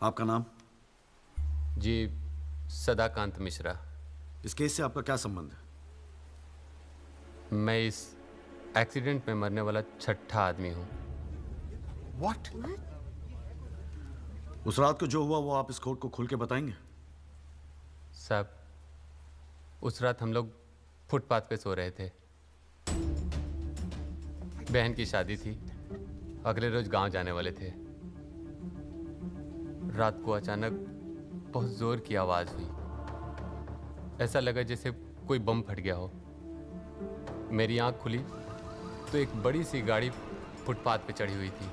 Speaker 2: आपका नाम?
Speaker 7: जी सदाकांत मिश्रा।
Speaker 2: इस केस से आपका क्या संबंध है?
Speaker 7: मैं इस एक्सीडेंट में मरने वाला छठा आदमी हूँ।
Speaker 2: What? उस रात को जो हुआ वो आप इस कोर्ट को खुल के बताएंगे?
Speaker 7: साहब, उस रात हम लोग फुटपाथ पे सो रहे थे। बहन की शादी थी, अगले रोज गांव जाने वाले थे। रात को अचानक बहुत जोर की आवाज हुई। ऐसा लगा जैसे कोई बम फट गया हो। मेरी आंख खुली तो एक बड़ी सी गाड़ी फुटपाथ पे चढ़ी हुई थी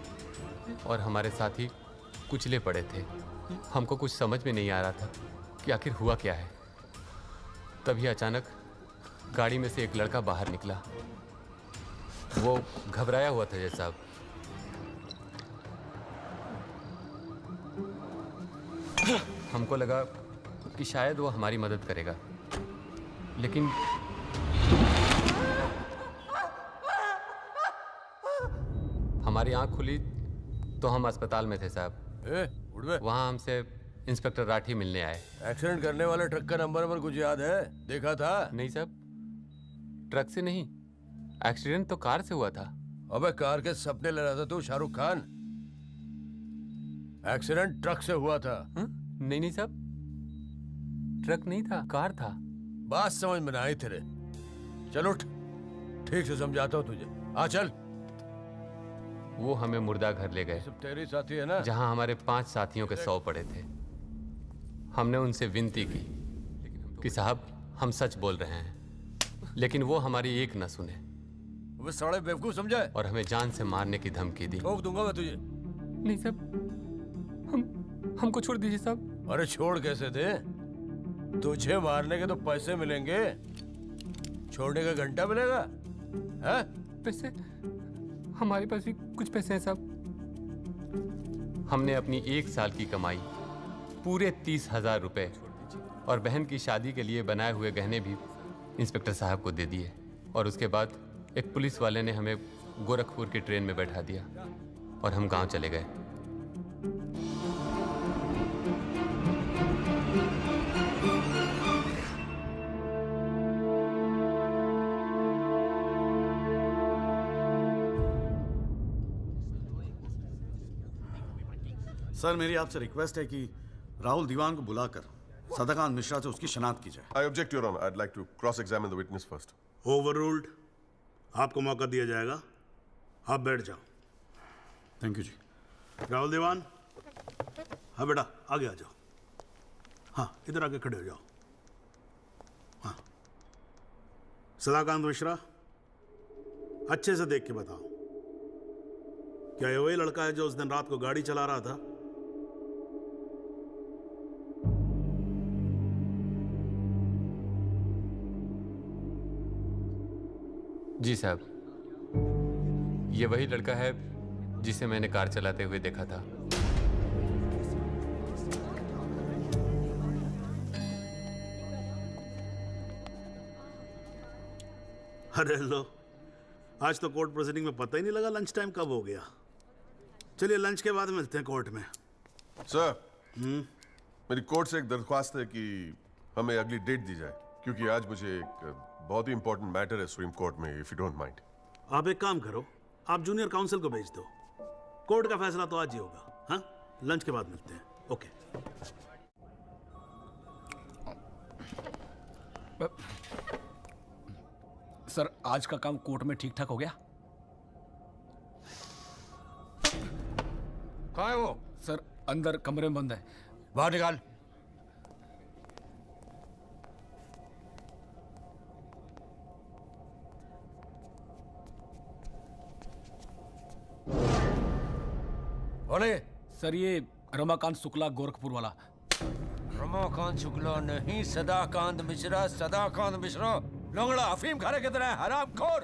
Speaker 7: और हमारे साथी कुचले पड़े थे। हमको कुछ समझ में नहीं आ रहा था कि आखिर हुआ क्या है। तभी अचानक गाड़ी में से एक लड़का बाहर निकला। वो घबराया हुआ था जैसा। हमको लगा कि शायद वो हमारी मदद करेगा, लेकिन हमारी आंख खुली तो हम अस्पताल में थे साहब। वहाँ हमसे इंस्पेक्टर राठी मिलने आए।
Speaker 17: एक्सीडेंट करने वाले ट्रक का नंबर कुछ याद है? देखा था?
Speaker 7: नहीं साहब, ट्रक से नहीं, एक्सीडेंट तो कार से हुआ था।
Speaker 17: अबे कार के सपने ले रहा था तू शाहरुख खान। एक्सीडेंट ट्रक से हुआ था।
Speaker 7: नहीं नहीं साहब, ट्रक नहीं था, कार था।
Speaker 17: बात समझ में ना आई तेरे। चल उठ, ठीक से समझाता हूँ तुझे। आ चल।
Speaker 7: वो हमें मुर्दा घर ले गए।
Speaker 17: सब तेरे साथी है ना?
Speaker 7: जहाँ हमारे 5 साथियों के 100 पड़े थे। हमने उनसे विनती की कि साहब हम सच बोल रहे हैं, लेकिन वो हमारी एक न सुने।
Speaker 17: वो साले बेवकूफ समझा है
Speaker 7: और हमें जान से मारने की धमकी दी।
Speaker 17: ठोक दूंगा मैं तुझे।
Speaker 7: नहीं साहब, हमको छोड़ दीजिए साहब।
Speaker 17: अरे छोड़ कैसे थे? तुझे मारने के तो पैसे मिलेंगे, छोड़ने का घंटा मिलेगा? है?
Speaker 7: पैसे? हमारे पास भी कुछ पैसे हैं साहब। हमने अपनी 1 साल की कमाई पूरे 30,000 रुपए और बहन की शादी के लिए बनाए हुए गहने भी इंस्पेक्टर साहब को दे दिए। और उसके बाद एक पुलिस वाले ने हमें गोरखपुर की ट्रेन में बैठा दिया और हम गांव चले गए।
Speaker 2: सर मेरी आपसे रिक्वेस्ट है कि राहुल दीवान को बुलाकर सदाकांत मिश्रा से उसकी शनाख्त की जाए।
Speaker 15: I object, Your Honor. I'd like to cross-examine the witness first.
Speaker 19: Overruled. आपको मौका दिया जाएगा, आप बैठ जाओ।
Speaker 2: थैंक यू जी।
Speaker 19: राहुल दीवान, हाँ बेटा आगे आ जाओ। हाँ इधर आके खड़े हो जाओ। हाँ सदाकांत मिश्रा, अच्छे से देख के बताओ, क्या ये वही लड़का है जो उस दिन रात को गाड़ी चला रहा था?
Speaker 7: जी साहब, ये वही लड़का है जिसे मैंने कार चलाते हुए देखा था।
Speaker 19: अरे लो, आज तो कोर्ट प्रोसीडिंग में पता ही नहीं लगा लंच टाइम कब हो गया। चलिए लंच के बाद मिलते हैं कोर्ट में।
Speaker 15: सर, मेरी कोर्ट से एक दरख्वास्त है कि हमें अगली डेट दी जाए, क्योंकि आज मुझे एक बहुत ही इंपॉर्टेंट मैटर है सुप्रीम कोर्ट में, इफ यू डोंट माइंड।
Speaker 19: आप एक काम करो, आप जूनियर काउंसिल को भेज दो। कोर्ट का फैसला तो आज ही होगा। हाँ, लंच के बाद मिलते हैं। ओके।
Speaker 3: सर, आज का काम कोर्ट में ठीक ठाक हो गया?
Speaker 17: कहाँ है वो?
Speaker 3: सर, अंदर कमरे में बंद है।
Speaker 17: बाहर निकाल। बोले।
Speaker 3: सर, ये रमाकांत शुक्ला, गोरखपुर वाला।
Speaker 17: रमाकांत शुक्ला नहीं, सदाकांत मिश्रा। सदाकांत मिश्रा लंगड़ा अफीम खाने की तरह हरामखोर।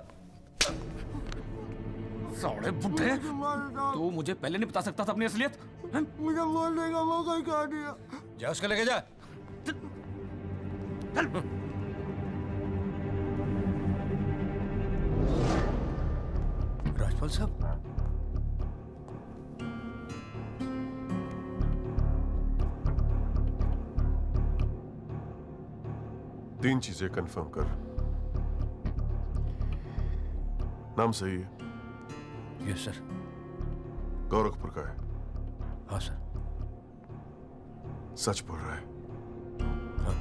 Speaker 3: साले बुड्ढे, तू मुझे पहले नहीं बता सकता था अपनी असलियत?
Speaker 6: मुझे बोलने का मौका ही कहा दिया।
Speaker 17: जा उसको लेके जा। राजपाल साहब,
Speaker 15: तीन चीजें कंफर्म कर। नाम सही है?
Speaker 17: Yes sir.
Speaker 15: गोरखपुर का है?
Speaker 17: हाँ सर।
Speaker 15: सच बोल रहा है?
Speaker 17: हाँ।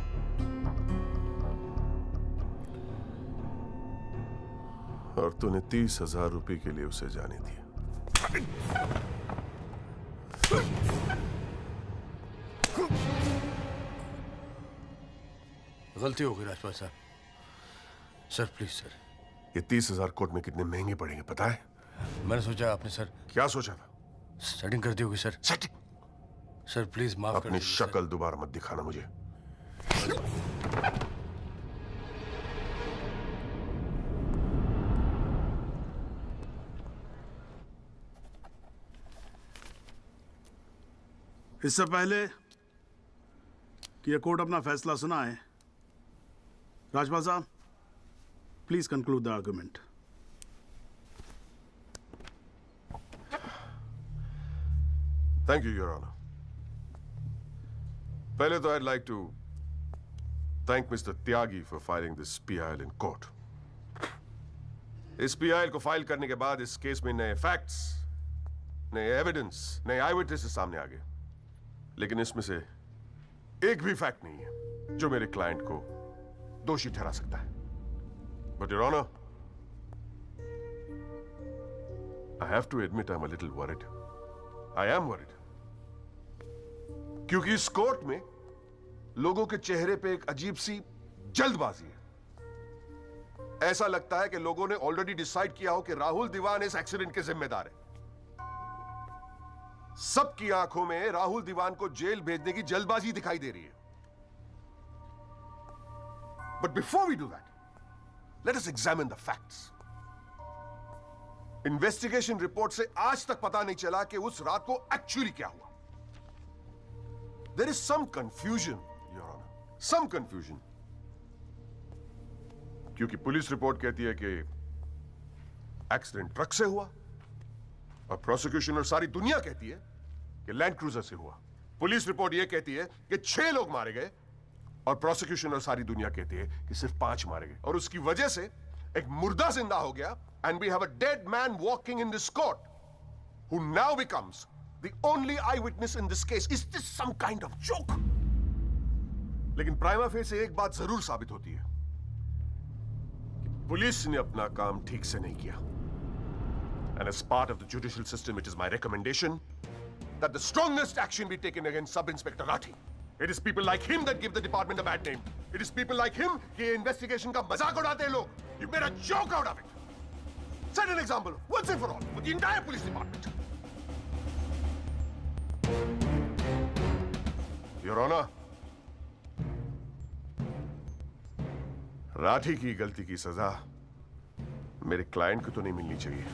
Speaker 15: और तूने 30,000 रुपए के लिए उसे जाने दिया।
Speaker 17: गलती हो गई राजपाल साहब। Sir please sir.
Speaker 15: ये 30,000 कोर्ट में कितने महंगे पड़ेंगे पता है?
Speaker 17: मैंने सोचा आपने सर।
Speaker 15: क्या सोचा था?
Speaker 17: सेटिंग कर दी होगी सर।
Speaker 15: सेटिंग?
Speaker 17: सर प्लीज माफ कर
Speaker 15: अपनी शक्ल दोबारा मत दिखाना मुझे।
Speaker 19: इससे पहले कि यह कोर्ट अपना फैसला सुनाए, राजपाल साहब please conclude the argument.
Speaker 15: Thank you your honour. पहले तो I'd like to thank Mr. Tyagi for filing this PIL in court. इस PIL को फाइल करने के बाद इस केस में नए फैक्ट्स, नए एविडेंस, नए आई विटनेसेस सामने आ गए, लेकिन इसमें से एक भी फैक्ट नहीं है जो मेरे क्लाइंट को दोषी ठहरा सकता है। But Your Honor, I have to admit I'm a little worried. I am worried. क्योंकि इस कोर्ट में लोगों के चेहरे पे एक अजीब सी जल्दबाजी है। ऐसा लगता है कि लोगों ने ऑलरेडी डिसाइड किया हो कि राहुल दीवान इस एक्सीडेंट के जिम्मेदार है। सबकी आंखों में राहुल दीवान को जेल भेजने की जल्दबाजी दिखाई दे रही है। But before we do that, let us examine the facts. Investigation report से आज तक पता नहीं चला कि उस रात को एक्चुअली क्या हुआ। There is some confusion, Your Honor. Some confusion. क्योंकि पुलिस रिपोर्ट कहती है कि एक्सीडेंट ट्रक से हुआ, और प्रोसिक्यूशन और सारी दुनिया कहती है कि लैंड क्रूजर से हुआ। पुलिस रिपोर्ट यह कहती है कि 6 लोग मारे गए, और प्रोसिक्यूशन और सारी दुनिया कहती है कि सिर्फ 5 मारे गए, और उसकी वजह से एक मुर्दा जिंदा हो गया, and we have a dead man walking in this court, who now becomes the only eyewitness in this case. Is this some kind of joke? लेकिन प्राइमा फेसी एक बात जरूर साबित होती है कि पुलिस ने अपना काम ठीक से नहीं किया. And as part of the judicial system, it is my recommendation that the strongest action be taken against Sub-Inspector Rathi. It is people like him that give the department a bad name. It is people like him कि investigation का मजाक उड़ाते हैं लोग. You made a joke out of it. Set an example once and for all for the entire police department. Your Honor, Rathi की गलती की सजा मेरे क्लाइंट को तो नहीं मिलनी चाहिए.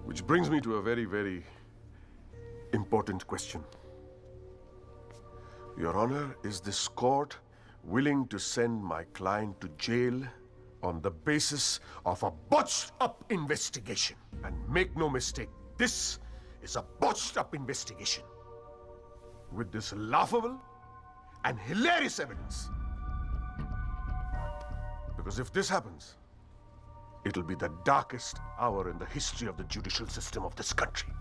Speaker 15: Which brings me to a very, very important question. Your Honor, is this court willing to send my client to jail on the basis of a botched-up investigation? And make no mistake, this is a botched-up investigation with this laughable and hilarious evidence. Because if this happens, it'll be the darkest hour in the history of the judicial system of this country.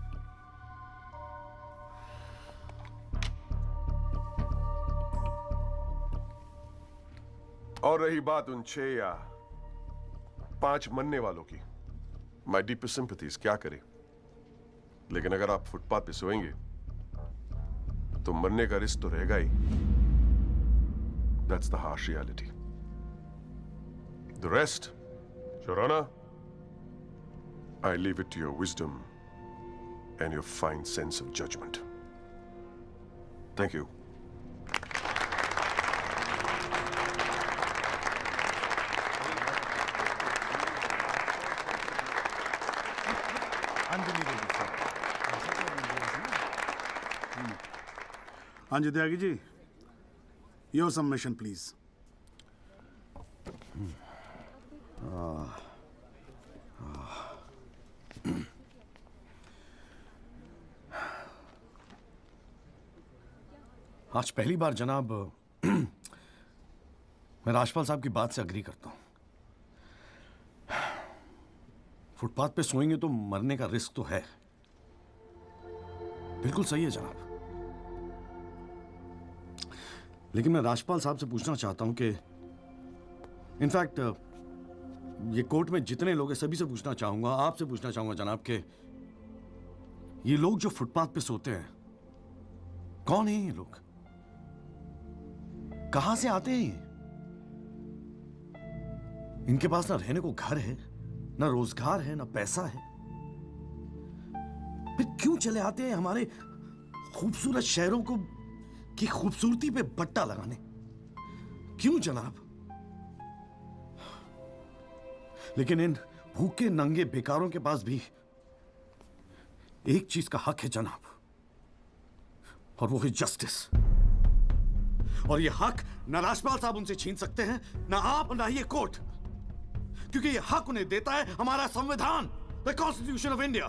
Speaker 15: और रही बात उन 6 या 5 मरने वालों की, my deepest sympathies, क्या करें? लेकिन अगर आप फुटपाथ पे सोएंगे तो मरने का रिस्क तो रहेगा ही. That's the harsh reality. The rest, Your Honor, I leave it to your wisdom and your fine sense of judgment. Thank you.
Speaker 19: हाँ जी Tyagi ji, your submission please.
Speaker 2: आज पहली बार जनाब मैं राजपाल साहब की बात से अग्री करता हूं. फुटपाथ पे सोएंगे तो मरने का रिस्क तो है. बिल्कुल सही है जनाब. लेकिन मैं राजपाल साहब से पूछना चाहता हूं कि इनफैक्ट ये कोर्ट में जितने लोग हैं सभी से पूछना चाहूंगा, आपसे पूछना चाहूंगा जनाब कि ये लोग जो फुटपाथ पे सोते हैं कौन है? ये लोग कहां से आते हैं? इनके पास ना रहने को घर है, ना रोजगार है, ना पैसा है. फिर क्यों चले आते हैं हमारे खूबसूरत शहरों को की खूबसूरती पे बट्टा लगाने? क्यों जनाब? लेकिन इन भूखे नंगे बेकारों के पास भी एक चीज का हक है जनाब, और वो है जस्टिस. और ये हक ना राजपाल साहब उनसे छीन सकते हैं, ना आप, ना ये कोर्ट, क्योंकि ये हक उन्हें देता है हमारा संविधान, द कॉन्स्टिट्यूशन ऑफ इंडिया.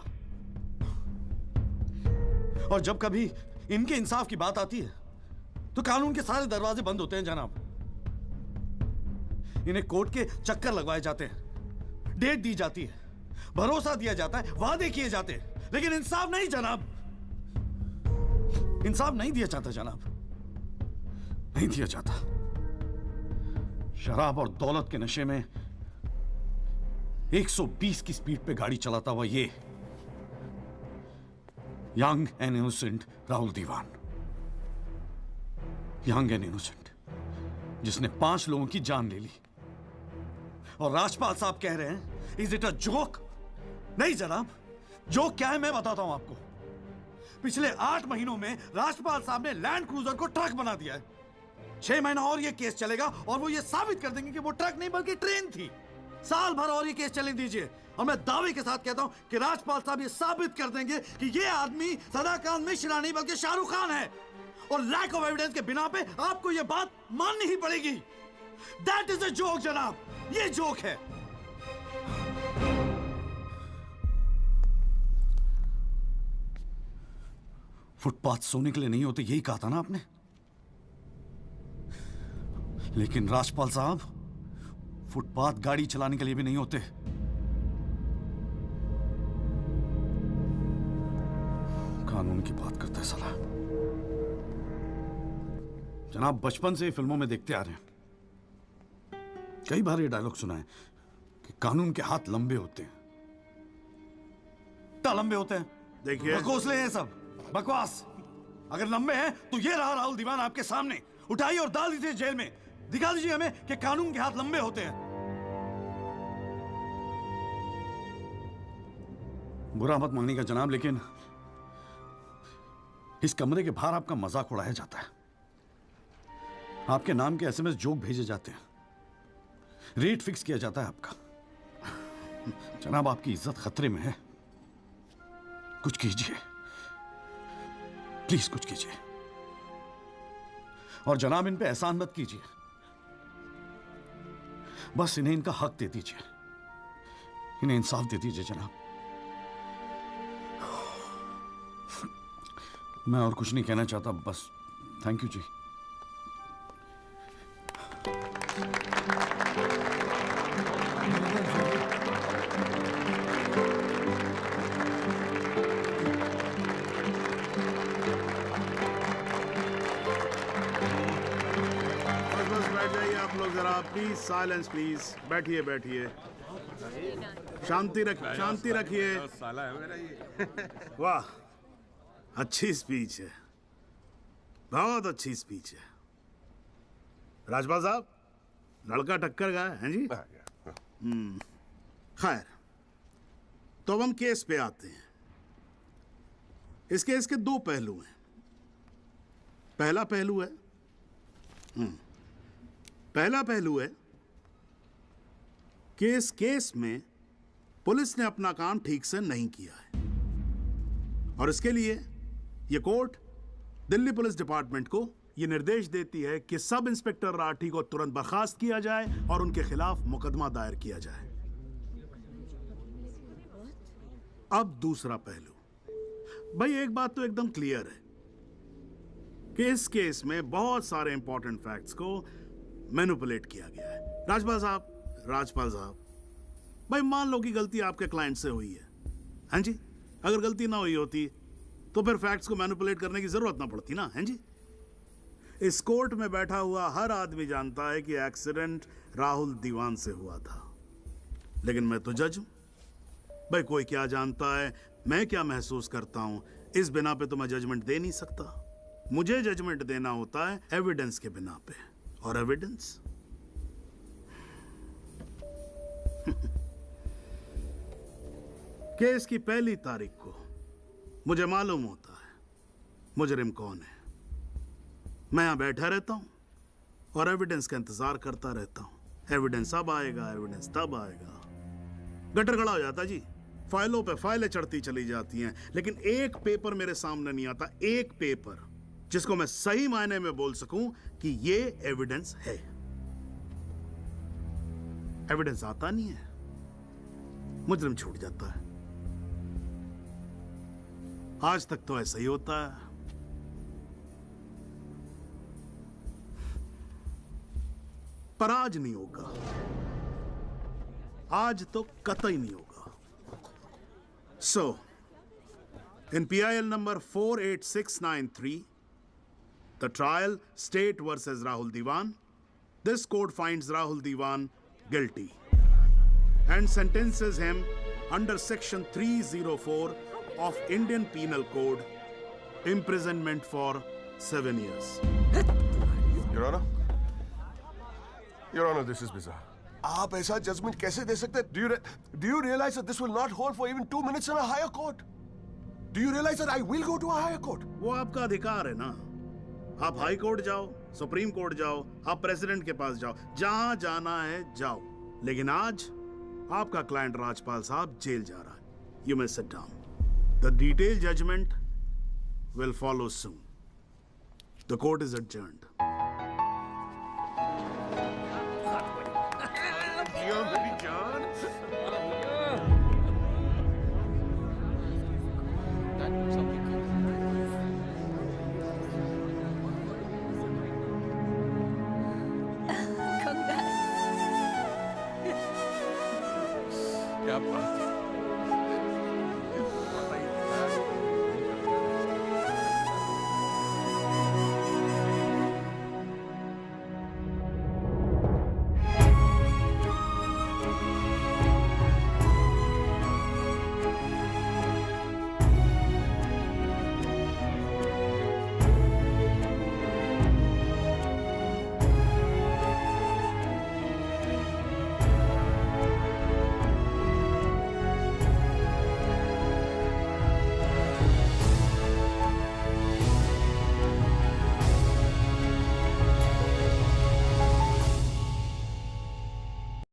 Speaker 2: और जब कभी इनके इंसाफ की बात आती है तो कानून के सारे दरवाजे बंद होते हैं जनाब. इन्हें कोर्ट के चक्कर लगवाए जाते हैं, डेट दी जाती है, भरोसा दिया जाता है, वादे किए जाते हैं, लेकिन इंसाफ नहीं जनाब. इंसाफ नहीं दिया जाता जनाब, नहीं दिया जाता. शराब और दौलत के नशे में 120 की स्पीड पे गाड़ी चलाता हुआ ये young and innocent Rahul Diwan, young and innocent, जिसने 5 लोगों की जान ले ली. और राजपाल साहब कह रहे हैं इज इट अ जोक? नहीं जनाब, जोक क्या है मैं बताता हूं आपको. पिछले 8 महीनों में राजपाल साहब ने लैंड क्रूजर को ट्रक बना दिया है. 6 महीना और ये केस चलेगा और वो ये साबित कर देंगे कि वो ट्रक नहीं बल्कि ट्रेन थी. साल भर और ये केस चलने दीजिए और मैं दावे के साथ कहता हूं कि राजपाल साहब ये साबित कर देंगे कि ये आदमी सदाकांत मिश्रा नहीं बल्कि शाहरुख खान है. और लैक ऑफ एविडेंस के बिना पे आपको ये बात माननी ही पड़ेगी. दैट इज अ जोक जनाब, ये जोक है. फुटपाथ सोने के लिए नहीं होते, यही कहा था ना आपने. लेकिन राजपाल साहब फुटपाथ गाड़ी चलाने के लिए भी नहीं होते। कानून की बात करता है साला। जनाब, बचपन से फिल्मों में देखते आ रहे हैं, कई बार ये डायलॉग सुना है कि कानून के हाथ लंबे होते हैं। क्या लंबे होते हैं?
Speaker 19: देखिए,
Speaker 2: बकवासले हैं सब, बकवास। अगर लंबे हैं तो ये रहा राहुल दीवान आपके सामने, उठाइए और डाल दीजिए जेल में। दिखा दीजिए हमें कि कानून के हाथ लंबे होते हैं। बुरा मत मानिएगा जनाब, लेकिन इस कमरे के बाहर आपका मजाक उड़ाया जाता है। आपके नाम के एसएमएस जोक भेजे जाते हैं, रेट फिक्स किया जाता है आपका। जनाब, आपकी इज्जत खतरे में है। कुछ कीजिए प्लीज, कुछ कीजिए। और जनाब, इन पे एहसान मत कीजिए, बस इन्हें इनका हक दे दीजिए, इन्हें इंसाफ दे दीजिए जनाब। मैं और कुछ नहीं कहना चाहता, बस थैंक यू जी।
Speaker 19: प्लीज साइलेंस, प्लीज बैठिए बैठिए, शांति रखिए, शांति रखिए।
Speaker 14: साला है मेरा ये।
Speaker 19: वाह, अच्छी स्पीच है, बहुत अच्छी स्पीच है। राजपाल साहब, लड़का टक्कर गया है जी। खैर, तो अब हम केस पे आते हैं। इस केस के दो पहलू हैं। पहला पहलू है कि इस केस में पुलिस ने अपना काम ठीक से नहीं किया है, और इसके लिए ये कोर्ट दिल्ली पुलिस डिपार्टमेंट को ये निर्देश देती है कि सब इंस्पेक्टर राठी को तुरंत बर्खास्त किया जाए और उनके खिलाफ मुकदमा दायर किया जाए। अब दूसरा पहलू। भाई, एक बात तो एकदम क्लियर है कि इस केस में बहुत सारे इंपॉर्टेंट फैक्ट्स को मैनिपुलेट किया गया है। राजपाल साहब, भाई मान लो कि गलती आपके क्लाइंट से हुई है, हैं जी? अगर गलती ना हुई होती तो फिर फैक्ट्स को मैनिपुलेट करने की जरूरत ना पड़ती ना, हैं जी? इस कोर्ट में बैठा हुआ हर आदमी जानता है कि एक्सीडेंट राहुल दीवान से हुआ था, लेकिन मैं तो जज हूं। भाई, कोई क्या जानता है, मैं क्या महसूस करता हूं, इस बिना पे तो मैं जजमेंट दे नहीं सकता। मुझे जजमेंट देना होता है एविडेंस के बिना पे, और एविडेंस केस की पहली तारीख को मुझे मालूम होता है मुजरिम कौन है। मैं यहां बैठा रहता हूं और एविडेंस का इंतजार करता रहता हूं। एविडेंस अब आएगा, एविडेंस तब आएगा। गटर खड़ा हो जाता जी, फाइलों पे फाइलें चढ़ती चली जाती हैं, लेकिन एक पेपर मेरे सामने नहीं आता, एक पेपर जिसको मैं सही मायने में बोल सकूं कि ये एविडेंस है। एविडेंस आता नहीं है, मुजरिम छूट जाता है। आज तक तो ऐसा ही होता है। पर आज नहीं होगा, आज तो कतई नहीं होगा। So, in PIL number 48693, the trial State versus Rahul Diwan, this court finds Rahul Diwan guilty and sentences him under section 304 of Indian Penal Code, imprisonment for 7 years.
Speaker 15: Your Honor, this is bizarre. आप ऐसा judgement कैसे दे सकते हैं? Do you realize that this will not hold for even 2 minutes in a higher court? Do you realize that I will go to a higher court?
Speaker 19: वो आपका अधिकार है ना। आप हाई कोर्ट जाओ, सुप्रीम कोर्ट जाओ, आप प्रेसिडेंट के पास जाओ, जहां जाना है जाओ। लेकिन आज आपका क्लाइंट राजपाल साहब जेल जा रहा है। You may sit down. The detailed judgment will follow soon. The court is adjourned.